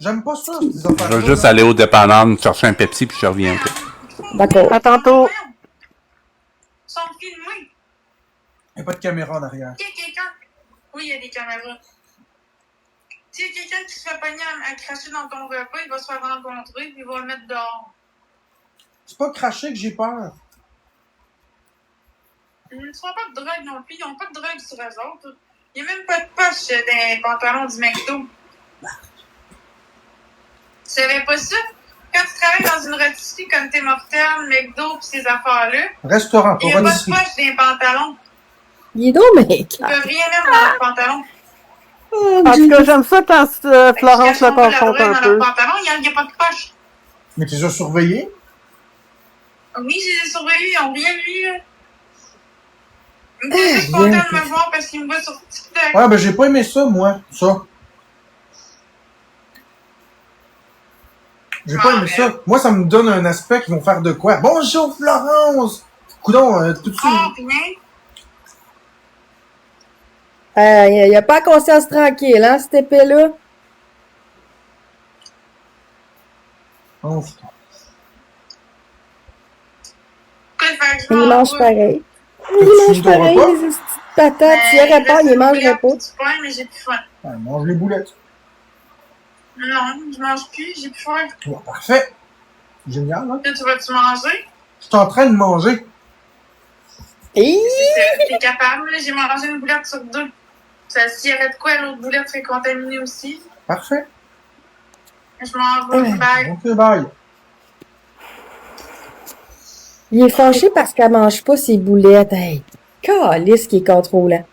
J'aime pas ça, ces affaires. Je vais juste aller au dépanneur, chercher un Pepsi, puis je reviens. D'accord. À tantôt. Ils sont filmés. Il n'y a pas de caméra en arrière. Il y a quelqu'un. Oui, il y a des caméras. S'il y a quelqu'un qui se fait pogner à cracher dans ton repas, il va se faire rencontrer, puis il va le mettre dehors. C'est pas cracher que j'ai peur. Ils ne font pas de drogue non plus. Ils n'ont pas de drogue sur eux autres. Il n'y a même pas de poche dans les pantalons du McDo. Tu savais pas ça? Quand tu travailles dans une rôtisserie comme Tim Hortons, McDo pis ces affaires-là, Restaurant, il pas n'y a pas de rôtisserie. poche dans les pantalons. Il est donc, mais... Ils peuvent rien mettre dans leurs pantalons. Oh, En tout cas, Dieu. j'aime ça quand Florence le confronte un dans peu. leurs pantalons, il n'y a pas de poche. Mais tu les as surveillés? Oui, je les ai surveillés, ils n'ont rien vu, là. Ils étaient juste contents de me voir parce qu'ils me voient sur TikTok. Ouais, ben j'ai pas aimé ça, moi. Ça. J'ai pas aimé ça. Moi, ça me donne un aspect qu'ils vont faire de quoi? Bonjour, Florence! Coudon, tout de suite. Oh, puis rien. Il n'y a pas conscience tranquille, hein, cette épée-là? Oh, Pourquoi il fait que je Il m'en mange vais? pareil. tu Il mange finis ton pareil, repas? les petites patates. Il y aurait pas, il les mangerait pas. Du pain, mais j'ai plus faim. ouais, mange les boulettes. Non, je mange plus, j'ai plus faim. Ouais, parfait. Génial, hein? Là, tu vas-tu manger? Je suis en train de manger. Hi! T'es capable, là, j'ai mangé une boulette sur 2. Ça, s'il y avait de quoi, l'autre boulette serait contaminée aussi. Parfait. Je m'en vais, bye. Ok, bye. Il est fâché parce qu'elle mange pas ses boulettes. Hey, calisse qui est contrôlant.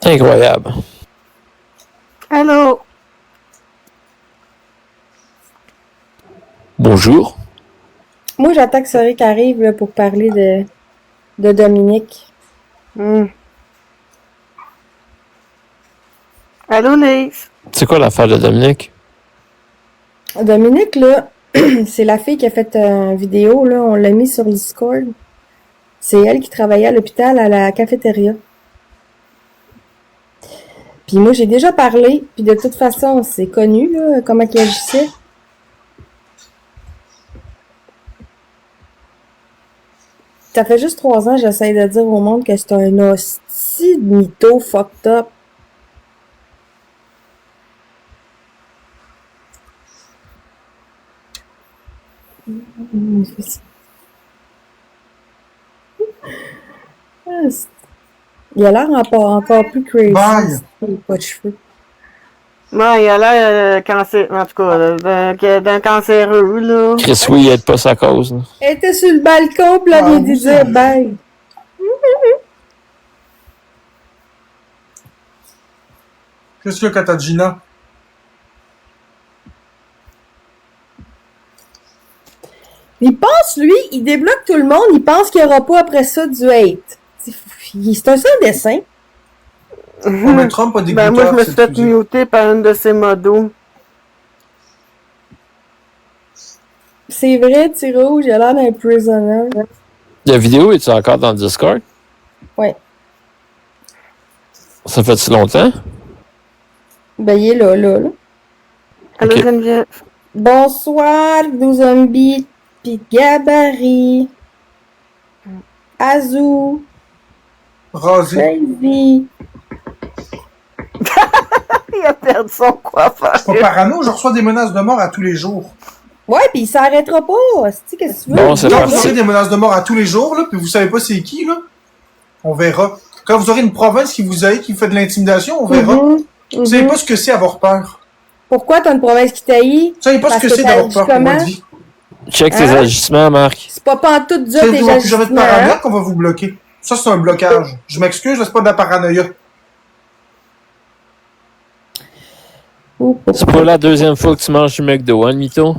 Incroyable. Allô? Bonjour. Moi, j'attends que Cédric arrive là, pour parler de Dominique. Allô, Lise? C'est quoi l'affaire de Dominique? Dominique, là, c'est la fille qui a fait une vidéo, là, on l'a mis sur le Discord. C'est elle qui travaillait à l'hôpital à la cafétéria. Puis moi, j'ai déjà parlé, puis de toute façon, c'est connu, là, comment qu'elle agissait. Ça fait juste 3 ans, j'essaie de dire au monde que c'est un hostie de mytho fucked up. Il a l'air encore plus crazy. Bye. Il n'a pas de cheveux. Ouais, il a l'air cancer, en tout cas, d'un cancéreux, là. Chris, oui, il aide pas sa cause. Là. Elle était sur le balcon, puis elle vient de dire bye. Qu'est-ce que t'as, Gina? Il pense, lui, il débloque tout le monde, il pense qu'il n'y aura pas après ça du hate. C'est un seul dessin. Mais Trump a des Ben, moi, je me goûteurs, suis fait c'est muter par une de ses modos. C'est vrai, T-Rouge, il a l'air d'un prisoner. La vidéo, est-tu encore dans le Discord? Ouais. Ça fait-tu longtemps? Ben, il est là. Allô, Ok. Geneviève? Bonsoir, nous zombies, pis Gabarit, Azou, rasé. Crazy. Il a perdu son coiffeur. Je suis pas parano, je reçois des menaces de mort à tous les jours. Ouais, pis il s'arrêtera pas. C'est qu'est-ce que tu veux? Bon, c'est Quand parti. vous aurez des menaces de mort à tous les jours, là, puis vous savez pas c'est qui, là, on verra. Quand vous aurez une province qui vous haït, qui vous fait de l'intimidation, on verra. Vous savez pas ce que c'est avoir peur. Pourquoi t'as une province qui taillit? Vous savez pas Parce ce que c'est t'as d'avoir agi peur pour comment? votre vie. Check tes Hein? agissements, Marc. C'est pas en tout dur Vous tes ne plus jamais de agissements. paranoïa Hein? qu'on va vous bloquer. Ça, c'est un blocage. Je m'excuse, là, c'est pas de la paranoïa. C'est pas la deuxième fois que tu manges du McDo, hein, mytho?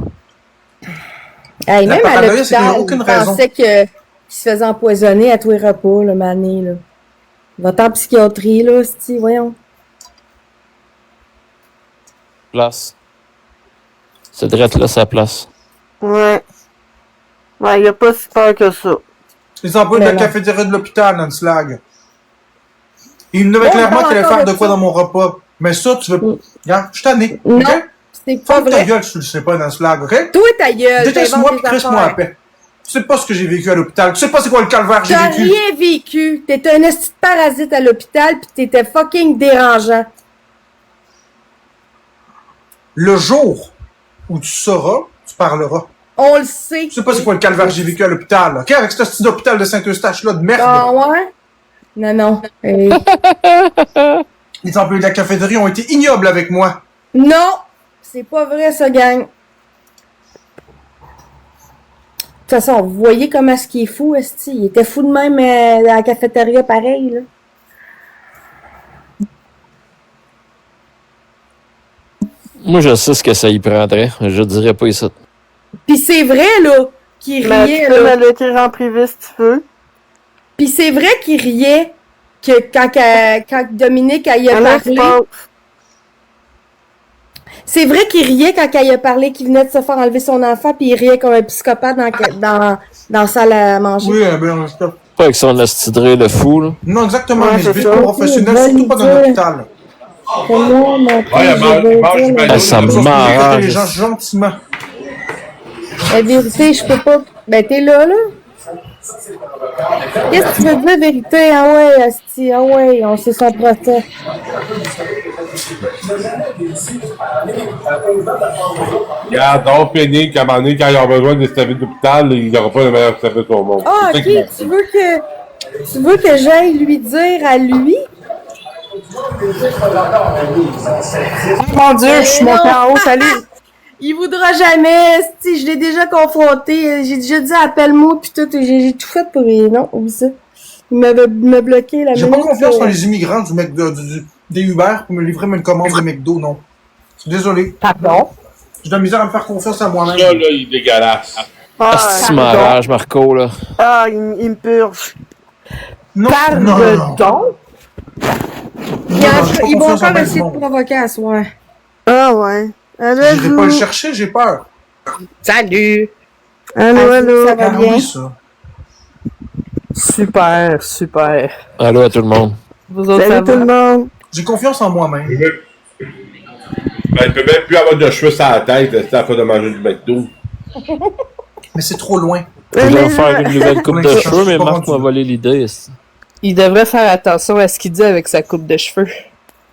Hey, La même à paranoïa, c'est qu'il y a l'hôpital, aucune il raison. pensait qu'il se faisait empoisonner à tous les repas, le mané, là. Va-t'en en psychiatrie, là, c'ti, voyons. Place. C'est drette là, sa place. Ouais. Ouais, il a pas si peur que ça. Les employés de Mais la non. cafétéria de l'hôpital, dans le slag. Il me demandait Bon, clairement on qu'il allait parle faire encore de quoi de ça. dans mon repas. Mais ça, tu veux... Regarde, je suis tanné, Non. ok? C'est pas Ferme ta vrai. gueule si tu le sais pas dans ce lag, ok? Toi, ta gueule. Déteste-moi t'inventes pis des crisse-moi à affaires. paix. Tu sais pas ce que j'ai vécu à l'hôpital. Tu sais pas c'est quoi le calvaire que j'ai T'as vécu. rien vécu. T'étais un esti de parasite à l'hôpital pis t'étais fucking dérangeant. Le jour où tu sauras, tu parleras. On le sait. Tu sais pas c'est quoi le calvaire que j'ai vécu à l'hôpital, ok? Avec ce petit hôpital de Saint-Eustache-là de merde. Ah ouais? Non, non. Les employés de la cafétéria ont été ignobles avec moi. Non! C'est pas vrai, ça, gang. De toute façon, vous voyez comment est-ce qu'il est fou, esti. Il était fou de même à la cafétéria, pareil, là. Moi, je sais ce que ça y prendrait. Je dirais pas ça. Pis c'est vrai, là, qu'il Mais riait, tu peux là. me l'écrire en privé si tu veux. Pis c'est vrai qu'il riait que quand Dominique, elle y a Un parlé... espace. C'est vrai qu'il riait quand elle y a parlé qu'il venait de se faire enlever son enfant, puis il riait comme un psychopathe dans la salle à manger. Oui, ben, je peux- Pas avec son astidré le fou, là. Non, exactement, Ouais, mais je c'est vis ça. pas professionnel, surtout pas dans l'hôpital. Comment, mon père, je veux dire, Ah, ça Je vais traiter m'arrange. les gens gentiment. la vérité, je peux pas... Ben, t'es là, là? Qu'est-ce que tu veux dire, vérité? Ah ouais, asti, ah ouais, on sait son procès. Regarde, donc pénible qu'à un moment donné, quand ils ont besoin de service d'hôpital, il n'y aura pas le meilleur service au monde. Ah, C'est ok, ça qui m'arrive. tu veux que j'aille lui dire à lui? Mon Dieu, je suis montée en haut, salut! Il voudra jamais, si je l'ai déjà confronté, j'ai déjà dit appelle-moi pis tout, j'ai tout fait pour lui. Non, oublie ça. Il m'a bloqué la J'ai pas minute, confiance dans les immigrants des Uber pour me livrer une commande de McDo, non. Je suis désolé. Pardon? J'ai de la misère à me faire confiance à moi-même. Ça, là, il est dégueulasse. Ah, si tu m'arranges, Marco, là. Ah, il me purge. Non, non, non, non. Pardon? Non, j'ai pas Ils vont confiance en encore bien du essayer de monde. provoquer à soir. Ah ouais. Allô, J'irai pas le chercher, j'ai peur. Salut! Allô, allô. Ça va Ah bien? oui, ça. Super, super. Allô à tout le monde. Vous autres, ça Salut tout va? le monde. J'ai confiance en moi-même. Ben, il peut même plus avoir de cheveux sur la tête, c'est à pas de manger du McDo. Mais c'est trop loin. Je vais faire une nouvelle coupe de Oui, cheveux, mais pas Marc rendu m'a là. volé l'idée. c'est- Il devrait faire attention à ce qu'il dit avec sa coupe de cheveux.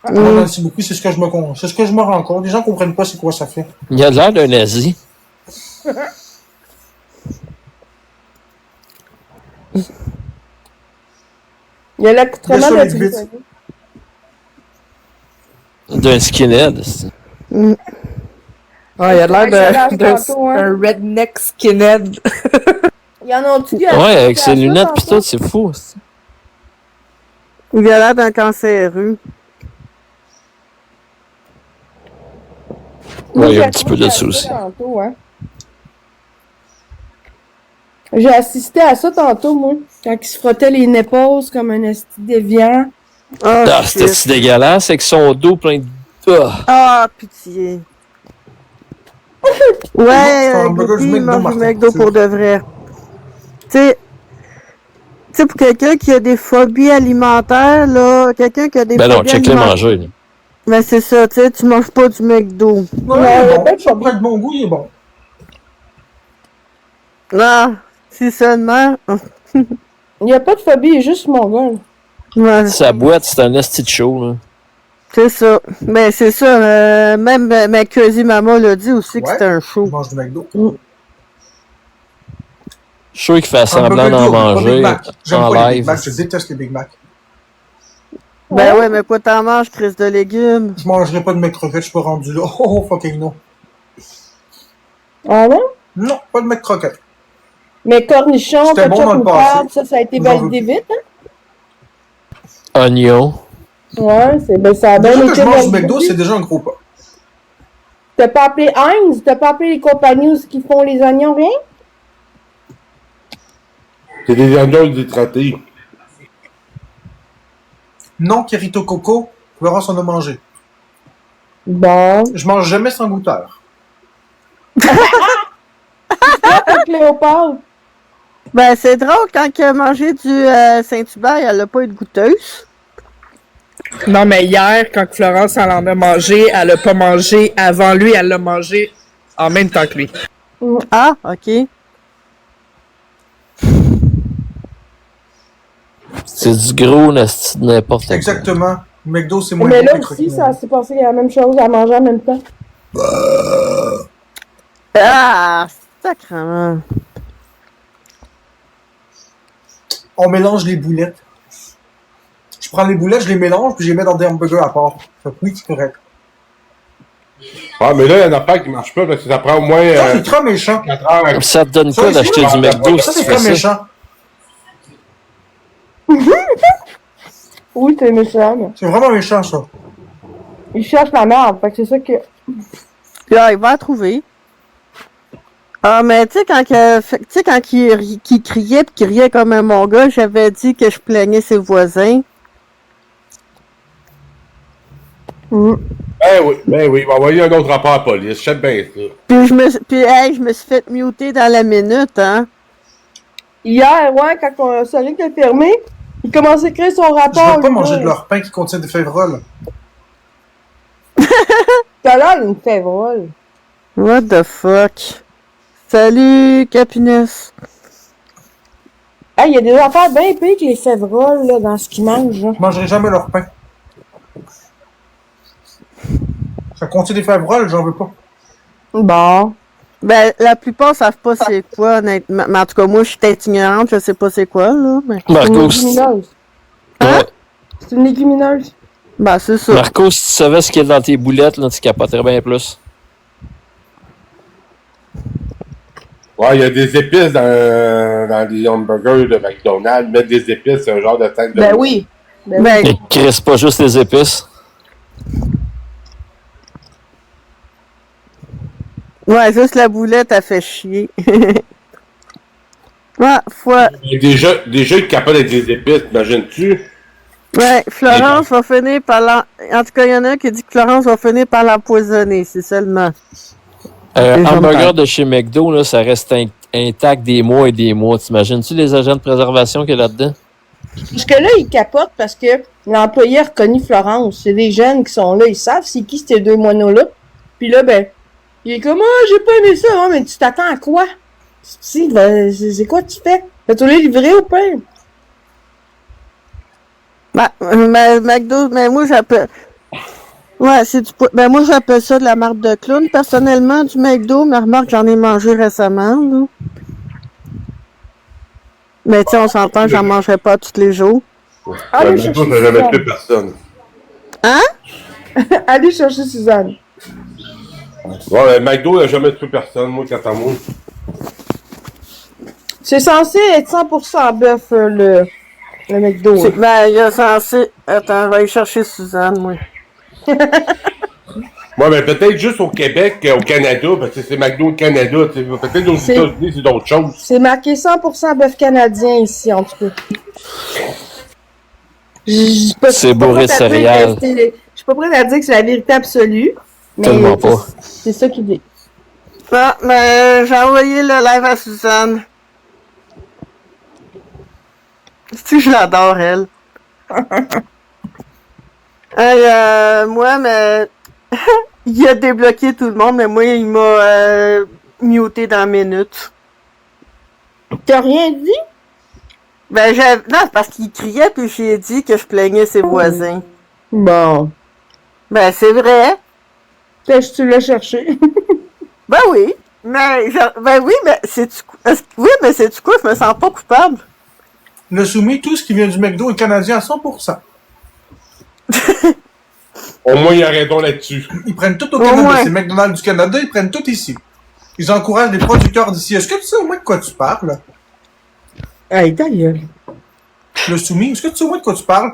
Merci beaucoup, c'est ce que je me rends compte. Les gens comprennent pas c'est quoi ça fait. Il a l'air d'un nazi. Il y a l'accoutrement Bien sûr, de les bits. Tristan. D'un skinhead. c'est- Ah, il a l'air Ouais, ça lâche d'un tantôt, hein. un redneck skinhead. Il y en a-tu Ouais, avec ses lunettes pis tout, c'est fou. c'est- Il a l'air d'un cancéreux. Ouais, il y a un petit peu de ça aussi. Tantôt, hein. J'ai assisté à ça tantôt, moi. Quand il se frottait les néposes comme un esti déviant. Ah, shit. c'était si dégueulasse avec son dos plein de. Ah. Ah, pitié. C'est Ouais, un hamburger du Guppy McDo, mange du Martin. McDo pour de vrai. Tu sais, pour quelqu'un qui a des phobies alimentaires, là, quelqu'un qui a des Ben non, phobies check les alimentaires. manger. là. Ben c'est ça, tu sais, tu manges pas du McDo. Ouais, il est bon. Ça prend de bon goût, il est bon. Ah, si seulement. Il n'y a pas de phobie, il est juste mongol. Ouais, Sa boîte, c'est un esti de show, là. c'est ça. Ben c'est ça, même ma Crazy Mama l'a dit aussi que Ouais. c'était un show. Je mange du McDo. Show qui fait semblant Hamburger d'en doux, pas manger Big Mac. J'aime en pas les Big live. Mac, je déteste les Big Mac. Ben ouais, mais quoi t'en manges, Chris de légumes? Je mangerai pas de mec croquettes, je suis pas rendu là. Oh, fucking no. Ah ouais? Non, pas de mec croquettes. Mais cornichons, C'était bon ketchup dans le ou passé. pâte, ça a été J'en validé veux vite, hein? Oignon. Ouais, ça a bien Déjà que été je mange du validé. McDo, c'est déjà un gros pas. T'as pas appelé Heinz? T'as pas appelé les compagnies où qui font les oignons, rien? C'est des oignons détratés. Non, Kirito Coco, Florence en a mangé. Bon. Je mange jamais sans goûteur. Cléopâtre. Ben c'est drôle, quand elle a mangé du Saint-Hubert, elle a pas eu de goûteuse. Non, mais hier, quand Florence elle en a mangé, elle a pas mangé avant lui, elle l'a mangé en même temps que lui. Ah, ok. C'est du gros nasty de n'importe quoi. Exactement. McDo, c'est moins Mais bon là que les aussi, croquis. ça s'est passé la même chose à manger en même temps. Ah, sacrément. On mélange les boulettes. Je prends les boulettes, je les mélange, puis je les mets dans des hamburgers à part. Fait que oui, c'est correct. Ah, mais là, il y en a pas qui marche pas parce que ça prend au moins Ça, c'est très méchant. 4 heures. Ça te donne Ça, quoi c'est d'acheter vrai. du McDo Ça, si c'est tu fais très ça? méchant. Oui, c'est méchant. Mais C'est vraiment méchant, ça. il cherche la merde. Fait que c'est ça que. Là, il va la trouver. Ah, mais tu sais, quand il criait pis qu'il riait comme un mon gars, j'avais dit que je plaignais ses voisins. Ben oui, il va envoyer un autre rapport à la police. Je sais bien ça. Puis je me suis fait muter dans la minute, hein. Hier, ouais, quand Sonic a fermé, il commençait à écrire son Je rapport. veux pas le manger gars. de leur pain qui contient des févroles. T'as l'air d'une févrole. What the fuck? Salut, Capiness. Hey, il y a des affaires bien pires que les févroles, là, dans ce qu'ils mangent, là. Je mangerai jamais leur pain. Ça contient des févroles, j'en veux pas. Bon. Ben, la plupart savent pas c'est quoi, honnêtement. Mais en tout cas, moi, je suis peut-être ignorante, je sais pas c'est quoi, là. Mais... C'est une Marco, légumineuse. Hein? C'est une légumineuse. Ben, c'est ça. Marco, si tu savais ce qu'il y a dans tes boulettes, là, tu capoterais bien plus. Ouais, il y a des épices dans les hamburgers de McDonald's. Mettre des épices, c'est un genre de tête de... Ben oui. Ben oui. Ben, Et crisse pas juste les épices. ouais, juste la boulette, elle fait chier. Ouais, Il y a déjà ils capotent avec des épices, imagines-tu? ouais, Florence va finir par En tout cas, il y en a un qui dit que Florence va finir par l'empoisonner, c'est seulement. Les Hamburger gens de chez McDo, là, ça reste intact des mois et des mois. T'imagines-tu les agents de préservation qu'il y a là-dedans? Parce que là, ils capotent parce que l'employé a reconnu Florence. C'est des jeunes qui sont là, ils savent c'est qui ces deux moineaux-là. Puis là, ben, il est comme, ah, j'ai pas aimé ça, hein, mais tu t'attends à quoi? Si, ben, c'est quoi tu fais? Fais-tu les livrer au pain? Ben, McDo, mais moi, j'appelle. Ouais, ben, moi, j'appelle ça de la marque de clown. Personnellement, du McDo, mais remarque, j'en ai mangé récemment, là. Mais tu sais, on s'entend que j'en mangerai pas tous les jours. Allez Ouais, chercher McDo, ça n'a jamais Suzanne. tué personne. Hein? Allez chercher Suzanne. Ouais, McDo n'a jamais tué personne, moi, quant à moi. C'est censé être 100% bœuf, le McDo. hein. Ben, il a censé. Attends, je vais aller chercher Suzanne, moi. Ouais, mais peut-être juste au Québec, au Canada, parce que c'est McDo au Canada. Tu sais. Peut-être aux C'est- États-Unis, c'est d'autres choses. C'est marqué 100% bœuf canadien ici, en tout cas. C'est Je suis pas bourré de prête à dire céréales. que Je suis pas prête à dire que c'est la vérité absolue. Mais Tellement pas. c'est ça qu'il dit. Ah, mais j'ai envoyé le live à Suzanne. Si je l'adore, elle. Hey, moi, mais... il a débloqué tout le monde, mais moi, il m'a muté dans la minute. T'as rien dit? Ben, non, parce qu'il criait, puis j'ai dit que je plaignais ses voisins. Bon. Ben, c'est vrai. Peut-être que tu l'as cherché. Ben oui. Mais, ben oui, mais oui, mais c'est-tu quoi? Je me sens pas coupable. Le soumis, tout ce qui vient du McDo est canadien à 100%. Au moins, il y a raison là-dessus. Ils prennent tout au Au Canada. moins. C'est McDonald's du Canada, ils prennent tout ici. Ils encouragent les producteurs d'ici. Est-ce que tu sais au moins de quoi tu parles? Hey, ta gueule. Le soumis, est-ce que tu sais au moins de quoi tu parles?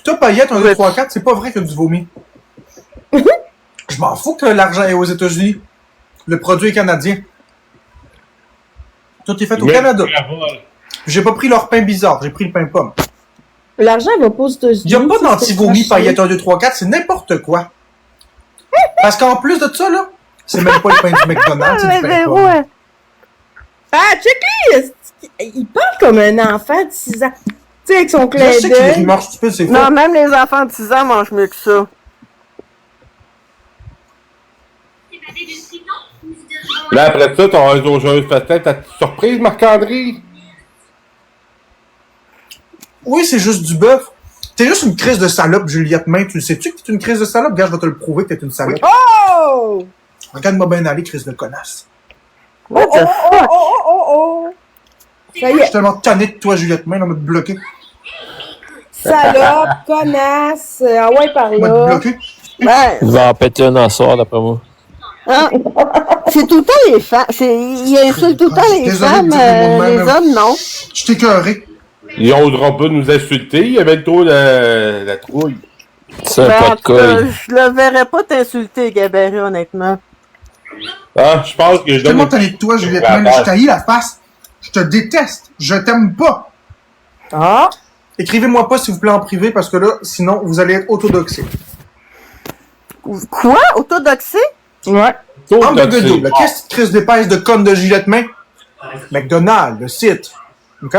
Toi, paillette, 1, 2, 3, 4, c'est pas vrai que du vomi. Je m'en fous que l'argent est aux États-Unis. Le produit est canadien. Tout est fait au Mais- Canada. J'ai pas pris leur pain bizarre, j'ai pris le pain pomme. L'argent va pas aux États-Unis. Il y a pas ça, d'anti-vomi c'est paillette 1, 2, 3, 4, c'est n'importe quoi. Parce qu'en plus de ça, là, c'est même pas le pain du McDonald's, c'est Mais du pain Véro, pomme. ouais. Ah, check-lui! Il parle comme un enfant de 6 ans. sais, avec son Je clin sais que les d'œil. rumeurs stupides, c'est faux. Non, même les enfants de 6 ans mangent mieux que ça. Là, après ça, ton réseau joueur fatin, ta petite surprise, Marc-André? Oui, c'est juste du bœuf. T'es juste une crise de salope, Juliette Main. Tu le sais-tu que t'es une crise de salope? Gars, je vais te le prouver que t'es une salope. Oh! Regarde-moi bien aller, crise de connasse. What the fuck? Oh! Ça y Je est, suis tellement tanné de toi, Juliette Main, on va te bloquer. salope, connasse, ah ouais, par On va te là. bloquer. Ben, Il va en péter un en soir, d'après moi. hein? C'est tout le temps les femmes. Il insulte tout le temps les Désolé de femmes, dire le mot de les même. hommes, non. Je t'ai écœuré. Ils n'oseront pas nous insulter, il y avait le taux de la trouille. C'est un Ben, pas en de tout cas, couille. je le verrais pas t'insulter, Gabarit, honnêtement. Ah, je pense que je Je suis tellement donne... tanné de toi, Juliette Ouais, Main. Je t'haïs la face. Je te déteste. Je t'aime pas. Ah! Écrivez-moi pas, s'il vous plaît, en privé, parce que là, sinon, vous allez être autodoxé. Quoi? Autodoxé? Ouais. Entre deux doubles. Qu'est-ce que crise d'épaisse de conne de Juliette Main? McDonald's, le site. OK?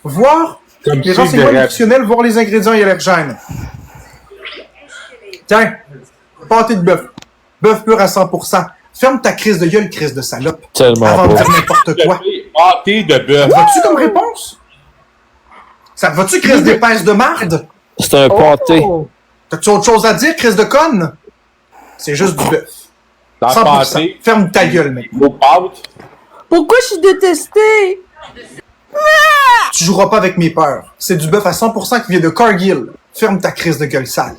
Voir Comme les si renseignements de- nutritionnels, voir les ingrédients et allergènes. Tiens, pâté de bœuf. Bœuf pur à 100%. Ferme ta crise de gueule, crise de salope. Tellement Avant de pas. dire n'importe quoi. Pâté de bœuf. Vas-tu comme réponse? Ça te va-tu, crise d'épaisse de marde? C'est un pâté. T'as-tu autre chose à dire, crise de conne? C'est juste du bœuf. Dans 100%. pâté, Ferme ta gueule, mec. vos pâtes. Pourquoi je suis détestée? Tu joueras pas avec mes peurs. C'est du bœuf à 100% qui vient de Cargill. Ferme ta crise de gueule sale.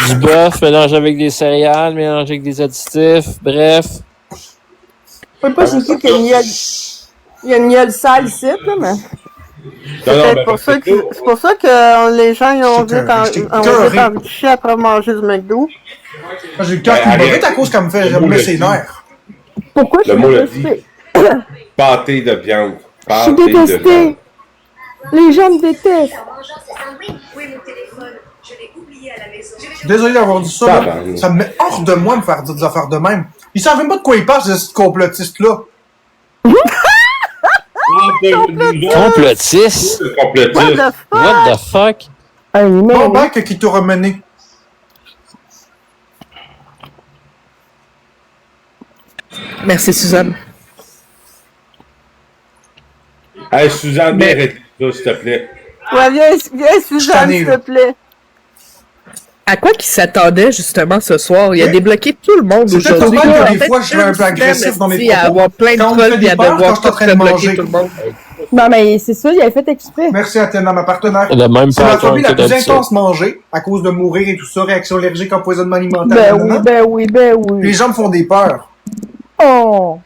Du bœuf mélangé avec des céréales, mélangé avec des additifs. Bref. Je sais pas c'est qui qu'il y a une gueule sale ici, là, mais... Non, non, C'est mais pour, ça parce que- c'est pour ça que les gens ils ont Je t'ai vite écœuré. envie de chier après manger du McDo. Moi, j'ai le cœur qui me bat vite à cause qu'elle me fait Le mot remuer le ses dit. nerfs. Pourquoi je Le suis mot le détestée? Pâté de viande. Je Pâté suis de viande. détestée. Les gens me détestent. Je suis désolé d'avoir dit ça. Ça là. va. Ça me met hors de moi de me faire dire des affaires de même. Ils savent même pas de quoi ils parlent, ces complotistes-là. Complotiste? Complotiste. What the fuck? What the fuck? Bon ben, que qui t'aura mené. Merci, Suzanne. Hey, Suzanne, viens arrêter ça, s'il te plaît. Ouais, viens Suzanne, tanné, s'il te là. plaît. À quoi qu'il s'attendait justement ce soir? Il a Oui. débloqué tout le monde C'est peut-être aujourd'hui. normal que En des fait, fois, je suis un peu agressif dans mes il a propos. avoir plein de Quand on me trolls fait puis des à peurs, quand devoir je suis en train tout de débloquer manger. tout le monde. Non, mais c'est ça, il avait fait exprès. Merci Athéna, ma partenaire. Le même C'est la pattern phobie que la plus d'habitude. intense manger, à cause de mourir et tout ça, réaction allergique, empoisonnement alimentaire. Ben nanana. oui, ben oui, ben Puis les oui. gens me font des peurs. Oh!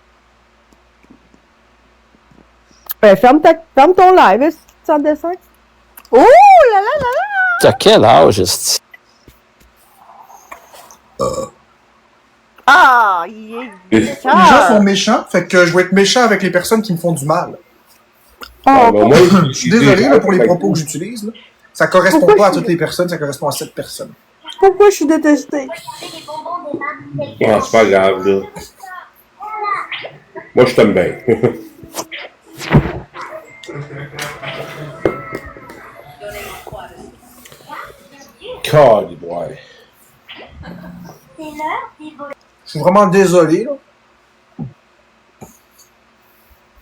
Ben, ferme ton live, est-ce que tu en dessin? Oh là là là là! T'as quel âge, esti? Ah, il est Les gens sont méchants, fait que je vais être méchant avec les personnes qui me font du mal. Ah, ben, moi, Je suis désolé là, pour les propos que j'utilise. Là. Ça correspond Pourquoi pas à je- toutes les personnes, ça correspond à cette personne. Pourquoi je suis détestée? Ah, c'est pas grave, là. Moi, je t'aime bien. God, boy. Je suis vraiment désolé. Là.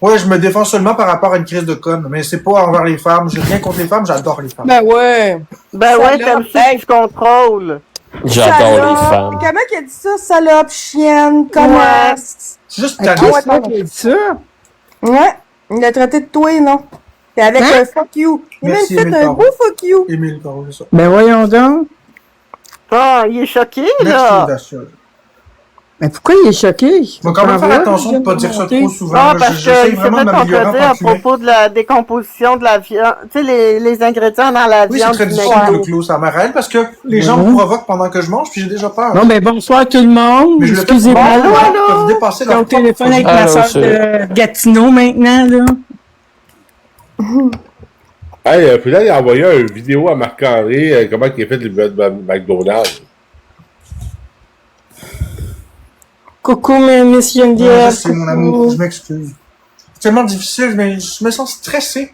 Ouais, je me défends seulement par rapport à une crise de conne, mais c'est pas envers les femmes. J'ai rien contre les femmes, j'adore les femmes. Ben ouais. Ben ouais, Salope, t'aimes ça que tu contrôles. J'adore les Salope. femmes. Comment qu'il a dit ça? Salope, chienne, connasse. C'est juste Ah, tanné. ouais, Toi qui as dit ça? Ouais. Il l'a traité de toi, non? Puis avec un fuck you. Il a même Merci, fait Émile un Caron. beau fuck you. Émile, pardon, c'est ça. Ben voyons donc. Ah, il est choqué, Merci, là. Audacieux. Mais pourquoi il est choqué? Je vais quand même faire attention de ne pas dire ça trop souvent. Ah, là. parce J'essaie qu'il s'est vraiment fait de m'améliorer en contredire tant à qu'humain. propos de la décomposition de la viande. Tu sais, les ingrédients dans la Oui, c'est viande très du difficile McDo. de close à ma reine parce que les gens me provoquent pendant que je mange puis j'ai déjà peur. Bon, ben bonsoir tout le monde. Mais je le fais Excusez-moi, pour Allô, moi, allô? peuvent dépasser je suis leur au téléphone avec propre ma Allô, soeur c'est- de Gatineau maintenant, là. Hey, puis là, il a envoyé une vidéo à Marc-André, comment il a fait le McDonald's. Coucou, Miss Ouais, Geneviève. c'est mon amour, je m'excuse. C'est tellement difficile, mais je me sens stressé.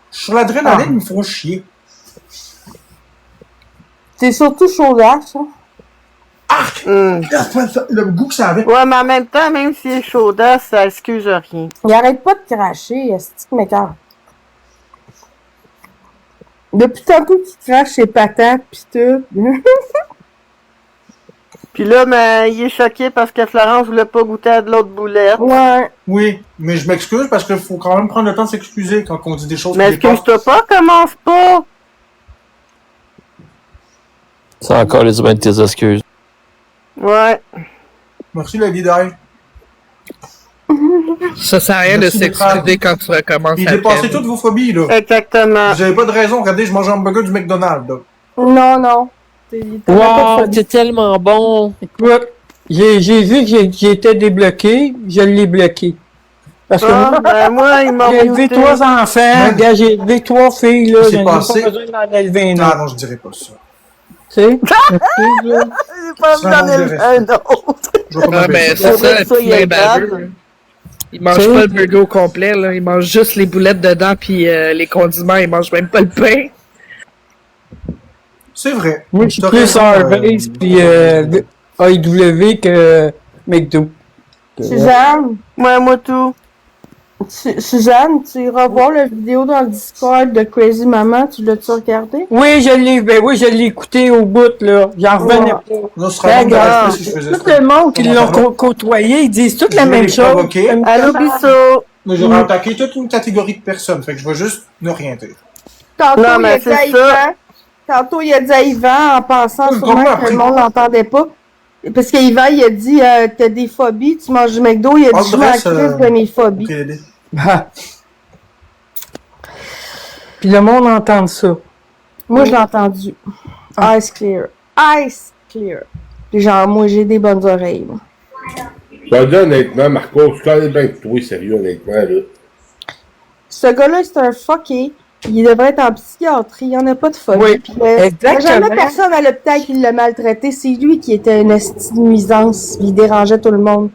Sur l'adrénaline, ils me font chier. C'est surtout chaudasse, hein. Arc! Le goût que ça avait. Ouais, mais en même temps, même si c'est chaudasse, ça excuse rien. Il arrête pas de cracher, est-ce que m'écarte. Depuis tantôt qu'il crache ses patates pis tout. Puis là, ben, il est choqué parce que Florence voulait pas goûter à de l'autre boulette. Ouais. Oui, mais je m'excuse parce qu'il faut quand même prendre le temps de s'excuser quand on dit des choses Mais qui dépassent. excuse-toi pas, commence pas! C'est encore les humains de tes excuses. Ouais. Merci, Lady Di. Ça sert à rien de Merci d'être là. s'excuser quand tu recommences Puis à dépassez peine. toutes vos phobies, là. Exactement. Vous avez pas de raison. Regardez, je mange un hamburger du McDonald's, là. Non, non. T'avais pas de Wow, phobie. t'es tellement bon! Écoute, j'ai vu que j'étais débloqué, je l'ai bloqué. Parce que Ah, moi, ben, moi, il m'a j'ai élevé muté. 3 enfants, Ouais. gars, j'ai élevé 3 filles, là, C'est j'en ai passé. pas besoin d'en élever un Ah autre, non, je dirais pas ça. tu sais. Excuse, là. J'ai pas envie Ça d'en manque de élever respect. un autre. Je vais pas Ah, me ben, baisser. c'est Faudrait ça, que ça, il y le ait poulet grave. burger. Il mange C'est- pas le burger au complet, là. Il mange juste les boulettes dedans, puis les condiments, il mange même pas le pain. C'est vrai. Moi, je suis T'as plus raison, Harvey's puis AEW que McDo. Suzanne, Ouais, moi tout. Suzanne, tu iras voir la vidéo dans le Discord de Crazy Maman, tu l'as-tu regardé? Oui, je l'ai écouté au bout, là. J'en revenais pas. Là, ce serait bon de Regarde, respect si je faisais tout ça. le monde qui Comment l'ont ça va? côtoyé, ils disent toutes Je la vais même les chose. provoquer. Allô, Bissot. Mais j'aurais attaqué toute une catégorie de personnes. Fait que je vais juste ne rien dire. Tantôt, Non, il mais a dit à c'est ça. Yvan, tantôt, il a dit à Yvan, en pensant Oui, sûrement comment que après? le monde l'entendait pas. Parce qu'Yvan, il a dit, t'as des phobies, tu manges du McDo, il a dit, je m'en Andrés, crisse de mes phobies. Ok, Lady. Ah. Puis le monde entend ça. Moi, je l'ai entendu. Ice clear. Ice clear. Puis genre, moi, j'ai des bonnes oreilles. moi. Je te dis honnêtement, Marco, je connais bien que toi, sérieux, honnêtement, là. Ce gars-là, c'est un fucké. Il devrait être en psychiatrie. Il n'y en a pas de phobie. Oui, Puis, il n'y a exactement. jamais personne à l'hôpital qui l'a maltraité. C'est lui qui était une esti de nuisance. Il dérangeait tout le monde.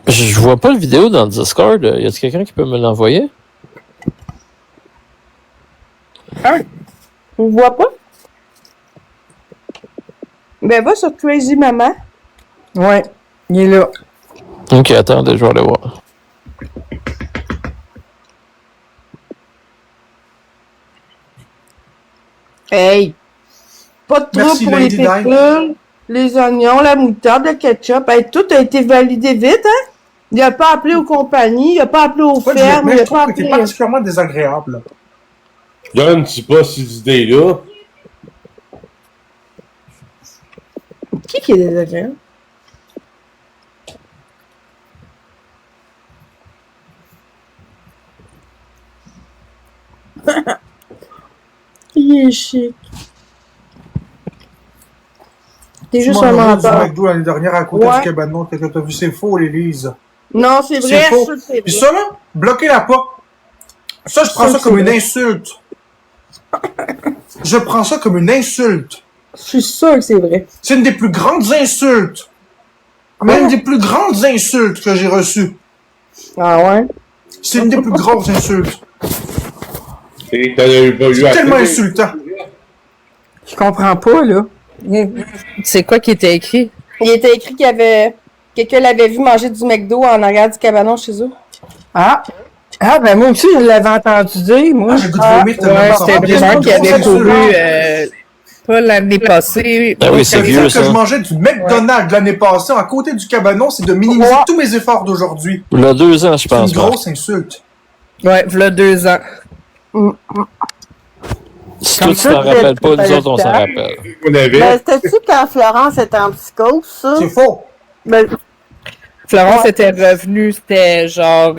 Je vois pas le vidéo dans le Discord. Y a-t-il quelqu'un qui peut me l'envoyer? On le voit pas? Ben, va sur Crazy Maman. Ouais, il est là. Ok, attendez, je vais aller voir. Hey! Pas de trouble Merci, pour les Lady Di. pépites, les oignons, la moutarde, le ketchup. Hey, tout a été validé vite, hein? Il a pas appelé aux compagnies, il a pas appelé aux Pas de fermes, mais il je a pas trouve que t'es appelé... particulièrement désagréable. là. Donne, c'est pas ces idées-là. Qui est désagréable? Il est chic. T'es juste un Moi, on a menteur. du McDo l'année dernière à côté Ouais. du cabanon. T'as vu, c'est faux, l'Élise. Non, c'est C'est vrai, faux. ça, c'est Puis vrai. ça, là, bloquez-la pas. Ça, je prends Ça, ça comme c'est une vrai. insulte. Je prends ça comme une insulte. Je suis sûre que c'est vrai. C'est une des plus grandes insultes. Même des plus grandes insultes que j'ai reçues. Ah ouais? C'est une des plus grosses insultes. Et t'en as eu pas eu C'est tellement assez. insultant. Je comprends pas, là. C'est quoi qui était écrit? Il était écrit qu'il y avait... Quelqu'un l'avait vu manger du McDo en arrière du cabanon chez eux. Ah! Ah, ben moi aussi, je l'avais entendu dire, moi. Ah, j'ai le goût de vomir tellement Ouais, ça c'était va bien. Bruno qui C'est avait une grosse couru, insulte. pas l'année passée. Ah oui, c'est Ça veut vieux, dire que ça. je mangeais du McDonald's l'année passée à côté du cabanon, c'est de minimiser tous mes efforts d'aujourd'hui. Il y a 2 ans, je C'est pense. une Marc. grosse insulte. Ouais, v'là 2 ans. Si Comme toi, tu ça, t'en rappelles pas, nous tu autres, on s'en fais rappelle. On avait. Ben, c'était-tu quand Florence était en psychose, ça? C'est faux. Ben, Florence était revenue, c'était genre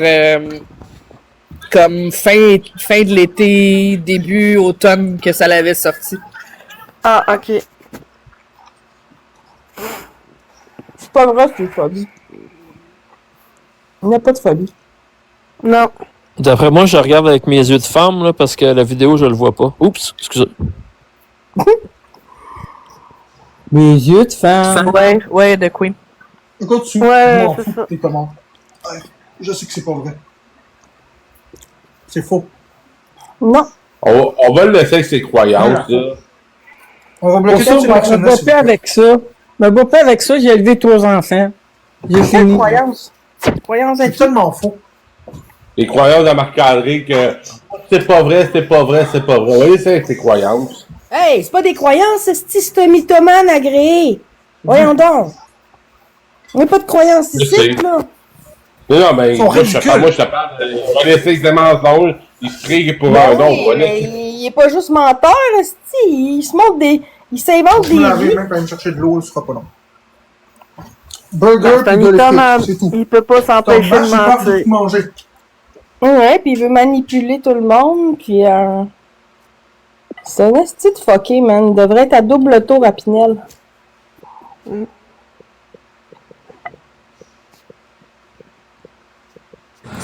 comme fin de l'été, début automne que ça l'avait sorti. ah, ok. C'est pas vrai, c'est une phobie. Il n'y a pas de phobie. Non. D'après moi, je regarde avec mes yeux de femme, là, parce que la vidéo, je le vois pas. Oups, excusez. Mes yeux de femme. Ouais, de Queen. Écoute, tu Ouais, m'en c'est fous ça. tes commandes. Ouais, je sais que c'est pas vrai. C'est faux. Non. On va le laisser avec ses croyances, là. On va Pour bloquer ça, toutes je ces me personnes-là. bats s'il pas vous plaît. avec ça. Je me bats pas avec ça, j'ai élevé 3 enfants. J'ai Quelle fini. croyance? Croyance C'est à qui? tellement faux. Les croyances de Marc-André que c'est pas vrai, c'est pas vrai, c'est pas vrai. On va laisser avec ses croyances. Hey, c'est pas des croyances, c'est un mythomane agréé. Voyons donc. On n'a pas de croyances Je ici, sais. là. Non, mais Ils sont moi, ridicules. je te parle. On va laisser des mensonges. Il se crie pour Ben un don. oui, mais il est pas juste menteur, esti. Il se montre des... Il s'invente Je me des laver vies. même pour aller me chercher de l'eau, ce sera pas long. Burger C'est un puis de mythomane. l'épice, c'est tout. Il peut pas Ton s'empêcher vache, de il part de mentir. tout manger. Ouais, puis il veut manipuler tout le monde, puis c'est un esti de fucké, man. Il devrait être à double tour à Pinel.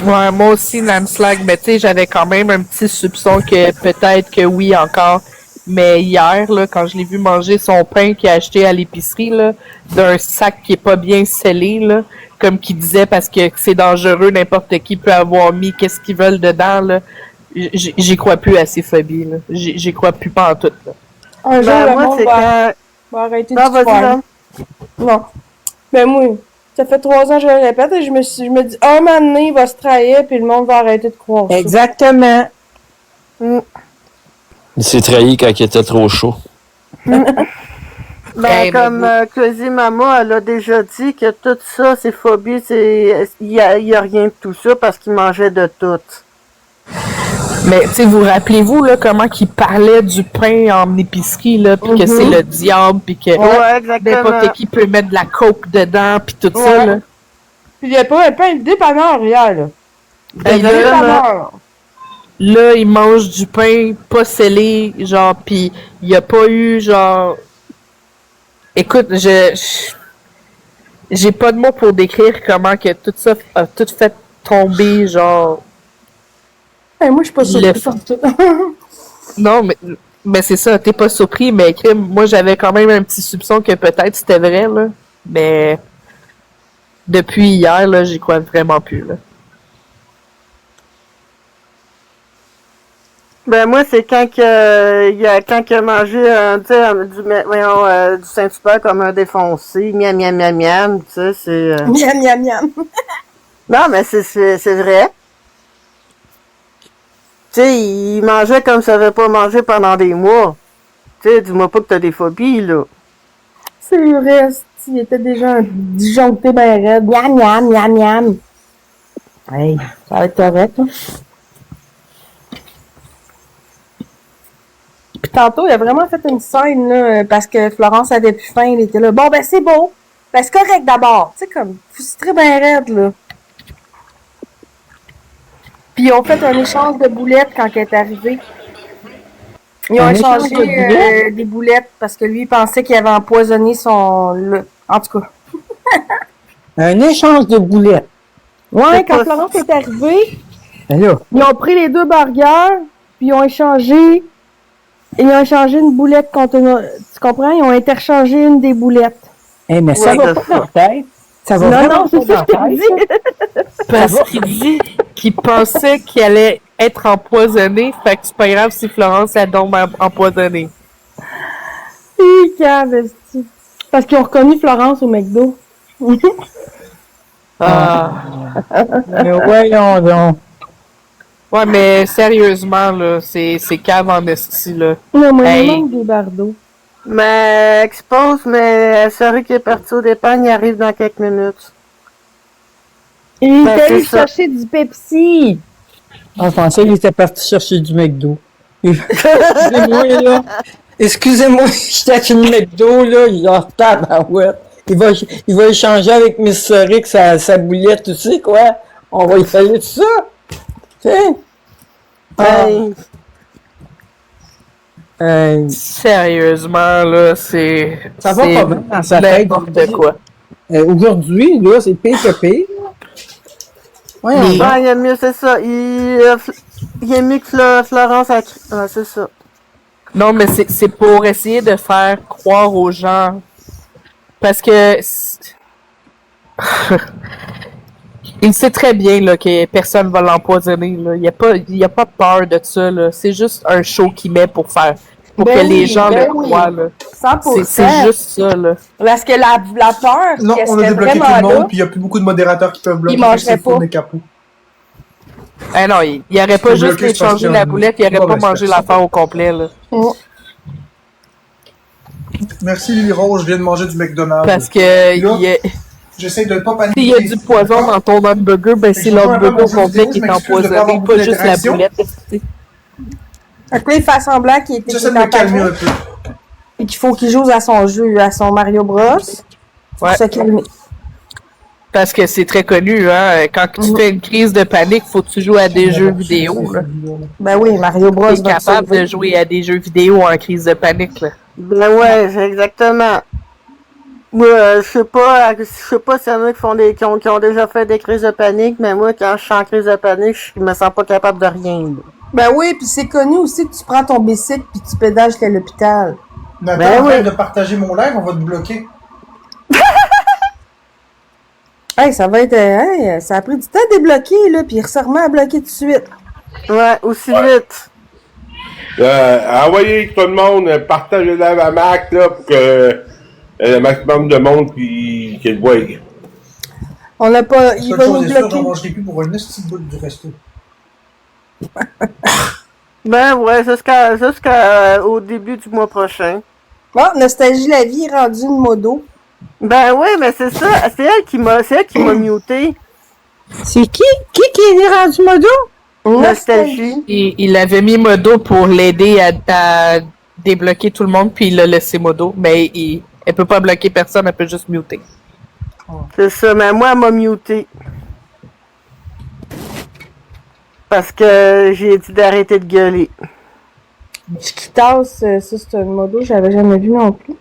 Ouais, moi aussi, Landslag, mais tu sais, j'avais quand même un petit soupçon que peut-être que oui encore. Mais hier, là, quand je l'ai vu manger son pain qu'il a acheté à l'épicerie, là, d'un sac qui est pas bien scellé, là, comme qu'il disait parce que c'est dangereux, n'importe qui peut avoir mis qu'est-ce qu'ils veulent dedans, là. J'y crois plus à ces phobies, là. J'y crois plus pas en tout, là. Un jour, Ben, le moi, monde c'est quand. va arrêter Non, de vas-y, croire. là. Non. Ben moi, ça fait 3 ans que je le répète et je me dis, un moment donné, il va se trahir puis le monde va arrêter de croire ça. Exactement. Il s'est trahi quand il était trop chaud. Ben, Hey, mais comme vous- Crazy Mama, elle a déjà dit que tout ça, ces phobies, il y a rien de tout ça parce qu'il mangeait de tout. Mais, tu sais, vous rappelez-vous, là, comment qu'il parlait du pain en épicerie, là, pis que c'est le diable, pis que Ouais, exactement. n'importe qui peut mettre de la coke dedans, pis tout ça, Ouais. là. Puis il y a pas un dépanneur hier, là. Ben, là, Dépanneur. là, il mange du pain pas scellé, genre, pis il y a pas eu, genre... Écoute, j'ai pas de mots pour décrire comment que tout ça a tout fait tomber, genre... Hey, moi, je suis pas sûre Le- de ça. Non, mais c'est ça, t'es pas surpris, mais crime, moi j'avais quand même un petit soupçon que peut-être c'était vrai, là. Mais depuis hier, là, j'y crois vraiment plus, là. Ben, moi, c'est quand il a mangé tu sais, du Saint-Hubert comme un défoncé, miam, miam, miam, miam, tu sais, c'est... Miam, miam, miam. Non, mais c'est vrai. Tu sais, il mangeait comme ça avait pas mangé pendant des mois. Tu sais, dis-moi pas que t'as des phobies, là. C'est vrai, il était déjà disjoncté ben raide. Miam, miam, miam, miam. Hey, ça va être correct, là. Puis tantôt, il a vraiment fait une scène, là, parce que Florence avait plus faim. Il était là, bon, ben c'est beau. Ben c'est correct d'abord. Tu sais, comme, c'est très bien raide, là. Puis ils ont fait un échange de boulettes quand elle est arrivée. Ils ont Un échangé échange de boulettes? des boulettes parce que lui, il pensait qu'il avait empoisonné son... En tout cas. Un échange de boulettes. Ouais, C'est quand pas- Florence est arrivée, Ben là, ils ont pris les 2 burgers, puis ils ont échangé une boulette contre une... Tu comprends? Ils ont interchangé une des boulettes. hey, mais ça Ouais, va de pas ça. dans la tête. Ça va Non, vraiment non, c'est pas ça dans que je la te tête. dis. Parce qu'il dit qu'il pensait qu'il allait être empoisonné, fait que c'est pas grave si Florence elle tombe empoisonnée. Hi, cave, esti. Parce qu'ils ont reconnu Florence au McDo. Ah. Mais voyons donc. Ouais, mais sérieusement, là, c'est cave en esti, là. Non, moi, il Hey. manque des bardeaux. Mais expose, mais celui qui est parti au départ, il arrive dans quelques minutes. Il Ben, est allé c'est ça. chercher du Pepsi. On pensait qu'il était parti chercher du McDo. Excusez-moi, là. Excusez-moi, j'étais chez le McDo, là. Il est en tabarouette. Il va échanger avec Miss Rick sa boulette, tu sais quoi? On va y faire tout ça. Tu sais? Hey, Sérieusement, là, c'est... Ça va c'est pas bien dans sa tête. n'importe quoi. Aujourd'hui, là, c'est pire que pire. Voyons Mais- donc. ben, il est mieux, c'est ça. Il est mieux que Florence a cru. Ah, c'est ça. Non, mais c'est pour essayer de faire croire aux gens. Parce que... Il sait très bien là, que personne va l'empoisonner. Là. Il y a pas peur de ça. Là. C'est juste un show qu'il met pour que Ben les oui, gens ben le oui. croient. Là. 100%. C'est juste ça. Là. Parce que la peur, Non, qu'elle on a serait débloqué tout vraiment le monde, là, puis il n'y a plus beaucoup de modérateurs qui peuvent bloquer. Ils mangeraient c'est le fou pas. des capous. Ah non, il aurait pas C'est juste bloqué, c'est parce échangé qu'il y la a boulette, il aurait une pas mauvaise mangé personne. l'affaire au complet. Là. Merci Lily Rose, je viens de manger du McDonald's. Parce que J'essaie de ne pas paniquer. s'il y a du poison dans ton hamburger, ben c'est l'hamburger au complet qui est empoisonné, pas juste la boulette. Fait que là, il fait semblant qu'il était J'essaie de me calmer un peu. et qu'il faut qu'il joue à son jeu, à son Mario Bros. Pour Ouais. se calmer. Parce que c'est très connu, hein. Quand tu fais une crise de panique, faut que tu joues à des jeux vidéo. Là. Ben oui, Mario Bros. Tu es va te capable sauver. de jouer à des jeux vidéo en crise de panique. Là. Ben ouais, c'est exactement. Moi, je sais pas s'il y en a qui ont déjà fait des crises de panique, mais moi, quand je suis en crise de panique, je me sens pas capable de rien. Là. Ben oui, puis c'est connu aussi que tu prends ton bicycle puis tu pédales jusqu'à l'hôpital. Nathan, Ben arrête oui. de partager mon live, on va te bloquer. Hey, ça va être... hey, ça a pris du temps à débloquer, là, puis il se remet à bloquer tout de suite. Ouais, aussi vite. Envoyez tout le monde, partagez la à Mac là, pour que le maximum de monde qui le voie. On n'a pas... Il Seule va chose nous est sûre, j'en bloquer. mangerai plus pour une petite bout du resto. Ben ouais, au début du mois prochain. Bon, Nostalgie la vie est rendue une modo. Ben ouais, mais c'est ça, c'est elle qui m'a muté. C'est qui? Qui est rendu modo? Nostalgie. Il avait mis Modo pour l'aider à débloquer tout le monde, puis il l'a laissé Modo. Mais elle peut pas bloquer personne, elle peut juste muter. C'est ça, mais moi, elle m'a muté. Parce que j'ai dit d'arrêter de gueuler. Chiquitas, ça c'est un modo, j'avais jamais vu non plus.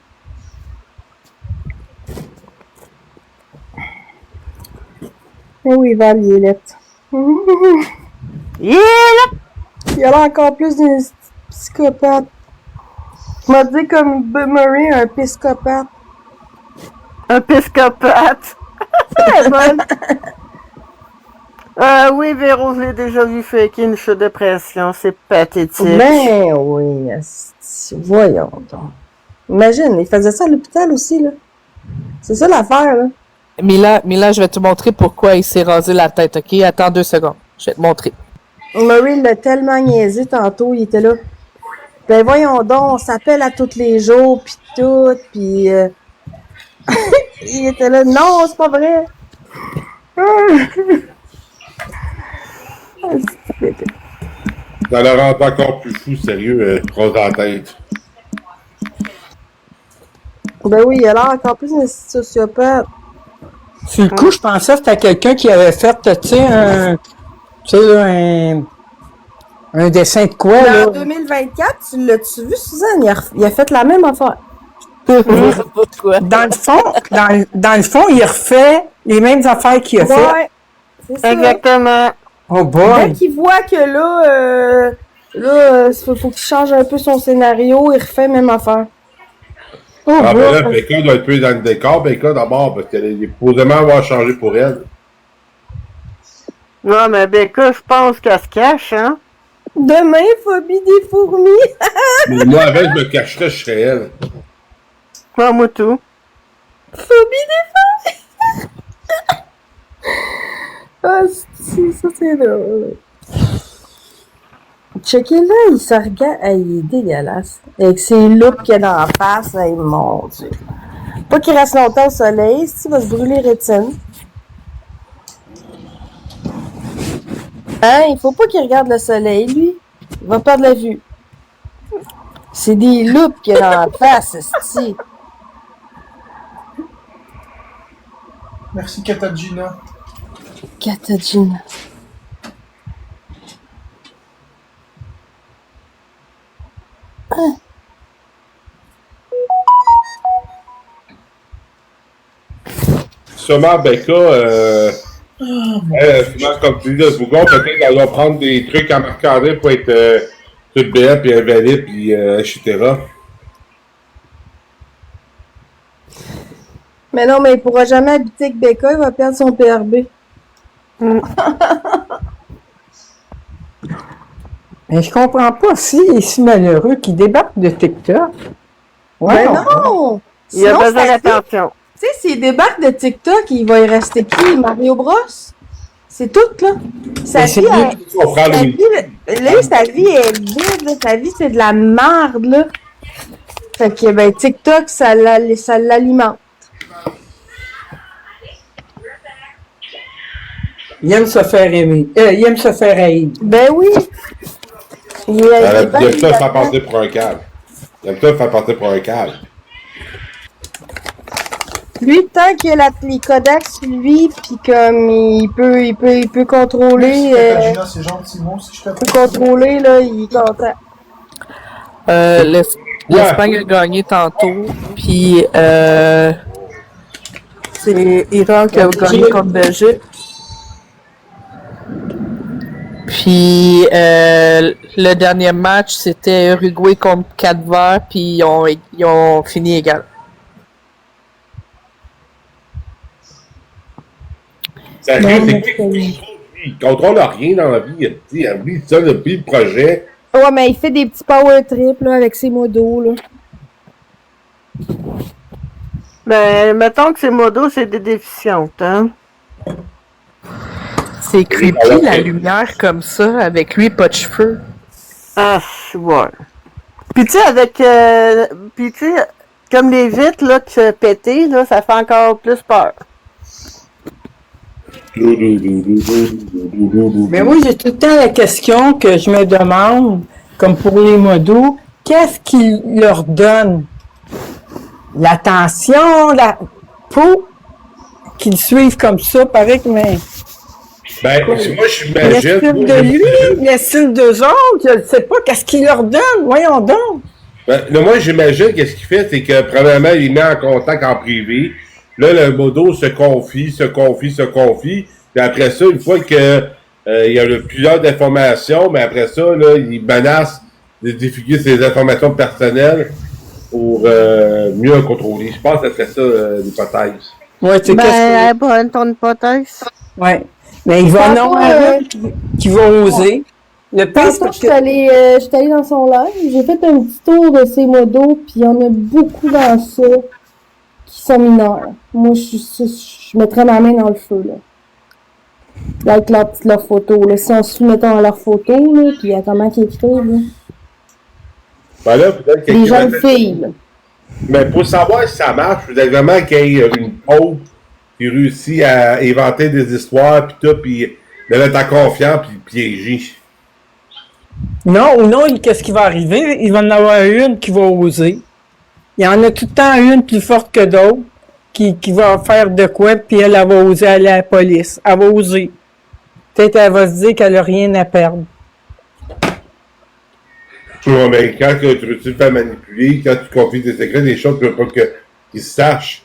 Eh oui, Val, il est lettre. Yeah, là! Il a l'air encore plus d'un psychopathe. Je m'a dit comme Murray, un piscopathe. Un piscopathe. C'est bonne. Oui, Véro, je l'ai déjà vu faker une chute de pression. C'est pathétique. Ben oui, asti, voyons donc. Imagine, il faisait ça à l'hôpital aussi, là. C'est ça l'affaire, là. Mila, je vais te montrer pourquoi il s'est rasé la tête, ok? Attends 2 secondes. Je vais te montrer. Murray l'a tellement niaisé tantôt, il était là. Ben voyons donc, on s'appelle à tous les jours, pis tout, pis... il était là, non, c'est pas vrai. Ça le rend encore plus fou, sérieux, rose dans la tête. Ben oui, il a l'air encore plus d'un sociopathe. Sur le coup, je pensais que c'était quelqu'un qui avait fait, tu sais, un dessin de quoi, Mais là. en 2024, tu l'as-tu vu, Suzanne? Il a fait la même affaire. Pourquoi? Dans le fond, il refait les mêmes affaires qu'il a fait. Ouais, c'est ça. Exactement. Oh Dès boy! qu'il voit que faut qu'il change un peu son scénario, il refait la même affaire. Oh, Ah, ben là, boy. Becca doit être plus dans le décor, Becca d'abord, parce qu'elle est supposément avoir changé pour elle. Non, mais Becca, je pense qu'elle se cache, hein? Demain, phobie des fourmis. Mais moi, avec, je me cacherais, je serais elle. Moi, moi tout. Phobie des fourmis. Ah, ça c'est drôle. Checkez là, il se regarde. Hey, il est dégueulasse. Avec ses loups qu'il y a dans la face, hey, mon Dieu. Pas qu'il reste longtemps au soleil, il va se brûler les rétines. Hein, il faut pas qu'il regarde le soleil, lui. Il va perdre la vue. C'est des loups qu'il y a dans la face, esti. Merci Katagina. Katagina. Sûrement, Becca, sûrement, comme tu dis, le bougon, peut-être qu'elle va prendre des trucs à marquer pour être toute belle, puis invalide, puis etc. Mais non, mais il pourra jamais habiter avec Becca, il va perdre son PRB. Mais je comprends pas si il est si malheureux qu'il débarque de TikTok. Ben non! Il a Sinon, besoin sa vie, d'attention. tu sais, s'il débarque de TikTok, il va y rester qui? Mario Bros? C'est tout, là. Sa Mais vie, c'est elle- On prend sa le vie, là, sa vie est vide, là. Sa vie, c'est de la merde, là. Fait que, ben, TikTok, ça l'alimente. Il aime se faire aimer. Il aime se faire haïr. Ben oui. Il est Il aime bien ça se faire là-dedans. passer pour un câble. Il aime ça se faire passer pour un câble. Lui, tant qu'il a les codecs sur lui, puis comme il peut contrôler, Katagina, c'est gentil, moi aussi, je te peut contrôler, là, il est content. L'Espagne a gagné tantôt, puis c'est Iran qui a gagné contre Belgique. Puis le dernier match, c'était Uruguay contre Cap-Vert, puis ils ont fini égal. Ça c'est qu'il contrôle rien dans la vie. Il a vu ça depuis le projet. Ouais, mais il fait des petits power trips, là, avec ses modos, là. Ben, mettons que ces modos, c'est des déficientes, hein. C'est creepy, la lumière comme ça, avec lui, pas de cheveux. Ah, ouais. Puis tu sais, avec... puis tu sais, comme les vitres, là, que tu fais péter, là, ça fait encore plus peur. Mais moi, j'ai tout le temps la question que je me demande, comme pour les modos, qu'est-ce qu'ils leur donnent? L'attention, pour qu'ils suivent comme ça, pareil que mais. Ben, moi, je m'imagine. L'estime de lui, l'estime d'eux autres, je ne sais pas, qu'est-ce qu'ils leur donnent? Voyons donc. Ben, là, moi, j'imagine qu'est-ce qu'il fait, c'est que, premièrement, il met en contact en privé. Là, le modo se confie. Puis après ça, une fois que il y a plusieurs informations, mais après ça, là, il menace de diffuser ses informations personnelles pour mieux contrôler. Je pense que c'est ça, l'hypothèse. Ouais, tu sais, Ben, bonne ton hypothèse. Ouais. Mais il va non qui va oser. Le pire, c'est Tantôt, parce je suis que. allée dans son live, j'ai fait un petit tour de ses modos, puis il y en a beaucoup dans ça qui sont mineurs. Moi, je mettrais ma main dans le feu, là. Avec leur photo, là. Si on se mettons à leur photo, là, puis à comment qu'ils écrivent, là. Ben là, peut-être que Les jeunes filles, là. mais pour savoir si ça marche, il faudrait vraiment qu'il y ait une autre qui réussit à inventer des histoires, puis tout, puis de mettre en confiance, puis piéger. Non, ou non, qu'est-ce qui va arriver? Il va en avoir une qui va oser. Il y en a tout le temps une plus forte que d'autres qui va faire de quoi, puis elle va oser aller à la police. Elle va oser. Peut-être elle va se dire qu'elle n'a rien à perdre. Ouais, mais quand que tu te fais manipuler, quand tu confies tes secrets, des choses, tu veux pas qu'ils se sachent.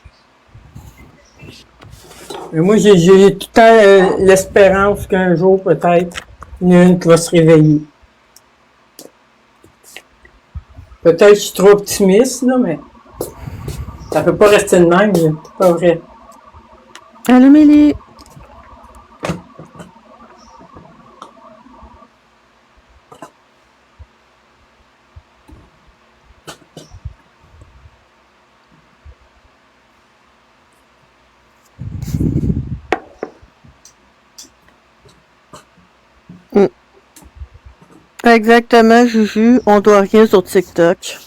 Mais moi, j'ai tout le temps l'espérance qu'un jour, peut-être, il y en a une qui va se réveiller. Peut-être que je suis trop optimiste, là, mais ça peut pas rester de même, là. C'est pas vrai. Allumez-les. Exactement, Juju. On doit rien sur TikTok.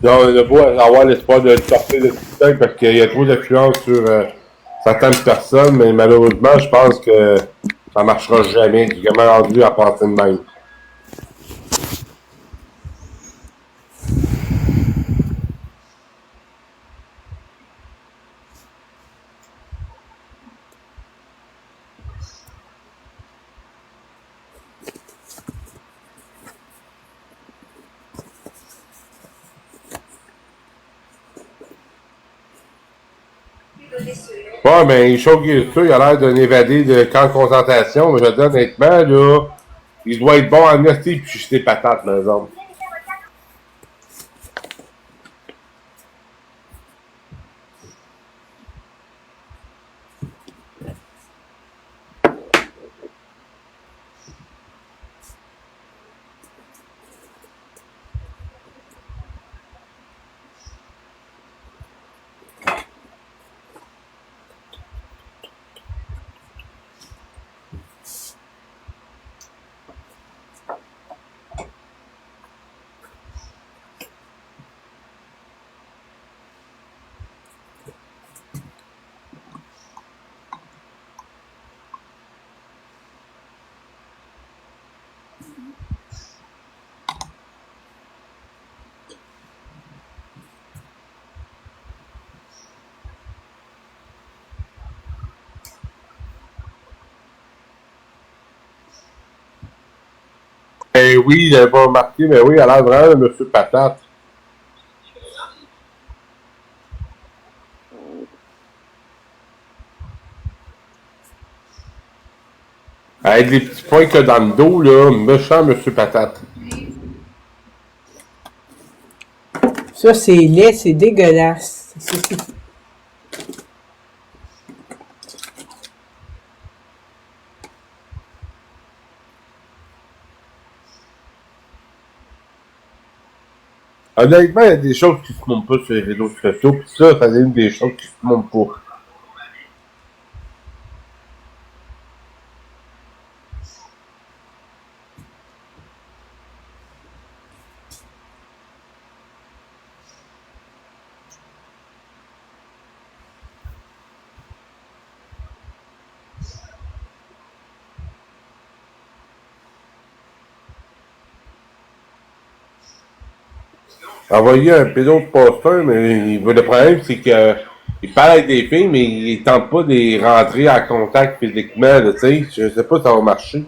Donc, on a beau avoir l'espoir de le sortir de TikTok parce qu'il y a trop d'influence sur certaines personnes, mais malheureusement, je pense que ça marchera jamais. J'ai jamais rendu à penser de même. Ouais, mais Show Gilster, il a l'air d'un évadé de camp de concentration, mais je te dis honnêtement, là, il doit être bon en esti puis jeter des patates, par exemple. Ben oui, j'avais pas remarqué, mais oui, il a l'air vraiment de Monsieur Patate. Avec les petits points qu'il y a dans le dos, là, méchant Monsieur Patate. Ça, c'est laid, c'est dégueulasse. Honnêtement, il y a des choses qui se montent pas sur les réseaux sociaux, pis ça c'est une des choses qui se montent pas. Envoyer un pédo de poster, mais le problème, c'est que il parle avec des filles, mais il tente pas de les rentrer en contact physiquement, là, tu sais. Je sais pas si ça va marcher.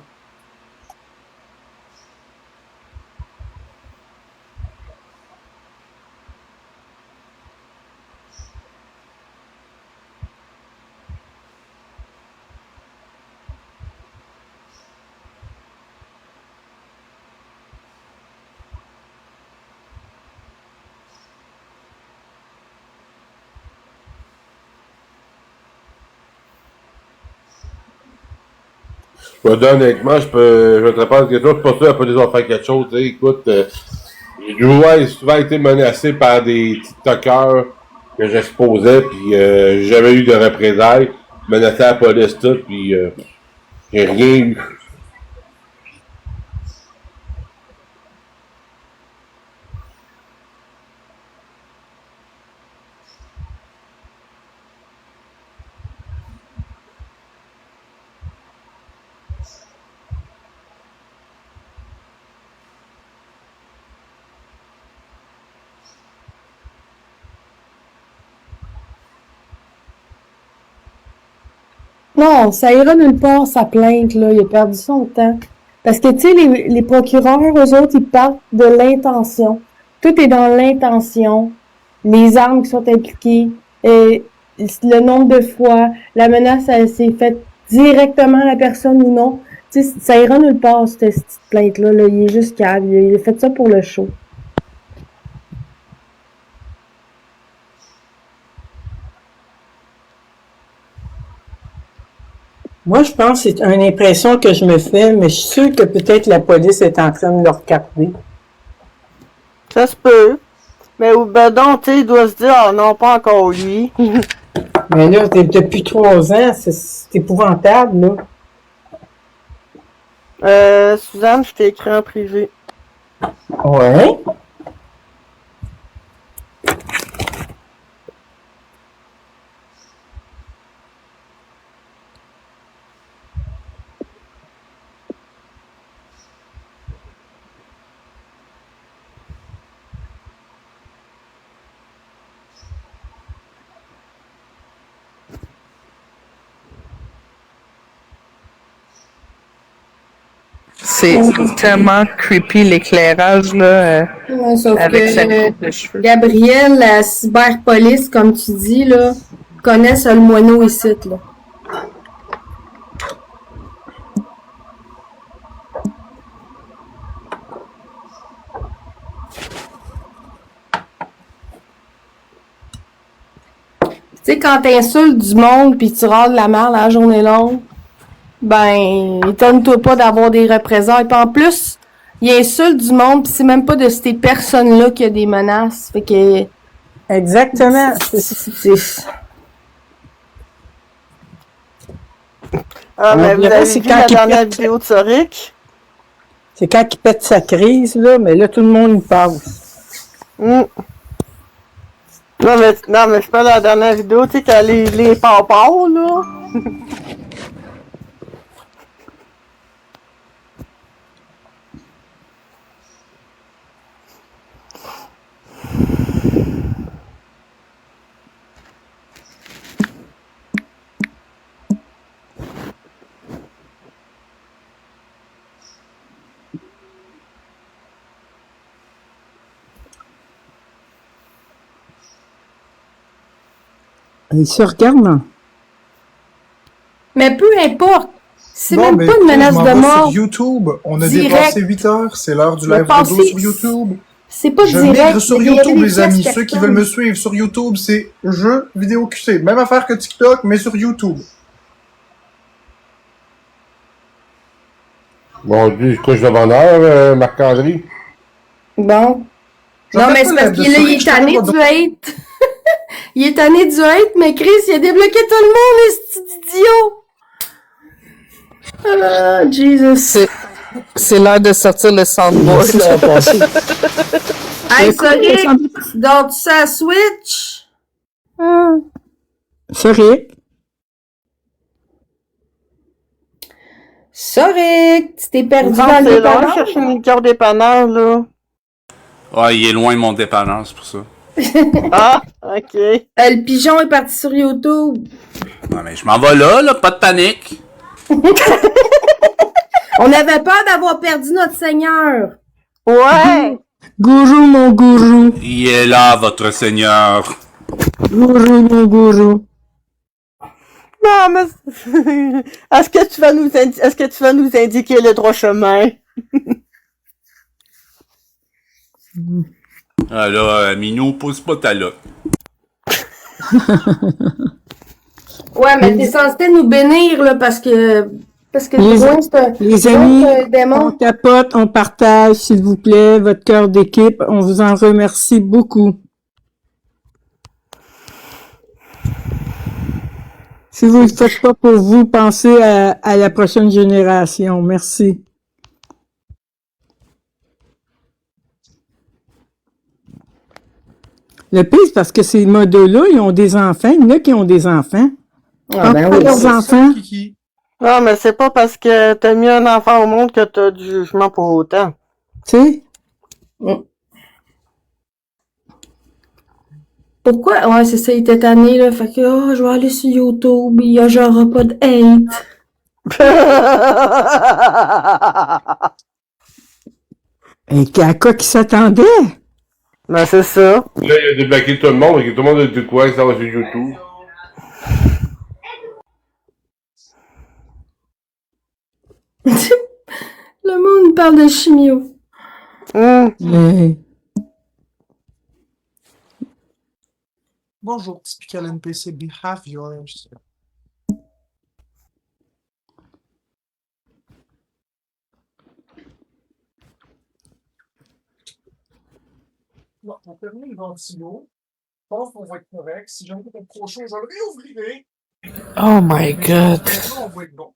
Je vais dire honnêtement, je vais te répondre quelque chose, c'est pas sûr, elle peut déjà faire quelque chose, tu sais, écoute, j'ai souvent été menacé par des TikTokers que j'exposais, puis j'ai jamais eu de représailles, menacé à la police tout, puis j'ai rien eu. Non, ça ira nulle part, sa plainte, là. Il a perdu son temps. Parce que, tu sais, les procureurs, eux autres, ils partent de l'intention. Tout est dans l'intention. Les armes qui sont impliquées, le nombre de fois, la menace, elle s'est faite directement à la personne ou non. Tu sais, ça ira nulle part, cette petite plainte-là, là. Il est juste calme. Il a fait ça pour le show. Moi, je pense que c'est une impression que je me fais, mais je suis sûre que peut-être la police est en train de le regarder. Ça se peut. Mais ben donc, tu sais, il doit se dire, oh non, pas encore lui. Mais là, depuis 3 ans, c'est épouvantable, là. Suzanne, je t'ai écrit en privé. Ouais. C'est tellement creepy l'éclairage, là, Ouais, sauf avec sa que coupe de cheveux. Gabrielle, la cyberpolice, comme tu dis, là, connaît ça le moineau ici, là. Tu sais, quand t'insultes du monde pis tu râles la merde la journée longue, ben, étonne-toi pas d'avoir des représailles. Pis en plus, il insulte du monde pis c'est même pas de ces personnes-là qu'il y a des menaces. Fait que... Exactement. Ah, mais On vous dirait avez c'est vu quand la il dernière pète- vidéo de Soric? C'est quand il pète sa crise, là, mais là, tout le monde y passe. Hmm. Non, mais je parle de la dernière vidéo, tu sais, quand les papas, là. Il se regarde, non? Mais peu importe. C'est Bon, même mais pas une écoutez, menace je m'en de vais mort. sur YouTube. On a Direct. dépassé 8 heures. C'est l'heure du Mais live pensez- vidéo sur YouTube. C'est pas Je direct. migre sur mais il y a YouTube, des les amis. pièces Ceux qui cartons. veulent me suivre sur YouTube, c'est Jeux Vidéo QC. Même affaire que TikTok, mais sur YouTube. Bon, lui, je couche de bonne heure, Marc-André. Bon. Je Non, vais mais pas c'est la- parce de qu'il souris, est je tanné te du hate. Il est tanné du hate, mais Chris, il a débloqué tout le monde, ce idiot. Ah, Jesus. C'est l'heure de sortir le soundboard. Ça va passer. Hey, Soric, donc ça Switch? Sorry. Soric, tu t'es perdu Non, dans le c'est long, dépanneur? chercher une carte dépanneur, là. Ah, il est loin mon dépanneur, c'est pour ça. Ah, ok. Le pigeon est parti sur YouTube. Non, mais je m'en vais là, pas de panique. On avait peur d'avoir perdu notre Seigneur. Ouais! Gourou, mon gourou. Il est là, votre seigneur. Gourou, mon gourou. Non, mais... Est-ce que tu vas nous indiquer le droit chemin? Ah là, Minou, pousse pas ta loque. Ouais, mais t'es censé nous bénir, là, parce que Les- loin, c'est un Les amis, un on démon. tapote, on partage, s'il vous plaît, votre cœur d'équipe. On vous en remercie beaucoup. Si vous ne le faites pas pour vous, pensez à la prochaine génération. Merci. Le pire, c'est parce que ces modos-là, ils ont des enfants. Il y en a qui ont des enfants. Ah, ben oui. leurs C'est ça, enfants. Kiki. Non, mais c'est pas parce que t'as mis un enfant au monde que t'as du jugement pour autant. Tu sais? Pourquoi? Ouais, c'est ça, il était tanné, là. Fait que, oh, je vais aller sur YouTube, il y a genre pas de hate. Et à quoi qui s'attendait? Ben, c'est ça. Là, il a débloqué tout le monde, et tout le monde a dit quoi, que ça va sur YouTube. Le monde parle de chimio. Eh, Bonjour, typical NPC, behalf yours. Bon, on termine le ventilo. Je pense qu'on va être correct. Si jamais c'est trop chaud, je le réouvrirai. Oh my god. Maintenant, on va être bon.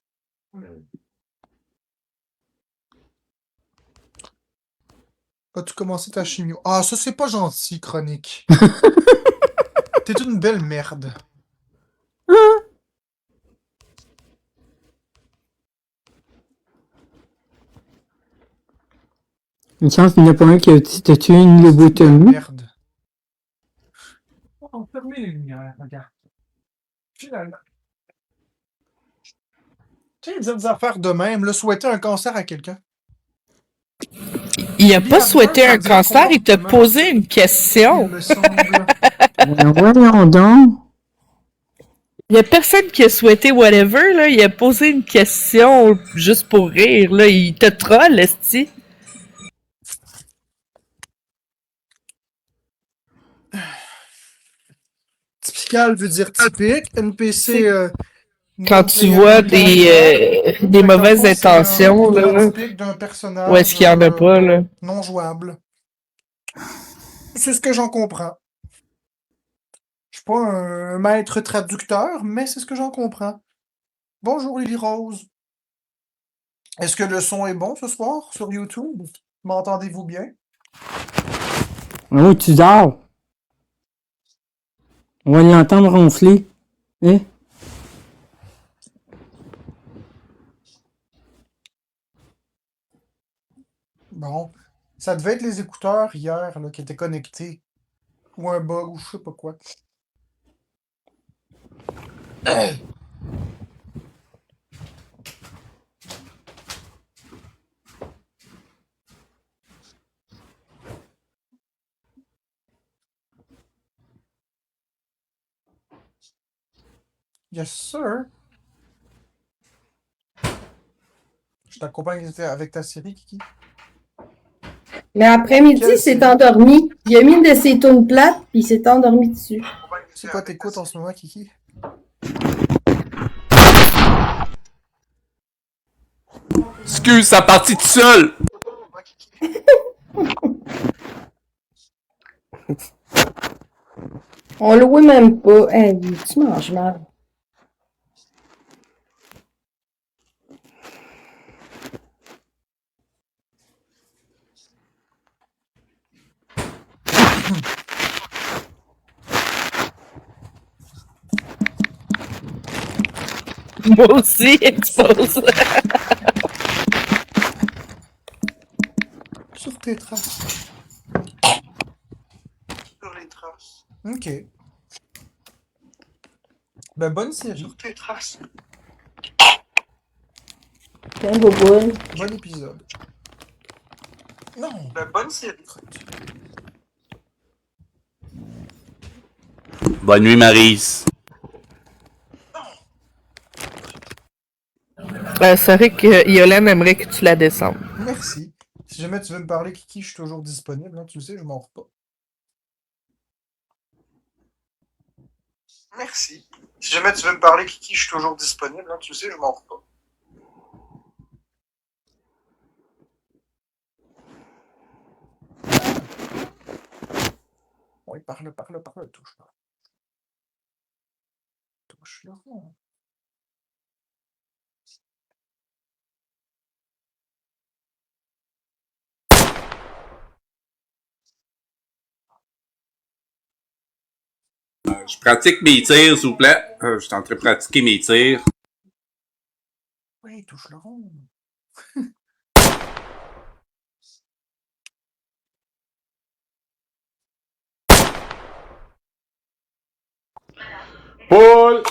As-tu commencé ta chimio? Ah, ça, c'est pas gentil, Chronique. T'es une belle merde. une chance qu'il n'y en a pas un qui a dit t'as tué une lobotomie. Merde. On ferme les lumières, regarde. Finalement. Tu sais, des affaires de même, là, souhaiter un cancer à quelqu'un. Il a pas souhaité un cancer, il t'a posé une question. Il me semble. Ben voyons donc. Il y a personne qui a souhaité whatever, là. Il a posé une question juste pour rire, là. Il te troll, esti. Typical veut dire typique. NPC. Quand tu vois des mauvaises intentions, là. Typique d'un personnage. Ou est-ce qu'il y en a pas, là? Non jouable. C'est ce que j'en comprends. Je suis pas un maître traducteur, mais c'est ce que j'en comprends. Bonjour Lily Rose. Est-ce que le son est bon ce soir sur YouTube? M'entendez-vous bien? Oh, tu dors. On va l'entendre ronfler. Hein? Bon. Ça devait être les écouteurs hier là, qui étaient connectés. Ou un bug ou je sais pas quoi. Yes, sir. Je t'accompagne avec ta série, Kiki. Mais après-midi, il s'est endormi. Il a mis une de ses tounes plates, puis il s'est endormi dessus. C'est quoi t'écoutes en ce moment, Kiki? Excuse, ça partit tout seul! On le voit même pas. Hey, tu manges mal. Moi aussi, expose. Sur tes traces. Sur les traces. Ok. Ben, bonne série. Sur tes traces. Tiens, boboune. Bon épisode. Non. Ben, bonne série. Bonne nuit, Maryse. C'est vrai que Yolande aimerait que tu la descendes. Merci. Si jamais tu veux me parler, Kiki, je suis toujours disponible. Hein, tu le sais, je m'en fous pas. Merci. Si jamais tu veux me parler, Kiki, je suis toujours disponible. Hein, tu le sais, je m'en fous pas. Oui, parle, touche-le. Touche-le. Je pratique mes tirs, s'il vous plaît. Je suis en train de pratiquer mes tirs. Oui, touche le rond. Paul!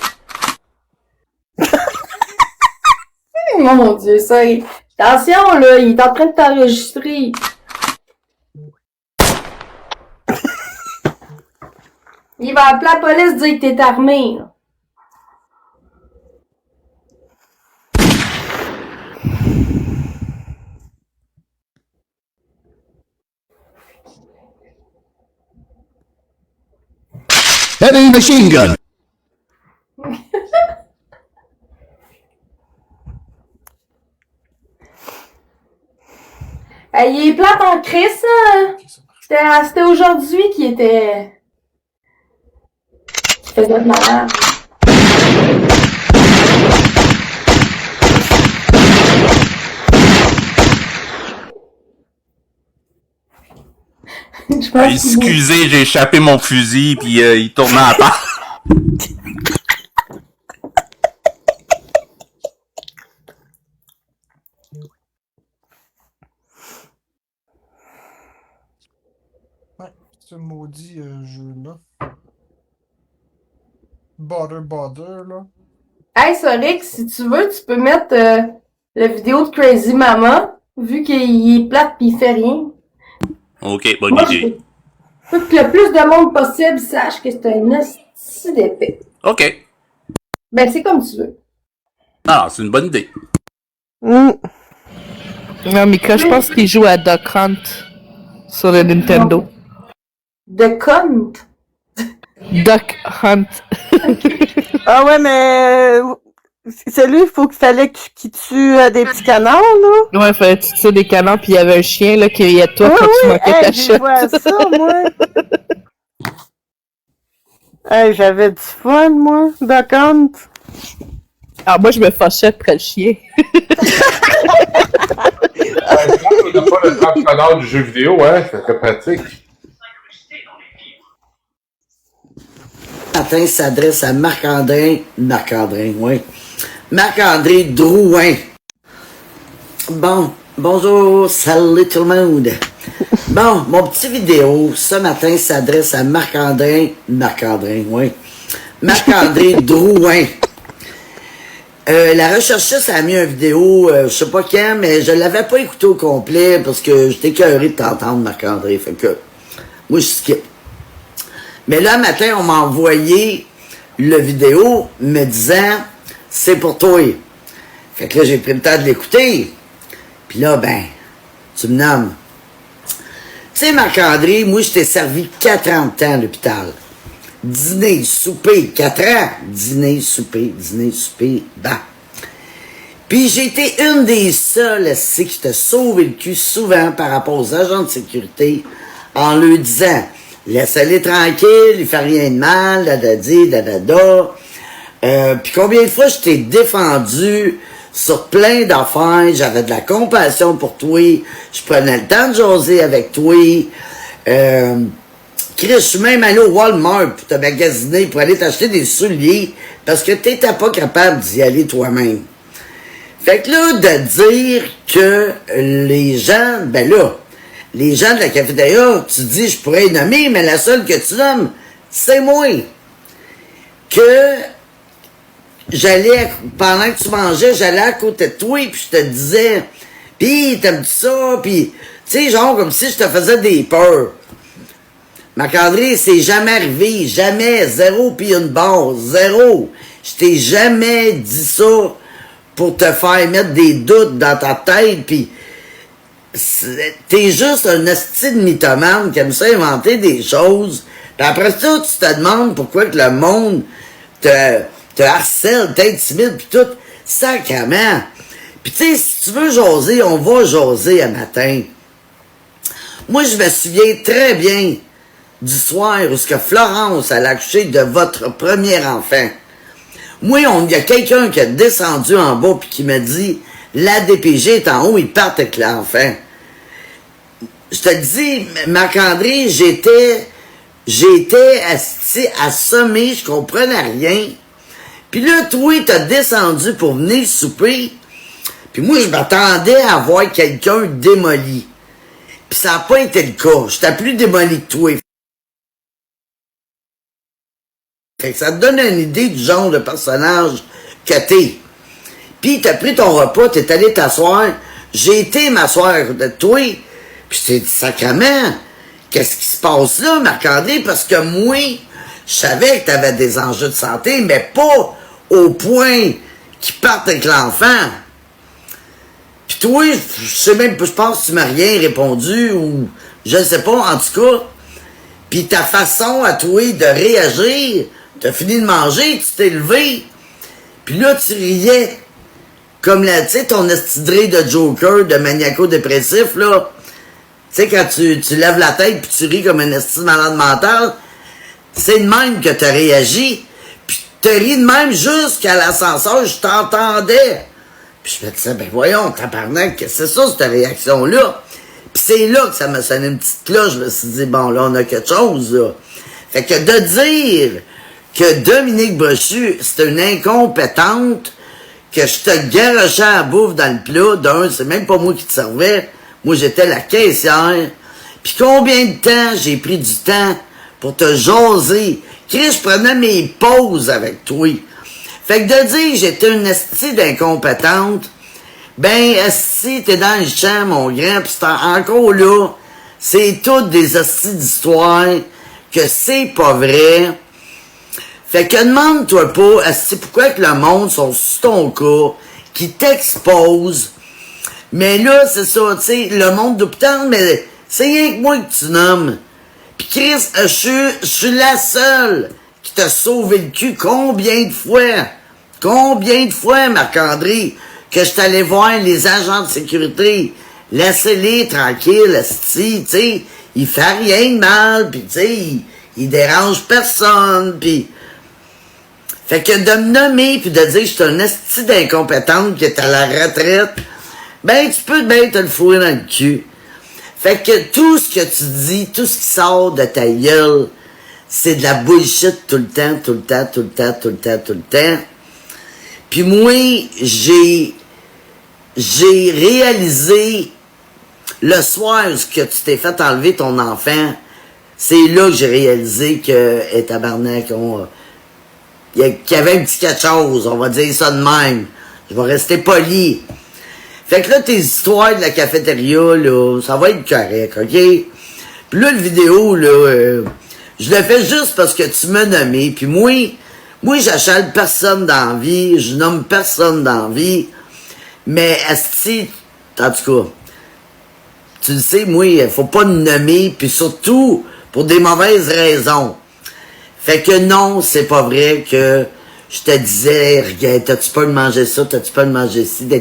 Mon Dieu, ça. Attention, là, il est en train de t'enregistrer. Il va appeler la police dire que t'es armé. Là. Heavy machine gun. Il est plate en crise, ça. C'était aujourd'hui qui était... qui faisait de malade. Excusez, j'ai échappé mon fusil, puis il tournait à part. Ouais, ce maudit jeu-là. Bother, là. Hey, Sorix, si tu veux, tu peux mettre la vidéo de Crazy Mama, vu qu'il est plate pis il fait rien. OK, bonne Moi, idée. je veux que le plus de monde possible sache que c'est un esti d'épée. OK. Ben, c'est comme tu veux. Ah, c'est une bonne idée. Non, Mika, je pense qu'il joue à Duck Hunt sur le Nintendo. De con. Duck Hunt. Ah ouais, mais c'est lui, il fallait qu'il tue des petits canards, là. Ouais, fallait que tu tires des canards, puis il y avait un chien là, qui riait à toi quand tu manquais ta je shot. vois ça, moi. Hey, j'avais du fun, moi, Duck Hunt. Ah, moi, je me fâchais après le chien. On n'a pas le championnat du jeu vidéo, hein? C'est très pratique. Ce matin s'adresse à Marc-André, oui. Marc-André Drouin. Bon, bonjour, salut tout le monde. Bon, mon petit vidéo, ce matin s'adresse à Marc-André, oui. Marc-André Drouin. La recherchiste a mis une vidéo, je sais pas quand, mais je l'avais pas écouté au complet parce que j'étais écœuré de t'entendre, Marc-André. Fait que, moi, je skip. Mais là, matin, on m'a envoyé le vidéo me disant « C'est pour toi ». Fait que là, j'ai pris le temps de l'écouter. Puis là, ben, tu me nommes. Tu sais, Marc-André, moi, je t'ai servi 4 ans de temps à l'hôpital. Dîner, souper, 4 ans. Dîner, souper, bah. Puis j'ai été une des seules qui t'a sauvé le cul souvent par rapport aux agents de sécurité en leur disant « Laisse-les tranquille, il fait rien de mal, dadadi, dadada. » Puis combien de fois je t'ai défendu sur plein d'affaires, j'avais de la compassion pour toi, je prenais le temps de jaser avec toi. Chris, je suis même allé au Walmart pour te magasiner, pour aller t'acheter des souliers, parce que t'étais pas capable d'y aller toi-même. Fait que là, de dire que les gens, ben là, les gens de la cafétéria, tu dis, je pourrais les nommer, mais la seule que tu nommes, c'est moi. Que j'allais, pendant que tu mangeais, j'allais à côté de toi, puis je te disais, pis t'aimes-tu ça, pis, tu sais, genre, comme si je te faisais des peurs. Marc-André, c'est jamais arrivé, jamais, zéro pis une barre, zéro. Je t'ai jamais dit ça pour te faire mettre des doutes dans ta tête, pis t'es juste un asti de mythomane qui aime ça inventer des choses. Pis après ça, tu te demandes pourquoi que le monde te harcèle, t'intimide, pis tout, sacrément. Pis tu sais, si tu veux jaser, on va jaser un matin. Moi, je me souviens très bien du soir où ce que Florence a accouché de votre premier enfant. Moi, il y a quelqu'un qui est descendu en bas puis qui me dit « La DPG est en haut, ils partent avec l'enfant. » Je te dis, Marc-André, j'étais assommé, je comprenais rien. Puis là, toi, t'as descendu pour venir souper. Puis moi, je m'attendais à voir quelqu'un démoli. Puis ça n'a pas été le cas. J'étais plus démoli que toi. Fait que ça te donne une idée du genre de personnage que t'es. Puis t'as pris ton repas, t'es allé t'asseoir. J'ai été m'asseoir à côté de toi. Puis t'es dit, sacrément, qu'est-ce qui se passe là, Marc-André? Parce que moi, je savais que t'avais des enjeux de santé, mais pas au point qu'ils partent avec l'enfant. Puis toi, je sais même pas, je pense que tu m'as rien répondu, ou je ne sais pas, en tout cas. Puis ta façon à toi de réagir, t'as fini de manger, tu t'es levé, puis là, tu riais. Comme tu sais, ton estidré de Joker, de maniaco-dépressif, là. Tu sais, quand tu lèves la tête puis tu ris comme un esti de malade mental, c'est de même que t'as réagi. Puis t'as ri de même jusqu'à l'ascenseur, je t'entendais. Puis je me disais, ben voyons, tabarnak, qu'est-ce que c'est ça, cette réaction-là? Puis c'est là que ça m'a sonné une petite cloche, je me suis dit, bon, là, on a quelque chose, là. Fait que de dire que Dominique Brochu, c'est une incompétente, que je te garochais à la bouffe dans le plat, d'un, c'est même pas moi qui te servais, moi j'étais la caissière, puis combien de temps j'ai pris du temps pour te jaser? Chris, je prenais mes pauses avec toi. Fait que de dire que j'étais une esti d'incompétente, ben esti, t'es dans le champ, mon grand, pis c'est encore là, C'est toutes des hosties d'histoires que c'est pas vrai. Fait que demande-toi pas, asti, pourquoi que le monde sont sur ton cas, qui t'expose. Mais là, c'est ça, tu sais, le monde d'hôpital, mais c'est rien que moi que tu nommes. Pis Chris, je suis la seule qui t'a sauvé le cul combien de fois? Combien de fois, Marc-André, que je t'allais voir les agents de sécurité? Laissez-les tranquilles, asti, tu sais, il fait rien de mal, pis tu sais, il dérange personne, pis... Fait que de me nommer pis de dire que je suis un asti d'incompétente qui est à la retraite, ben tu peux bien te le fouiller dans le cul. Fait que tout ce que tu dis, tout ce qui sort de ta gueule, c'est de la bullshit tout le temps, tout le temps, tout le temps, tout le temps, tout le temps. Puis moi, j'ai réalisé le soir ce que tu t'es fait enlever ton enfant, c'est là que j'ai réalisé que, tabarnak, qu'il y avait un petit quelque chose, on va dire ça de même. Je vais rester poli. Fait que là, tes histoires de la cafétéria, là, ça va être correct, OK? Puis là, le vidéo, là, je le fais juste parce que tu m'as nommé. Puis moi, j'achale personne dans la vie, je nomme personne dans la vie. Mais asti, en tout cas, tu le sais, moi, faut pas me nommer, puis surtout pour des mauvaises raisons. Fait que non, c'est pas vrai que je te disais, regarde, t'as-tu peur de manger ça, t'as-tu peur de manger ci, da.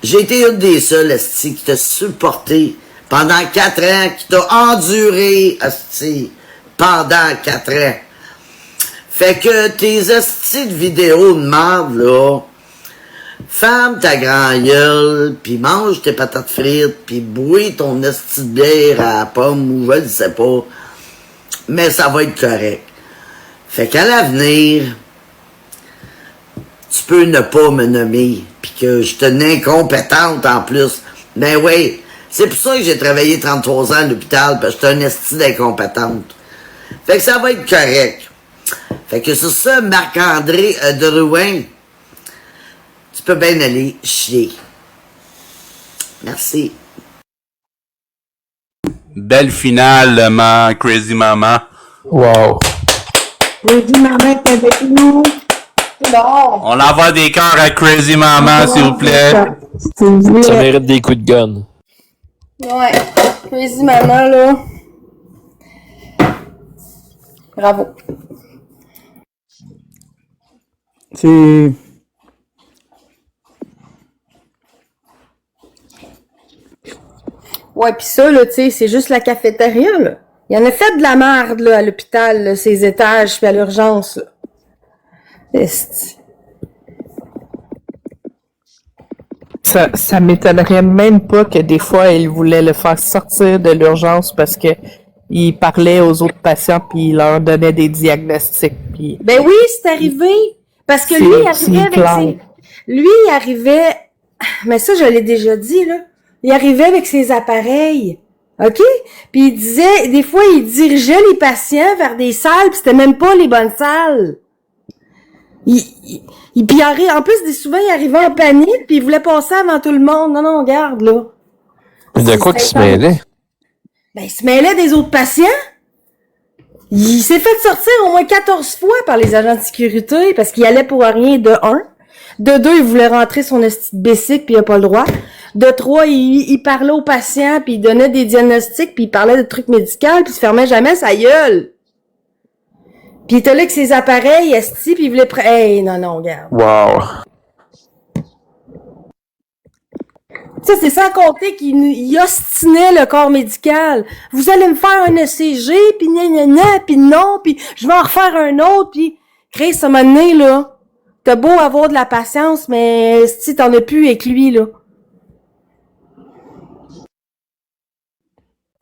J'ai été une des seules, asti, qui t'a supporté pendant 4 ans, qui t'a enduré, asti, pendant 4 ans. Fait que tes asti de vidéos de merde, là, ferme ta grand gueule, pis mange tes patates frites, pis bois ton asti de bière à la pomme, ou je ne sais pas. Mais ça va être correct. Fait qu'à l'avenir, tu peux ne pas me nommer, pis que je te incompétente en plus. Ben oui, c'est pour ça que j'ai travaillé 33 ans à l'hôpital, parce que j'étais un esti d'incompétente. Fait que ça va être correct. Fait que sur ça, Marc-André Drouin, tu peux bien aller chier. Merci. Belle finale, ma Crazy Mama. Wow. Crazy Maman est avec nous. Non. On envoie des cœurs à Crazy Mama, s'il vous plaît. Ça mérite des coups de gun. Ouais. Crazy Maman, là. Bravo. C'est... Ouais, pis ça, là, tu sais, c'est juste la cafétéria, là. Il en a fait de la merde, là, à l'hôpital, là, ces étages, puis à l'urgence, là. Esti. Ça m'étonnerait même pas que des fois, il voulait le faire sortir de l'urgence parce que il parlait aux autres patients puis il leur donnait des diagnostics. Puis Ben oui, c'est arrivé. Parce que lui, il arrivait avec ses... Lui, il arrivait... Mais ça, je l'ai déjà dit, là. Il arrivait avec ses appareils. OK? Puis il disait... Des fois, il dirigeait les patients vers des salles, puis c'était même pas les bonnes salles. Puis en plus, souvent, il arrivait en panique, puis il voulait passer avant tout le monde. Non, regarde, là. De quoi qu'il se mêlait? Ben, il se mêlait des autres patients. Il s'est fait sortir au moins 14 fois par les agents de sécurité parce qu'il allait pour rien, de 1. De 2, il voulait rentrer son esti de bicycle puis il a pas le droit. De 3, il parlait aux patients puis il donnait des diagnostics puis il parlait de trucs médicaux puis il se fermait jamais sa gueule. Puis il était là avec ses appareils, esti, puis il voulait... Hey, non, regarde. Wow. Ça, c'est sans compter qu'il ostinait le corps médical. Vous allez me faire un ECG, puis puis non, puis je vais en refaire un autre, puis... Chris, à un moment donné, là, t'as beau avoir de la patience, mais si t'en as plus avec lui, là.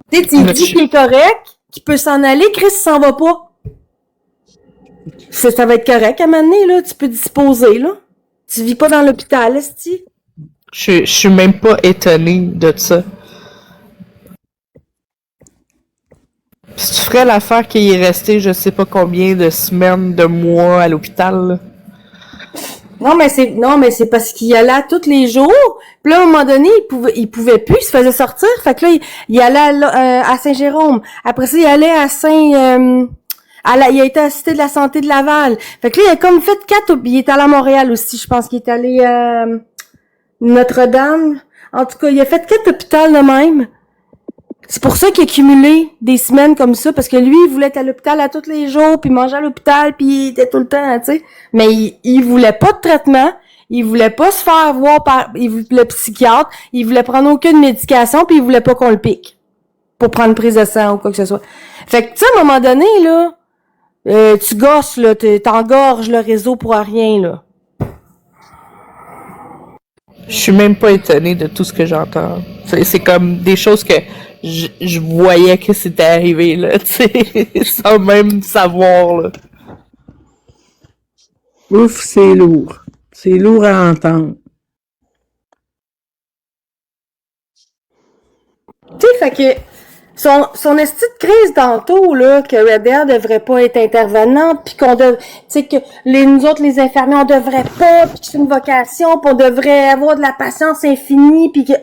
Tu sais, tu dis qu'il est correct, qu'il peut s'en aller, Chris, il s'en va pas. Ça va être correct à un moment donné, là. Tu peux disposer, là. Tu vis pas dans l'hôpital, esti. je suis même pas étonné de ça. Si tu ferais l'affaire qu'il est resté je sais pas combien de semaines, de mois à l'hôpital, là. Non, mais c'est parce qu'il allait là tous les jours. Puis là, à un moment donné, il pouvait plus, il se faisait sortir. Fait que là, il allait à Saint-Jérôme. Après ça, il allait à il a été à la Cité de la Santé de Laval. Fait que là, il a comme fait 4, il est allé à Montréal aussi, je pense qu'il est allé à Notre-Dame. En tout cas, il a fait 4 hôpitaux de même. C'est pour ça qu'il a cumulé des semaines comme ça, parce que lui, il voulait être à l'hôpital à tous les jours, puis manger à l'hôpital, puis il était tout le temps, tu sais. Mais il voulait pas de traitement, il voulait pas se faire voir par le psychiatre, il voulait prendre aucune médication, puis il voulait pas qu'on le pique pour prendre prise de sang ou quoi que ce soit. Fait que, tu sais, à un moment donné, là, tu gosses, là, t'engorges le réseau pour rien, là. Je suis même pas étonnée de tout ce que j'entends. C'est comme des choses que je voyais que c'était arrivé, là, tu sais, sans même savoir, là. Ouf, c'est lourd. C'est lourd à entendre. Tu sais, fait que son esti de crise tantôt, là, que Red Dead devrait pas être intervenant, pis tu sais, que nous autres, les infirmiers, on devrait pas, pis que c'est une vocation, pis on devrait avoir de la patience infinie, pis que...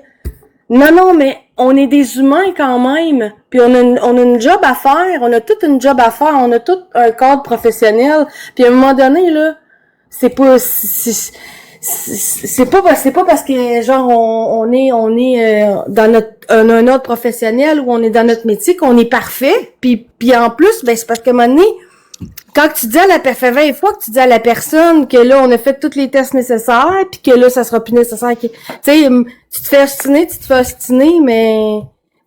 Non, mais on est des humains quand même, puis on a une job à faire, on a toute une job à faire, on a tout un cadre professionnel, puis à un moment donné, là, c'est pas parce que genre on est dans un ordre professionnel ou on est dans notre métier qu'on est parfait, puis en plus ben c'est parce que à un moment donné, quand tu dis ça fait 20 fois que tu dis à la personne que là on a fait tous les tests nécessaires puis que là ça sera plus nécessaire, tu sais, tu te fais ostiner, mais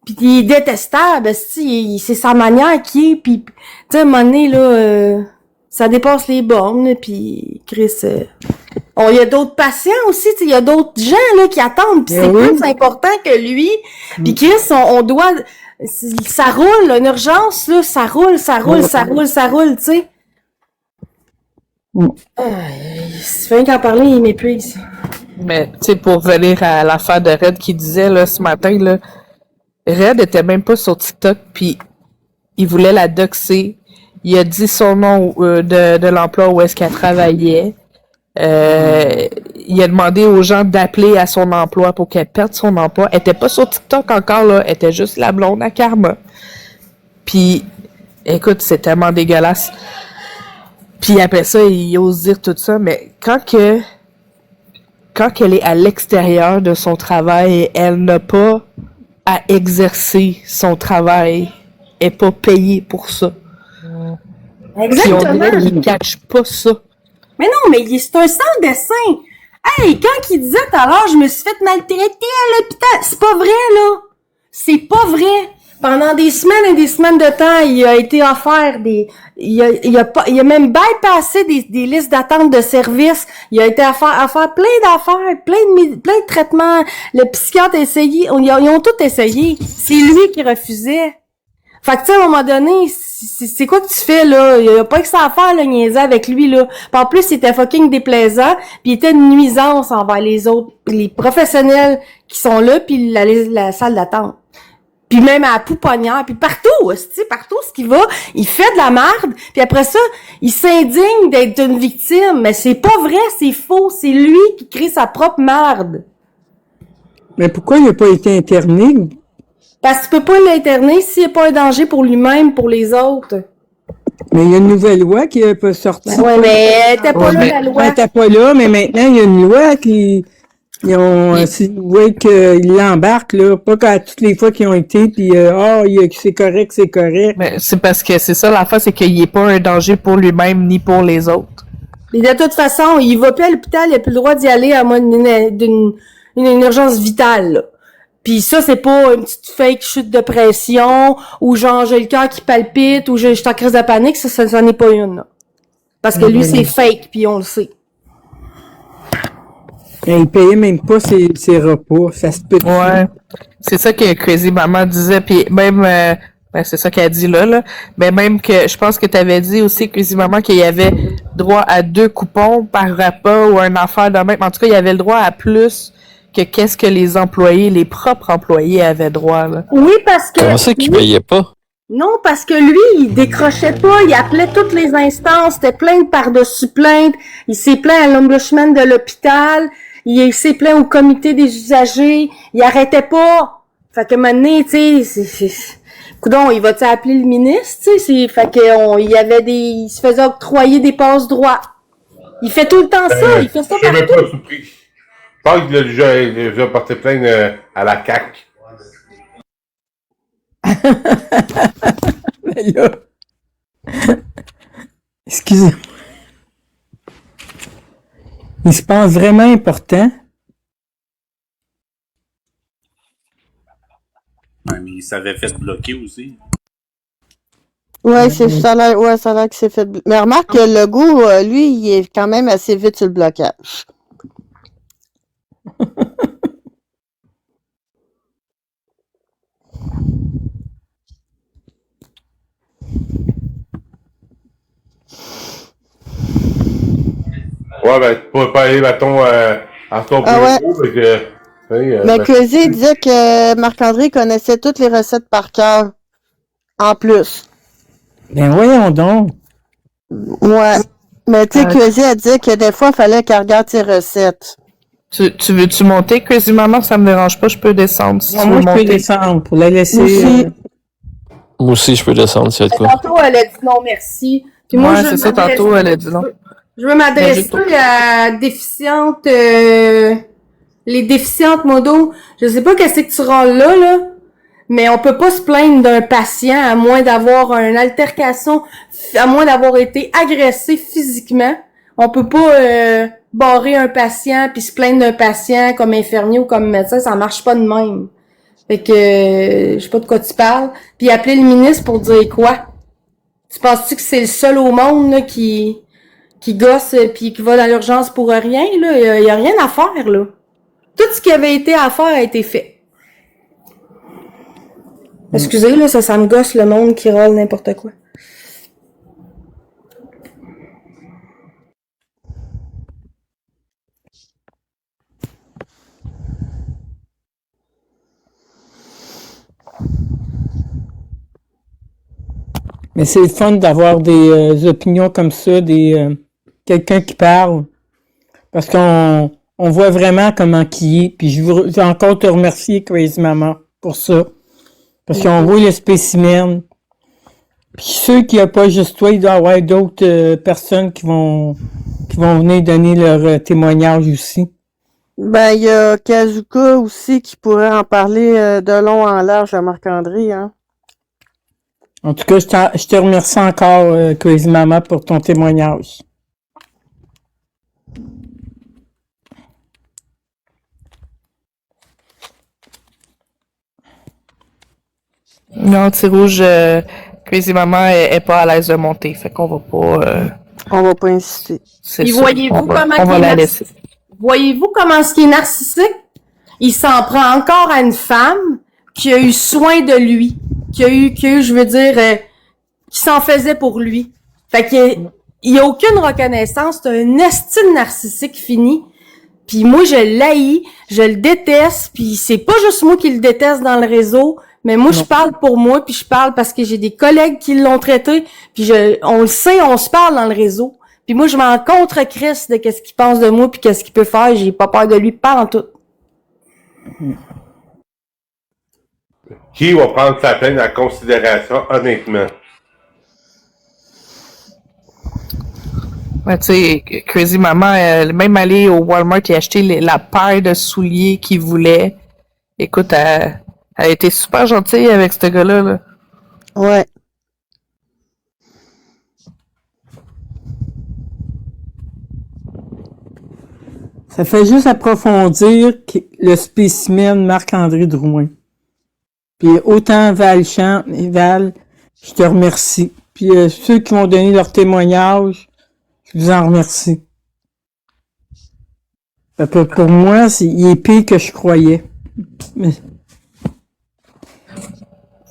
puis il est détestable, c'est sa manière qui est, puis tu sais à un moment donné là ça dépasse les bornes, puis Chris, il y a d'autres patients aussi, il y a d'autres gens là qui attendent, puis c'est plus important que lui. Puis Chris, on doit, ça roule, une urgence là, ça roule, tu sais. C'est fin qu'en parler, il m'épuise. Mais tu sais, pour revenir à l'affaire de Red qui disait là ce matin là, Red était même pas sur TikTok, puis il voulait la doxer. Il a dit son nom de l'emploi où est-ce qu'elle travaillait. Il a demandé aux gens d'appeler à son emploi pour qu'elle perde son emploi. Elle était pas sur TikTok encore, là. Elle était juste la blonde à Karma. Puis, écoute, c'est tellement dégueulasse. Puis après ça, il ose dire tout ça, mais quand elle est à l'extérieur de son travail, elle n'a pas à exercer son travail. Elle n'est pas payée pour ça. Exactement. Puis on dirait qu'il cache pas ça. Mais non, mais c'est un sans-dessin. Hey, quand il disait tout à l'heure, je me suis fait maltraiter à l'hôpital, c'est pas vrai, là. C'est pas vrai. Pendant des semaines et des semaines de temps, il a été offert il a même bypassé des listes d'attente de services. Il a été à faire plein d'affaires, plein de traitements. Le psychiatre a essayé, ils ont tout essayé. C'est lui qui refusait. Fait que tu sais, à un moment donné, c'est quoi que tu fais, là? Il y a pas que ça à faire, là, niaiser avec lui, là. Puis en plus, il était fucking déplaisant, puis il était une nuisance envers les autres, les professionnels qui sont là, puis la salle d'attente. Puis même à la pouponnière, puis partout ce qu'il va, il fait de la merde, puis après ça, il s'indigne d'être une victime. Mais c'est pas vrai, c'est faux, c'est lui qui crée sa propre merde. Mais pourquoi il n'a pas été interné? Parce que tu peux pas l'interner s'il n'y a pas un danger pour lui-même, pour les autres. Mais il y a une nouvelle loi qui peut sortir. Ouais, mais elle était pas là, la loi. Elle était pas là, mais maintenant, il y a une loi qui... qu'ils l'embarquent, là. Pas qu'à toutes les fois qu'ils ont été, puis c'est correct, c'est correct. Mais c'est parce que c'est ça, l'affaire, c'est qu'il n'est pas un danger pour lui-même ni pour les autres. Et de toute façon, il va plus à l'hôpital, il a plus le droit d'y aller à moins d'une urgence vitale, là. Pis ça, c'est pas une petite fake chute de pression, ou genre j'ai le cœur qui palpite, ou je suis en crise de panique, ça n'en est pas une, là. Parce que lui, c'est fake, puis on le sait. Et il payait même pas ses repas, ça se peut. Ouais, c'est ça que Crazy Maman disait, puis même, c'est ça qu'elle dit là, mais même que, je pense que t'avais dit aussi, Crazy Maman, qu'il y avait droit à 2 coupons par repas, ou un affaire de même, en tout cas, il y avait le droit à plus que qu'est-ce que les propres employés avaient droit, là. Oui, parce que... Comment ça qu'ils payaient pas? Non, parce que lui, il décrochait pas, il appelait toutes les instances, c'était plainte par-dessus plainte, il s'est plaint à l'ombudsman de l'hôpital, il s'est plaint au comité des usagers, il arrêtait pas. Fait que maintenant, tu sais, coudonc, il va-tu appeler le ministre, tu sais, fait que il se faisait octroyer des passe-droits. Il fait tout le temps ça, il fait ça Je suis même partout. pas surpris. Je pense qu'il a déjà porté plainte à la CAQ. Mais là... Excusez-moi. Il se pense vraiment important. Ouais, mais il s'avait fait bloquer aussi. Ouais, ça a l'air qu'il s'est fait. Mais remarque que Legault, lui, il est quand même assez vite sur le blocage. Ouais, ben, tu pourrais pas aller, mettons, à son Ah ouais. bureau, parce que... Mais Crazy disait que Marc-André connaissait toutes les recettes par cœur. En plus. Ben voyons donc. Ouais. Mais tu sais, Crazy a dit que des fois, il fallait qu'elle regarde ses recettes. Tu veux-tu monter, Crazy Maman? Ça me dérange pas, je peux descendre si tu veux Moi, je peux monter. descendre pour la laisser... Moi aussi, je peux descendre s'il y a de quoi. Tantôt, elle a dit non, merci. Puis moi, Ouais, je c'est ça, m'adresse- tantôt, elle a dit non. Je veux m'adresser à déficiente, les déficientes modo. Je sais pas qu'est-ce que tu rôles là, mais on peut pas se plaindre d'un patient à moins d'avoir une altercation, à moins d'avoir été agressé physiquement. On peut pas barrer un patient puis se plaindre d'un patient comme infirmier ou comme médecin, ça marche pas de même. Fait que je sais pas de quoi tu parles. Puis appeler le ministre pour dire quoi? Tu penses-tu que c'est le seul au monde là, qui gosse puis qui va dans l'urgence pour rien, là? Il y a rien à faire, là. Tout ce qui avait été à faire a été fait. Excusez, là, ça me gosse le monde qui rôle n'importe quoi. Mais c'est le fun d'avoir des opinions comme ça, quelqu'un qui parle. Parce qu'on voit vraiment comment qui est. Puis je veux encore te remercier, Crazy Maman, pour ça. Parce qu'on voit le spécimen. Puis ceux qui n'ont pas juste toi, il doit y avoir d'autres personnes qui vont venir donner leur témoignage aussi. Ben, il y a Kazuka aussi qui pourrait en parler de long en large à Marc-André, hein. En tout cas, je te remercie encore, Crazy Maman, pour ton témoignage. Non, Rouge, Crazy Maman est pas à l'aise de monter, fait qu'on va pas... On va pas insister. C'est Puis ça. voyez-vous On va comment la laisser. Voyez-vous comment ce qui est narcissique? Il s'en prend encore à une femme qui a eu soin de lui, qui a eu, je veux dire, qui s'en faisait pour lui. Fait qu'il y a aucune reconnaissance, c'est un estime narcissique fini. Puis moi, je l'haïs, je le déteste, puis c'est pas juste moi qui le déteste dans le réseau, mais moi, je parle pour moi, puis je parle parce que j'ai des collègues qui l'ont traité, puis on le sait, on se parle dans le réseau. Puis moi, je m'en contre Chris de qu'est-ce qu'il pense de moi, puis qu'est-ce qu'il peut faire, j'ai pas peur de lui, pas en tout. Qui va prendre sa peine en considération, honnêtement? Ouais, tu sais, Crazy Maman, elle est même allée au Walmart et acheter la paire de souliers qu'il voulait. Écoute, elle a été super gentille avec ce gars-là, là. Ouais. Ça fait juste approfondir le spécimen Marc-André Drouin. Puis autant Val, je te remercie. Puis ceux qui m'ont donné leur témoignage, je vous en remercie. Pour moi, il est pire que je croyais. Mais...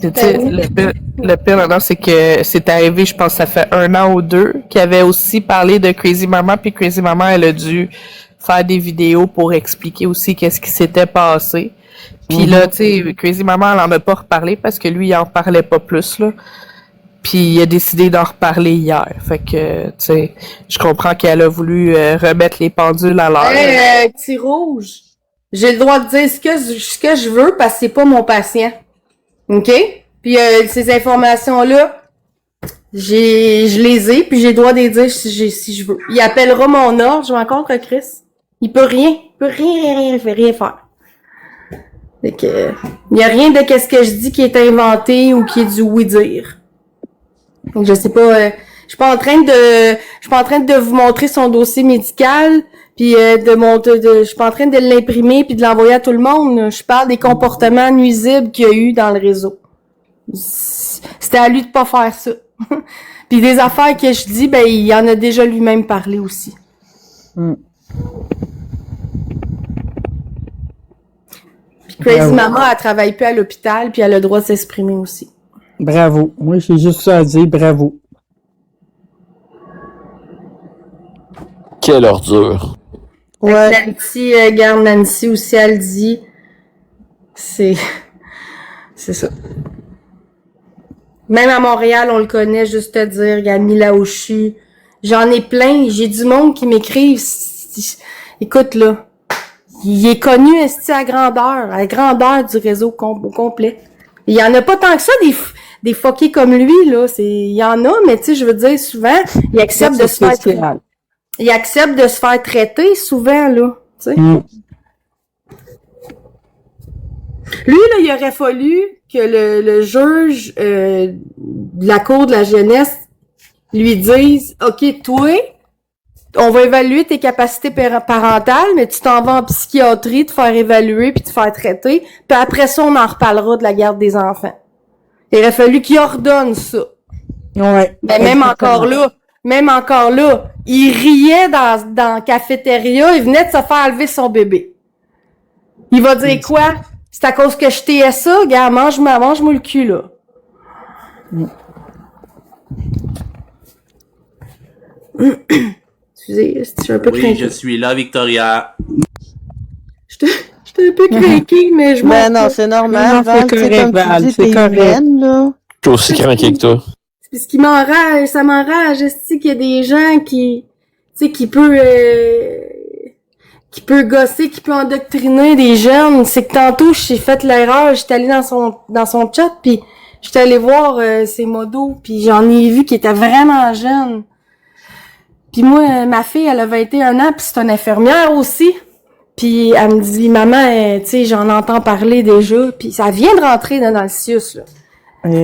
Tu sais, le pire maintenant, c'est que c'est arrivé, je pense, ça fait 1 an ou 2, qu'il avait aussi parlé de Crazy Maman, puis Crazy Maman, elle a dû faire des vidéos pour expliquer aussi qu'est-ce qui s'était passé. Puis là, tu sais, Crazy Maman, elle en a pas reparlé parce que lui, il en parlait pas plus, là. Puis il a décidé d'en reparler hier. Fait que, tu sais, je comprends qu'elle a voulu remettre les pendules à l'heure. Hey, petit rouge. J'ai le droit de dire ce que je veux parce que c'est pas mon patient. OK? Puis ces informations-là, je les ai, puis j'ai le droit de les dire si je veux. Il appellera mon ordre, je rencontre Chris. Il peut rien faire. Fait que, il y a rien de qu'est-ce que je dis qui est inventé ou qui est du oui-dire. Donc, je sais pas, je suis pas en train de vous montrer son dossier médical, puis je suis pas en train de l'imprimer puis de l'envoyer à tout le monde. Je parle des comportements nuisibles qu'il y a eu dans le réseau. C'était à lui de pas faire ça. Puis des affaires que je dis, ben il en a déjà lui-même parlé aussi. Puis Crazy Maman, elle travaille plus à l'hôpital, puis elle a le droit de s'exprimer aussi. Bravo. Moi, j'ai juste ça à dire, bravo. Quelle ordure. Ouais. Nancy, garde Nancy aussi, elle dit. C'est ça. Même à Montréal, on le connaît, juste te dire, il y a Mila Ochu. J'en ai plein, j'ai du monde qui m'écrivent. Écoute, là, il est connu, esti, à la grandeur du réseau complet. Il y en a pas tant que ça, des fuckés comme lui, là. Il y en a, mais tu sais, je veux dire, souvent, il accepte de se faire traiter, souvent, là. Tu sais. Lui, là, il aurait fallu que le juge de la Cour de la jeunesse lui dise, OK, toi, on va évaluer tes capacités parentales, mais tu t'en vas en psychiatrie, te faire évaluer puis te faire traiter, puis après ça, on en reparlera de la garde des enfants. Il aurait fallu qu'il ordonne ça. Ouais. Mais même encore là, il riait dans la cafétéria, il venait de se faire enlever son bébé. Il va dire quoi? C'est à cause que je t'ai ça, gars, mange-moi le cul, là. Excusez, je suis un peu craquée. Oui, je suis là, Victoria. J'étais un peu craquée, mais je m'en Ben non, c'est normal. Val, tu sais, comme tu dis, t'es humaine, là. Je suis aussi craqué que toi. C'est ce qui m'enrage, ça m'enrage, je sais qu'il y a des gens qui, tu sais, qui peut gosser, qui peut endoctriner des jeunes. C'est que tantôt, j'ai fait l'erreur, j'étais allée dans son chat, puis j'étais allée voir ses modos, puis j'en ai vu qui était vraiment jeune. Puis moi, ma fille, elle a 21 ans, puis c'est une infirmière aussi. Puis elle me dit, maman, tu sais, j'en entends parler déjà, puis ça vient de rentrer dans le CIUS, là. Puis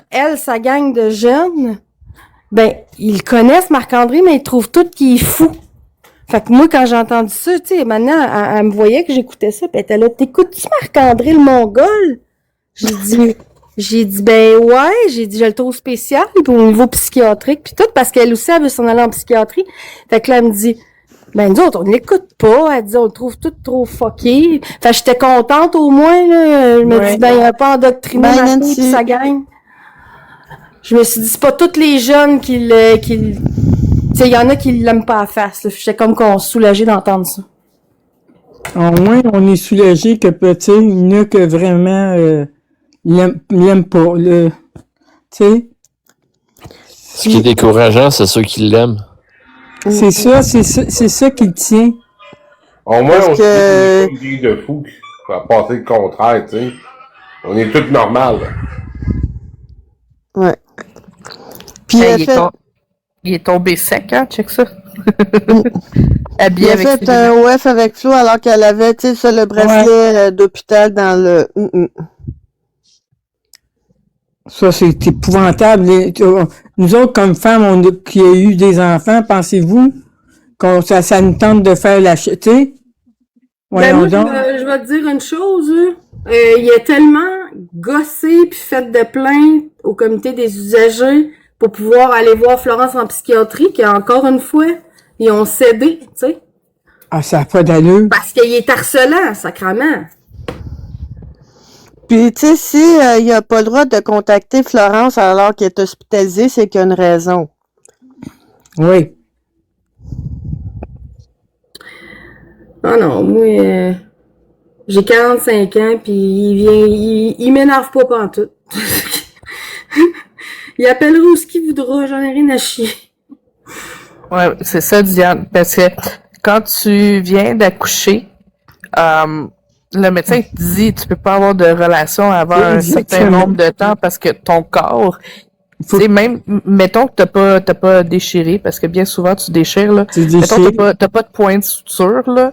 elle, sa gang de jeunes, ben, ils connaissent Marc-André, mais ils trouvent tout qu'il est fou. Fait que moi, quand j'ai entendu ça, tu sais, maintenant, elle me voyait que j'écoutais ça, pis elle était là, t'écoutes-tu Marc-André le Mongol? J'ai dit, ben ouais, j'ai dit, je le trouve spécial, pis au niveau psychiatrique, pis tout, parce qu'elle aussi, elle veut s'en aller en psychiatrie. Fait que là, elle me dit, ben nous autres, on l'écoute pas, elle dit, on le trouve tout trop fucké. Fait que j'étais contente au moins, là, je me dis, ben, il a pas endoctriné ma fille pis sa gang. Je me suis dit, c'est pas tous les jeunes qui tu sais, il y en a qui l'aiment pas à face, là. J'étais comme qu'on se soulageait d'entendre ça. Au moins, on est soulagé que peut-être il y en a que vraiment l'aiment pas. Tu sais? Ce qui est décourageant, c'est ceux qui l'aiment. C'est ça qui le tient. Au moins, Parce on se dit une vie de fou qui va passer le contraire, tu sais. On est tous normales. Ouais. Puis il est tombé sec, hein, check ça. il Habillé a avec fait un OF avec Flo alors qu'elle avait, tu sais, le bracelet d'hôpital dans le... Ça, c'est épouvantable. Nous autres, comme femmes, qui a eu des enfants, pensez-vous ça nous tente de faire la... Tu sais? Ben moi, je vais te dire une chose, il a tellement gossé puis fait de plainte au comité des usagers pour pouvoir aller voir Florence en psychiatrie qu'encore une fois, ils ont cédé, tu sais. Ah, ça n'a pas d'allure. Parce qu'il est harcelant, sacrément. Puis, tu sais, si il a pas le droit de contacter Florence alors qu'elle est hospitalisée, c'est qu'il y a une raison. Oui. Ah non, moi... J'ai 45 ans, puis il m'énerve pas pantoute. Il appellera où ce qu'il voudra, j'en ai rien à chier. Ouais, c'est ça, Diane. Parce que quand tu viens d'accoucher, le médecin te dit tu peux pas avoir de relation avant un certain nombre de temps parce que ton corps, tu sais, même, mettons que t'as pas déchiré, parce que bien souvent tu déchires, là. Mettons que t'as pas de point de suture, là.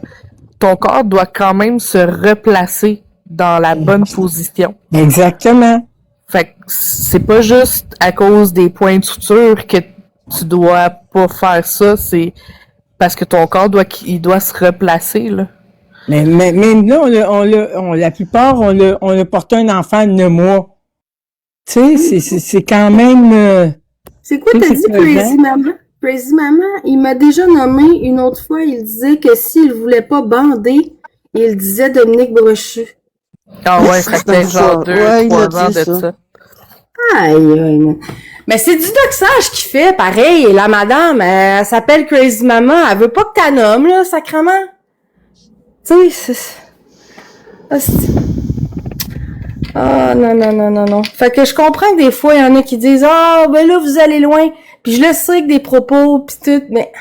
Ton corps doit quand même se replacer dans la bonne position. Exactement. Fait que c'est pas juste à cause des points de suture que tu dois pas faire ça, c'est parce que ton corps doit se replacer, là. Mais même là, la plupart, on a porté un enfant de 9 mois. Tu sais, c'est quand même... C'est quoi t'as dit, Crazy Maman? Crazy Maman, il m'a déjà nommé une autre fois, il disait que s'il voulait pas bander, il disait Dominique Brochu. Ah ouais, ça fait genre 2-3 ans de ça. Aïe. Mais c'est du doxage qu'il fait, pareil. La madame, elle s'appelle Crazy Maman, elle veut pas que t'as nommes, là, sacrement. Tu sais, Ah, non. Fait que je comprends que des fois, il y en a qui disent, ah, ben là, vous allez loin. Puis je le sais que des propos, pis tout, mais...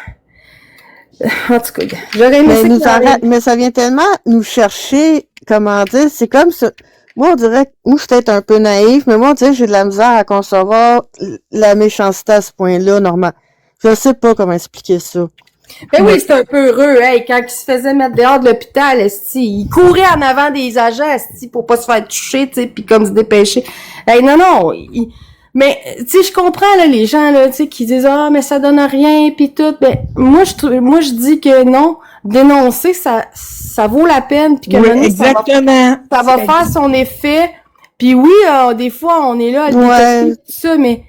En tout cas, j'aurais aimé mais ça vient tellement nous chercher, comment dire, c'est comme ça. Moi, on dirait, moi, je suis peut-être un peu naïf, mais moi, on dirait que j'ai de la misère à concevoir la méchanceté à ce point-là, normal. Je sais pas comment expliquer ça. Ben oui, c'est un peu heureux, hey, quand il se faisait mettre dehors de l'hôpital, il courait en avant des agents, pour pas se faire toucher, tu sais, puis comme se dépêcher. Hey, non, mais, tu sais, je comprends, là, les gens, là, tu sais, qui disent, ah, mais ça donne rien, puis tout. Ben, moi, je dis que non, dénoncer, ça vaut la peine, puis que oui, exactement. Ça va faire son effet. Puis oui, des fois, on est là à le détester, tout ça, mais,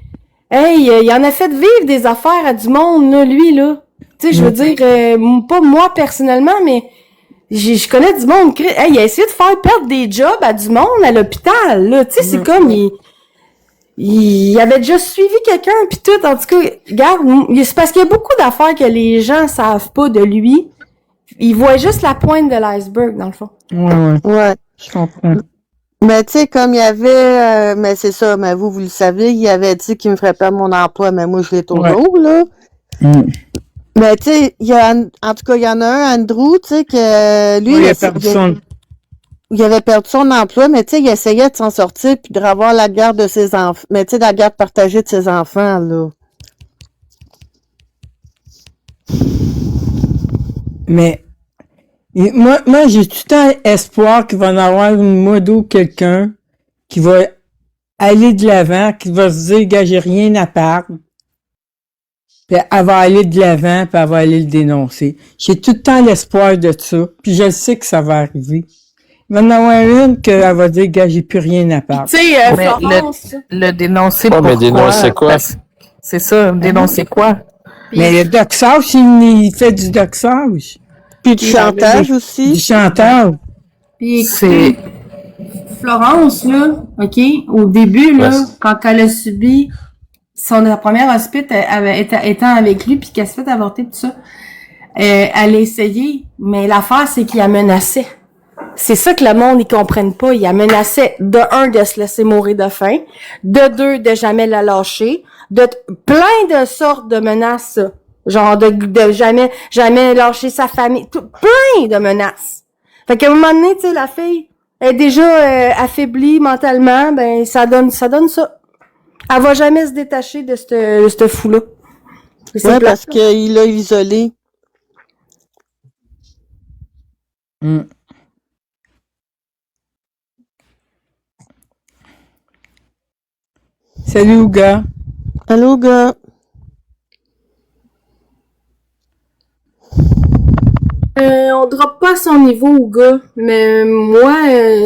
hey, il en a fait vivre des affaires à du monde, là, lui, là. Tu sais, je veux dire, pas moi personnellement, mais je connais du monde. Hey, il a essayé de faire perdre des jobs à du monde à l'hôpital, là. Tu sais, c'est comme, il avait déjà suivi quelqu'un, puis tout. En tout cas, regarde, c'est parce qu'il y a beaucoup d'affaires que les gens savent pas de lui. Ils voient juste la pointe de l'iceberg, dans le fond. Ouais. Je comprends. Mais tu sais, comme il y avait, mais c'est ça, mais vous le savez, il avait dit qu'il me ferait perdre mon emploi, mais moi, je l'ai toujours, là. Mais tu sais, en tout cas, il y en a un, Andrew, tu sais, que lui, il avait perdu son emploi, mais tu sais, il essayait de s'en sortir puis de revoir la garde de ses enfants. Mais tu sais, la garde partagée de ses enfants, là. Mais moi j'ai tout le temps espoir qu'il va en avoir une modo quelqu'un qui va aller de l'avant, qui va se dire, gars, j'ai rien à perdre. Puis elle va aller de l'avant, puis elle va aller le dénoncer. J'ai tout le temps l'espoir de ça, puis je sais que ça va arriver. Il va en avoir une qu'elle va dire, gars, j'ai plus rien à perdre. Tu sais, Florence... Le dénoncer mais pourquoi? dénoncer quoi? C'est ça, dénoncer quoi? Mais le doxage, il fait du doxage. Puis du chantage aussi. Du chantage. Puis c'est... Florence, là, OK, au début, là, quand elle a subi sa première hospice, étant avec lui, puis qu'elle se fait avorter, tout ça, elle a essayé, mais l'affaire, c'est qu'il la menaçait. C'est ça que le monde, ils comprennent pas. Il la menaçait, de un, de se laisser mourir de faim, de deux, de jamais la lâcher, de plein de sortes de menaces, ça. Genre de jamais lâcher sa famille, plein de menaces. Fait qu'à un moment donné, tu sais, la fille est déjà affaiblie mentalement, ben ça donne ça. Elle va jamais se détacher de ce fou-là. Ouais, parce qu'il l'a isolé. Salut, Ouga. Allô, Ouga. On drop pas à son niveau, Ouga, mais moi,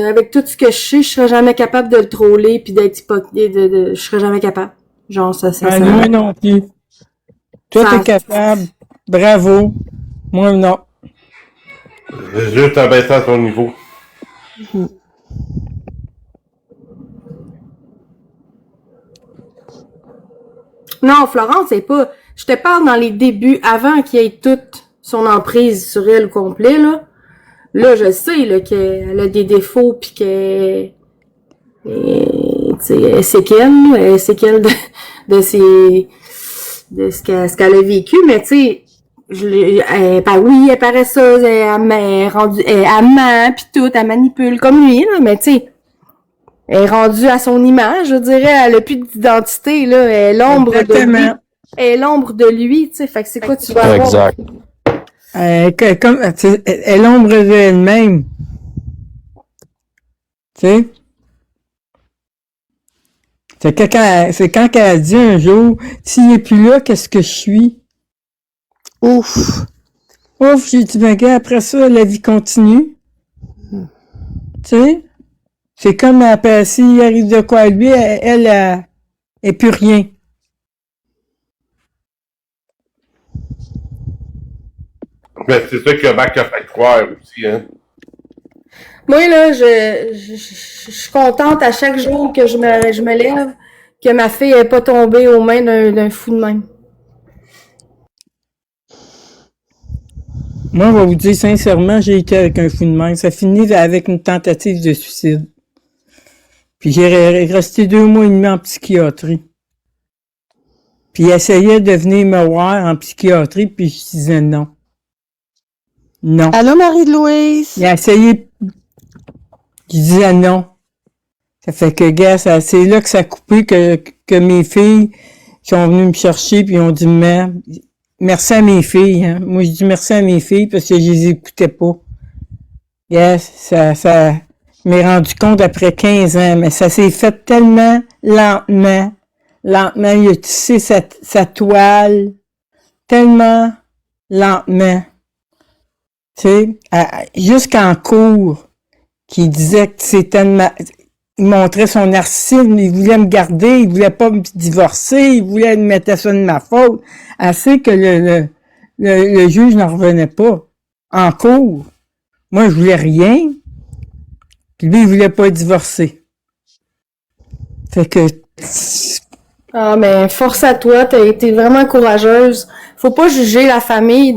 avec tout ce que je sais, je serais jamais capable de le troller puis d'être hypocrite, je serais jamais capable. Genre, ça. Moi non plus. Toi, t'es capable. Bravo. Moi, non. Juste abaisser à ton niveau. Non, Florence, c'est pas... Je te parle dans les débuts, avant qu'il y ait toute son emprise sur elle au complet, là. là, je sais, là, qu'elle a des défauts pis qu'elle, elle séquelle de ce qu'elle a vécu, mais tu sais, oui, elle est paresseuse, elle ment pis tout, elle manipule comme lui, là, mais tu sais, elle est rendue à son image, je dirais, elle a plus d'identité, là, elle est l'ombre de lui. Elle est l'ombre de lui, tu sais, fait que c'est quoi tu vas avoir? Exact. Elle est l'ombre d'elle-même. Tu sais? C'est quand elle a dit un jour, s'il n'est plus là, qu'est-ce que je suis? Ouf! Ouf, j'ai dit, ben gars, après ça, la vie continue. Tu sais? C'est comme après, s'il arrive de quoi à lui, elle est plus rien. Ben, c'est ça que Mac a fait croire aussi, hein. Moi, là, je suis contente à chaque jour que je me lève que ma fille n'est pas tombée aux mains d'un fou de même. Moi, on va vous dire sincèrement, j'ai été avec un fou de même. Ça finit avec une tentative de suicide. Puis j'ai resté 2 mois et demi en psychiatrie. Puis il essayait de venir me voir en psychiatrie, puis je disais non. Non. Allô, Marie-Louise? Il a essayé. Je disais non. Ça fait que, gars, c'est là que ça a coupé que mes filles sont venues me chercher puis ont dit, merci à mes filles, hein. Moi, je dis merci à mes filles parce que je les écoutais pas. Yes, je m'ai rendu compte après 15 ans, mais ça s'est fait tellement lentement. Lentement, il a tissé sa toile. Tellement lentement. Tu sais, jusqu'en cours, qui disait que c'était il montrait son narcissisme, il voulait me garder, il voulait pas me divorcer, il voulait me mettre ça de ma faute. Assez que le juge n'en revenait pas. En cours. Moi, je voulais rien. Puis lui, il voulait pas divorcer. Fait que... Ah, mais force à toi, t'as été vraiment courageuse. Faut pas juger la famille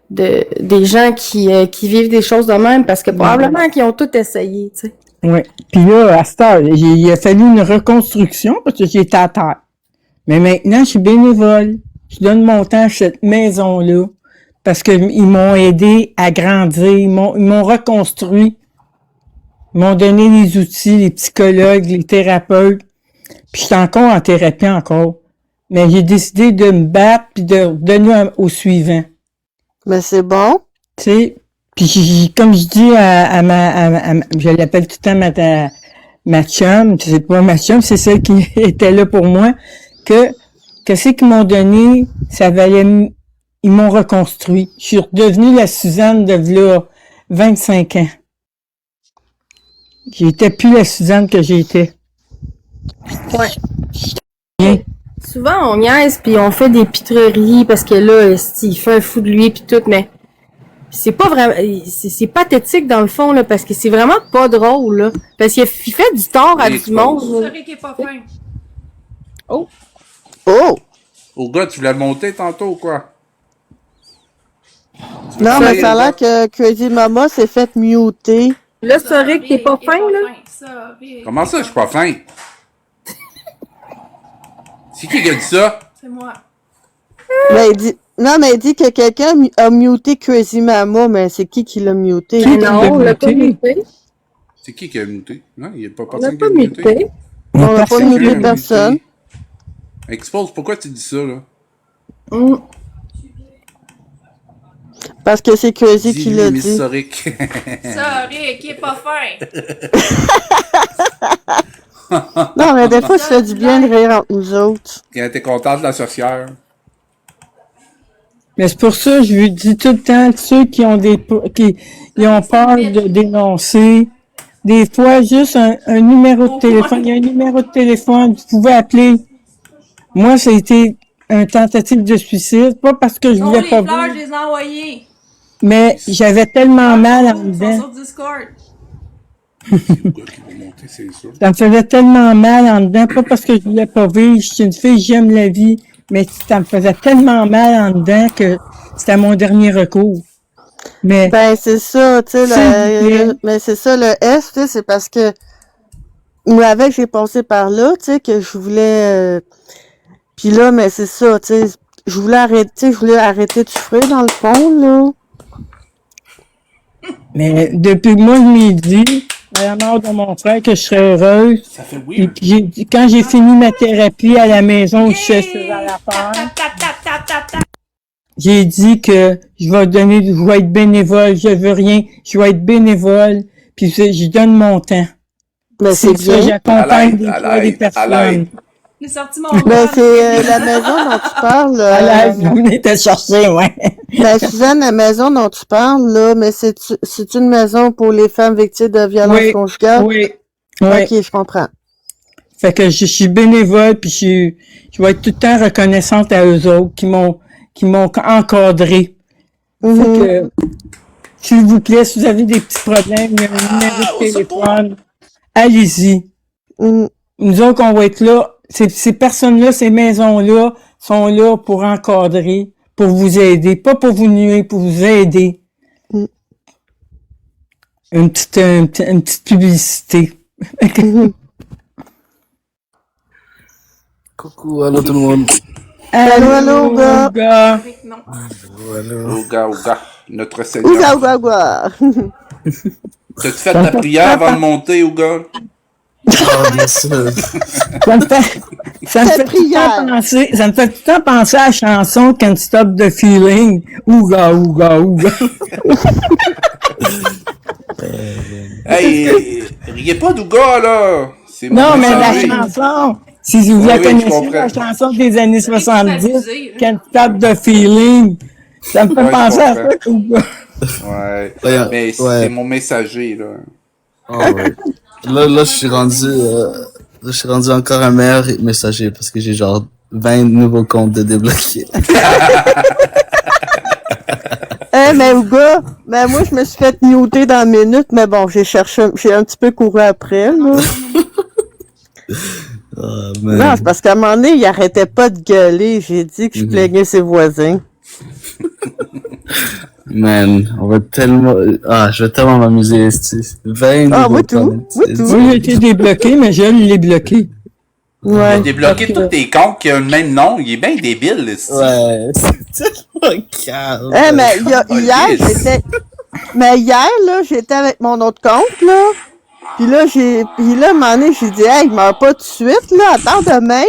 des gens qui vivent des choses de même, parce que probablement qu'ils ont tout essayé, tu sais. Oui. Puis là, à cette heure, il a fallu une reconstruction parce que j'étais à terre. Mais maintenant, je suis bénévole. Je donne mon temps à cette maison-là parce qu'ils m'ont aidé à grandir, ils m'ont reconstruit. Ils m'ont donné les outils, les psychologues, les thérapeutes. Puis je suis encore en thérapie encore. Mais j'ai décidé de me battre puis de donner au suivant. Mais c'est bon. Tu sais, puis comme je dis je l'appelle tout le temps ma chum, c'est pas ma chum, c'est celle qui était là pour moi, qu'est-ce qu'ils m'ont donné, ça valait, ils m'ont reconstruit. Je suis redevenue la Suzanne de là 25 ans. J'étais plus la Suzanne que j'étais. Ouais. Bien. Souvent, on niaise puis on fait des pitreries parce que là, il fait un fou de lui puis tout, mais c'est pas vraiment, c'est pathétique dans le fond, là, parce que c'est vraiment pas drôle, là. Parce qu'il fait du tort à du monde. C'est vrai qu'il est pas fin. Oh! Oh! Au gars, tu voulais monter tantôt ou quoi? Non, mais ça a l'air que Crazy Mama s'est fait muter. Là, c'est vrai que t'es pas fin, là? Comment ça, je suis pas fin? C'est qui a dit ça? C'est moi. Mais il dit que quelqu'un a muté Crazy Mama, mais c'est qui l'a muté? Non, on l'a pas muté. C'est qui a muté? Non, il n'y a pas On personne l'a pas muté. On n'a pas muté personne. Expose, pourquoi tu dis ça, là? Parce que c'est Crazy qui l'a dit. Soric. Soric, il est pas fin. Non, mais des fois, ça fait du bien de rire entre nous autres. Il était content de la sorcière. Mais c'est pour ça que je lui dis tout le temps, ceux qui ont qui ont peur de dénoncer, des fois, juste un numéro de téléphone. Il y a un numéro de téléphone, vous pouvez appeler. Moi, ça a été une tentative de suicide, pas parce que je voulais pas les fleurs, vivre, je les ai envoyées. mais j'avais tellement mal en Ils sont dedans. sur Discord. Ça me faisait tellement mal en dedans, pas parce que je voulais pas vivre, je suis une fille, j'aime la vie, mais ça me faisait tellement mal en dedans que c'était mon dernier recours. Mais Ben, c'est ça, tu sais, S'il vous plaît. mais c'est ça, le S, tu sais, c'est parce que, moi, avec, j'ai passé par là, tu sais, que je voulais, puis là, mais c'est ça, tu sais, je voulais arrêter de souffrir, dans le fond, là. Mais depuis que moi, je m'ai dit, à la mort de mon frère, que je serais heureuse. Ça fait Puis weird. quand j'ai fini ma thérapie à la maison où je faisais l'affaire, j'ai dit que je vais être bénévole, je veux rien, je vais être bénévole, puis je donne mon temps. Mais c'est ça, bien. j'accompagne des À fois des l'aide, à personnes. l'aide. J'ai sorti mon Ben, gun. c'est la maison dont tu parles, À l'aide, vous venez te chercher, ouais. Ben, Suzanne, la maison dont tu parles, là, mais c'est une maison pour les femmes victimes de violences Oui, conjugales? oui, oui. Ok, je comprends. Fait que je suis bénévole, puis je vais être tout le temps reconnaissante à eux autres qui m'ont encadré. Fait que, s'il vous plaît, si vous avez des petits problèmes, il y a un numéro de téléphone, allez-y. Nous autres, on va être là. Ces personnes-là, ces maisons-là, sont là pour encadrer, pour vous aider, pas pour vous nuire, pour vous aider. Une petite publicité. Coucou, allô tout le monde. Allô, gars. Ouga, notre Seigneur. Ouga. T'as-tu fait ta prière avant de monter, Ouga? Bien sûr. Ça me fait tout le temps penser à la chanson Can't Stop the Feeling. Ouga. Hey, riez pas d'Ouga, là! C'est mon Non, mais la messager. chanson, si vous la Oui, je connaissez, comprends. la chanson des années 70, abusé, hein. Can't Stop the Feeling, ça me fait Ouais, je penser à comprends. ça, Ouga. Ouais, Ouais, mais ouais. c'est mon messager, là. Ah ouais. Là, je suis rendu encore un meilleur messager parce que j'ai genre 20 nouveaux comptes de débloquer. Mais Ouga, ben moi, je me suis fait muter dans la minute, mais bon, j'ai un petit peu couru après, là. Non, c'est parce qu'à un moment donné, il arrêtait pas de gueuler. J'ai dit que je plaignais ses voisins. Man, je vais tellement m'amuser ici. 20 Ah, nouveaux moi tout. comptes. Moi, j'ai été débloqué, mais je l'ai bloqué. Il a débloqué tous tes comptes qui ont le même nom. Il est bien débile, là. Ouais, c'est tellement calme. Mais hier, là, j'étais avec mon autre compte, là. Puis là, à un moment donné, j'ai dit, hey, il meurt pas tout de suite, là, attends demain.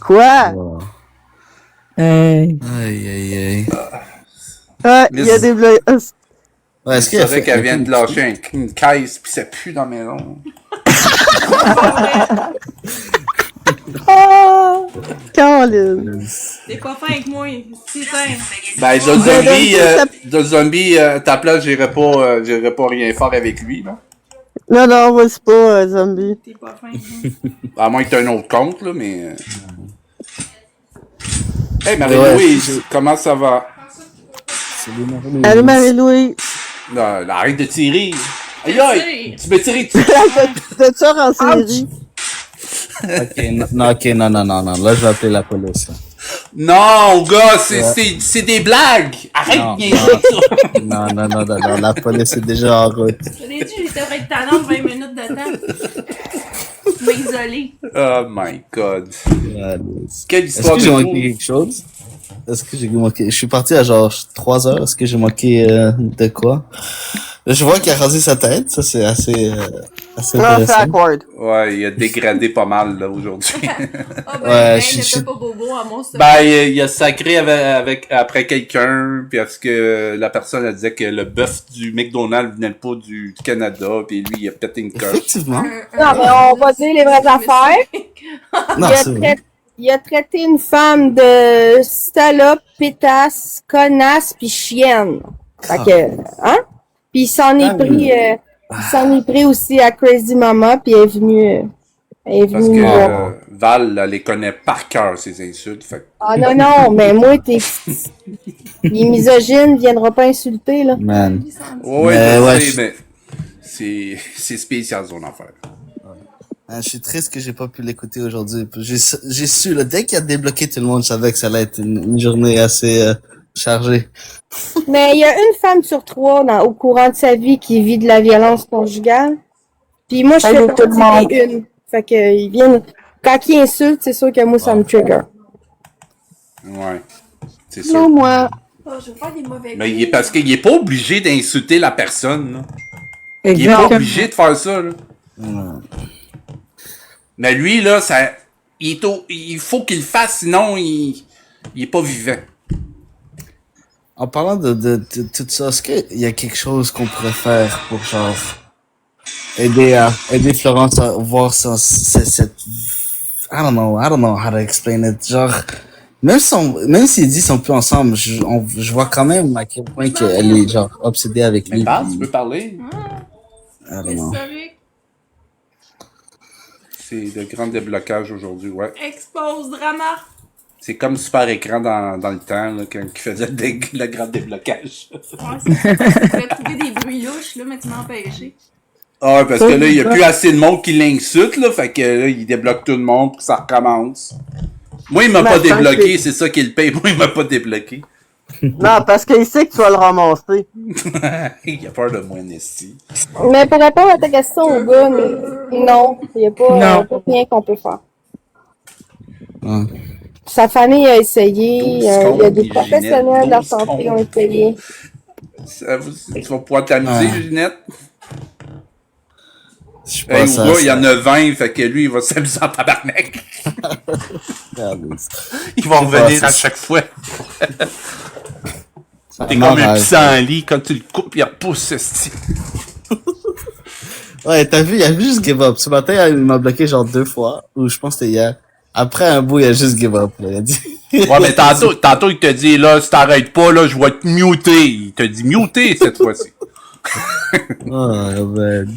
Quoi? Wow. Hey. Aïe. Il y a des bleus. Ouais, est-ce C'est vrai qu'elle vient de lâcher une caisse pis ça pue dans la maison. Oh! Caroline. T'es pas fin avec moi. C'est simple. Ben, de zombie, à ta place, j'irais pas rien faire avec lui, là. Non, vas-y pas, zombie. T'es pas fin. À moins que t'aies un autre compte, là, mais... Hey, Marie-Louise, comment ça va? Salut Marie-Louise. Allô, Marie-Louise. Non, arrête de tirer. Aïe, tu me tirer dessus. T'es sûr en série? Ok, non. Là, je vais appeler la police. Là. Non, gars, c'est des blagues. Arrête bien ça. Non, la police est déjà en route. Je l'ai dit, j'étais avec ta langue 20 minutes de temps. Je m'isoler. Oh my god. Quelle Est-ce histoire que de j'ai fou. manqué quelque chose? Est-ce que j'ai manqué? Je suis parti à genre 3 heures. Est-ce que j'ai manqué de quoi? Là, je vois qu'il a rasé sa tête. Ça, c'est assez Non, intéressant. c'est awkward. Ouais, il a dégradé pas mal, là, aujourd'hui. Ouais, J'étais pas bobo à mon stop. Ben, il a sacré après quelqu'un, puis parce que la personne elle disait que le bœuf du McDonald's venait pas du Canada, puis lui, il a pété une coche. Effectivement. Non, mais on va dire les vraies affaires. Non, c'est vrai. Il a traité une femme de salope, pétasse, connasse, puis chienne. Fait que, hein? Puis il s'en est pris aussi à Crazy Mama, puis elle est venue Parce nous voir. que Val, elle les connaît par cœur, ces insultes. Fait. Ah non, mais moi, les misogynes ne viendront pas insulter, là. Man. Ouais, ouais, mais c'est spécial son affaire. Je suis triste que j'ai pas pu l'écouter aujourd'hui. J'ai su, là, dès qu'il a débloqué tout le monde, je savais que ça allait être une journée assez chargé. Mais il y a une femme sur 3 au courant de sa vie qui vit de la violence conjugale. Puis moi, je fais partie des une. Fait que, ils viennent... Quand ils insultent, c'est sûr que moi, ça me trigger. Ouais. C'est sûr. Non, moi. Oh, je veux faire des mauvais Mais parce qu'il est pas obligé d'insulter la personne, là. Il est Exactement. pas obligé de faire ça, là. Mais lui, là, il faut qu'il le fasse, sinon il est pas vivant. En parlant de tout ça, est-ce qu'il y a quelque chose qu'on pourrait faire pour genre aider Florence à voir cette I don't know how to explain it. Genre même s'ils disent qu'ils sont plus ensemble, je vois quand même à quel point qu'elle est genre obsédée avec lui. Tu peux parler. I don't know. C'est de grands déblocages aujourd'hui, ouais. Expose drama. C'est comme super écran dans le temps, là, quand il faisait le grand déblocage. Ouais, c'est ça. Je voulais trouver des bruits louches, là, mais tu m'as empêché. Ah, parce que là, il y a plus assez de monde qui l'insulte, là, fait que là, il débloque tout le monde pour que ça recommence. Moi, il m'a pas débloqué, c'est ça qu'il paye. Moi, il m'a pas débloqué. Non, parce qu'il sait que tu vas le ramasser. Il a peur de moi, Nesty. Mais pour répondre à ta question, au gars, non, il n'y a pas rien qu'on peut faire. Sa famille a essayé, il y a des professionnels de la santé qui ont essayé. Tu vas pouvoir t'amuser, Ginette? Hey, Ouga, il y en a 20, fait que lui, il va s'amuser en tabarnak. Il va revenir à chaque fois. T'es comme un pissenlit, quand tu le coupes, il repousse, esti. Ouais, t'as vu, il a juste give up. Ce matin, il m'a bloqué genre 2 fois, ou je pense que c'était hier. Après un bout, il a juste give up, là. Il a dit... Ouais, mais tantôt, il te dit, là, si t'arrêtes pas, là, je vais te muter. Il te dit muter cette fois-ci. Oh, ben,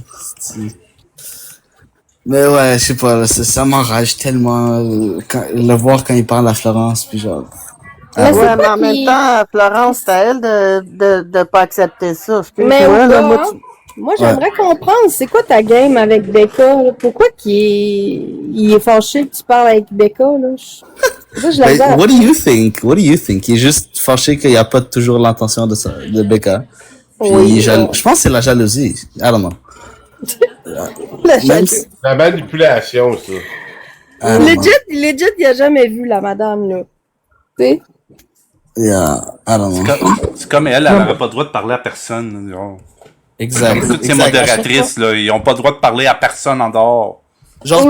mais ouais, je sais pas, là, ça m'enrage tellement, le voir quand il parle à Florence, puis genre... Ouais, mais en même temps, Florence, c'est à elle de pas accepter ça. Mais Excuse-moi, moi, j'aimerais comprendre, c'est quoi ta game avec Becca? Là? Pourquoi il est fâché que tu parles avec Becca? Là? Mais what do you think? Il est juste fâché qu'il n'y a pas toujours l'intention de Becca. Puis je pense que c'est la jalousie. I don't know. La manipulation, ça. Legit, il a jamais vu la madame, là. Tu sais? Yeah, I don't know. C'est comme elle n'aurait pas le droit de parler à personne. Genre. Exact. Comme toutes ces modératrices, là, ils ont pas le droit de parler à personne en dehors. Genre,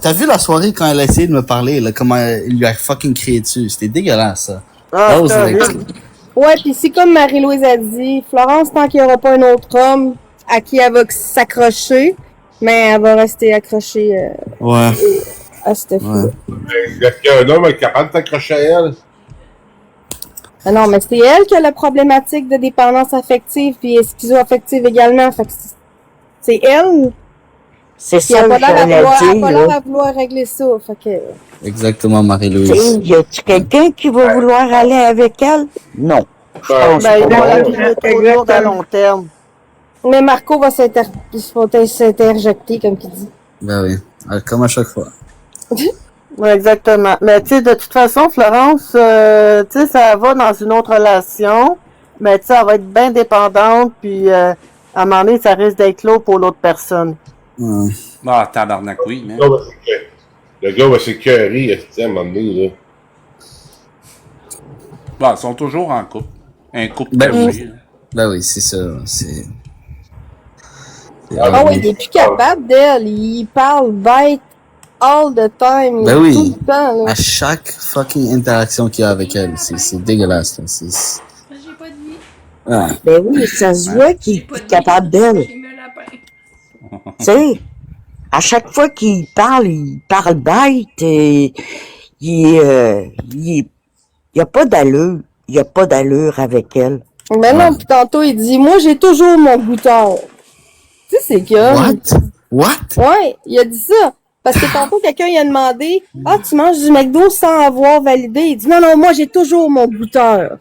t'as vu la soirée quand elle a essayé de me parler, là, comment il lui a fucking crié dessus. C'était dégueulasse, ça. Ouais, pis c'est comme Marie-Louise a dit, Florence, tant qu'il n'y aura pas un autre homme à qui elle va s'accrocher, mais elle va rester accrochée à cette fille. Est-ce qu'un homme est capable de s'accrocher à elle? Ah non, mais c'est elle qui a la problématique de dépendance affective puis schizo-affective également. Fait que c'est elle. C'est ça que elle j'allais a dire. pas l'air à vouloir régler ça. Fait que... Exactement, Marie-Louise. Y a-tu quelqu'un qui va vouloir aller avec elle? Non. il va toujours à long terme. Mais Marco va s'interjecter, comme tu dis. Ben oui, comme à chaque fois. Oui, exactement. Mais tu sais, de toute façon, Florence, tu sais, ça va dans une autre relation, mais tu sais, elle va être bien dépendante, puis à un moment donné, ça risque d'être lourd pour l'autre personne. Ah, tabarnak, oui, mais... Le gars va s'écœurer, à un moment donné, là. Bon, ils sont toujours en couple. Un couple Ben oui, c'est ça, c'est... Ah oui, il est plus capable d'elle. Il parle bête all the time. Ben oui, tout le temps, là. à chaque fucking interaction qu'il y a avec elle, c'est dégueulasse, là. J'ai pas de vie. Ouais. Ben oui, ça se voit qu'il est capable d'elle. Tu sais, à chaque fois qu'il parle bête, et il y a pas d'allure. Il y a pas d'allure avec elle. Mais non, puis tantôt, il dit, moi, j'ai toujours mon goûteur. Tu sais, c'est que... What? Ouais, il a dit ça. Parce que tantôt, quelqu'un il a demandé, ah, tu manges du McDo sans avoir validé. Il dit, non, moi, j'ai toujours mon goûteur.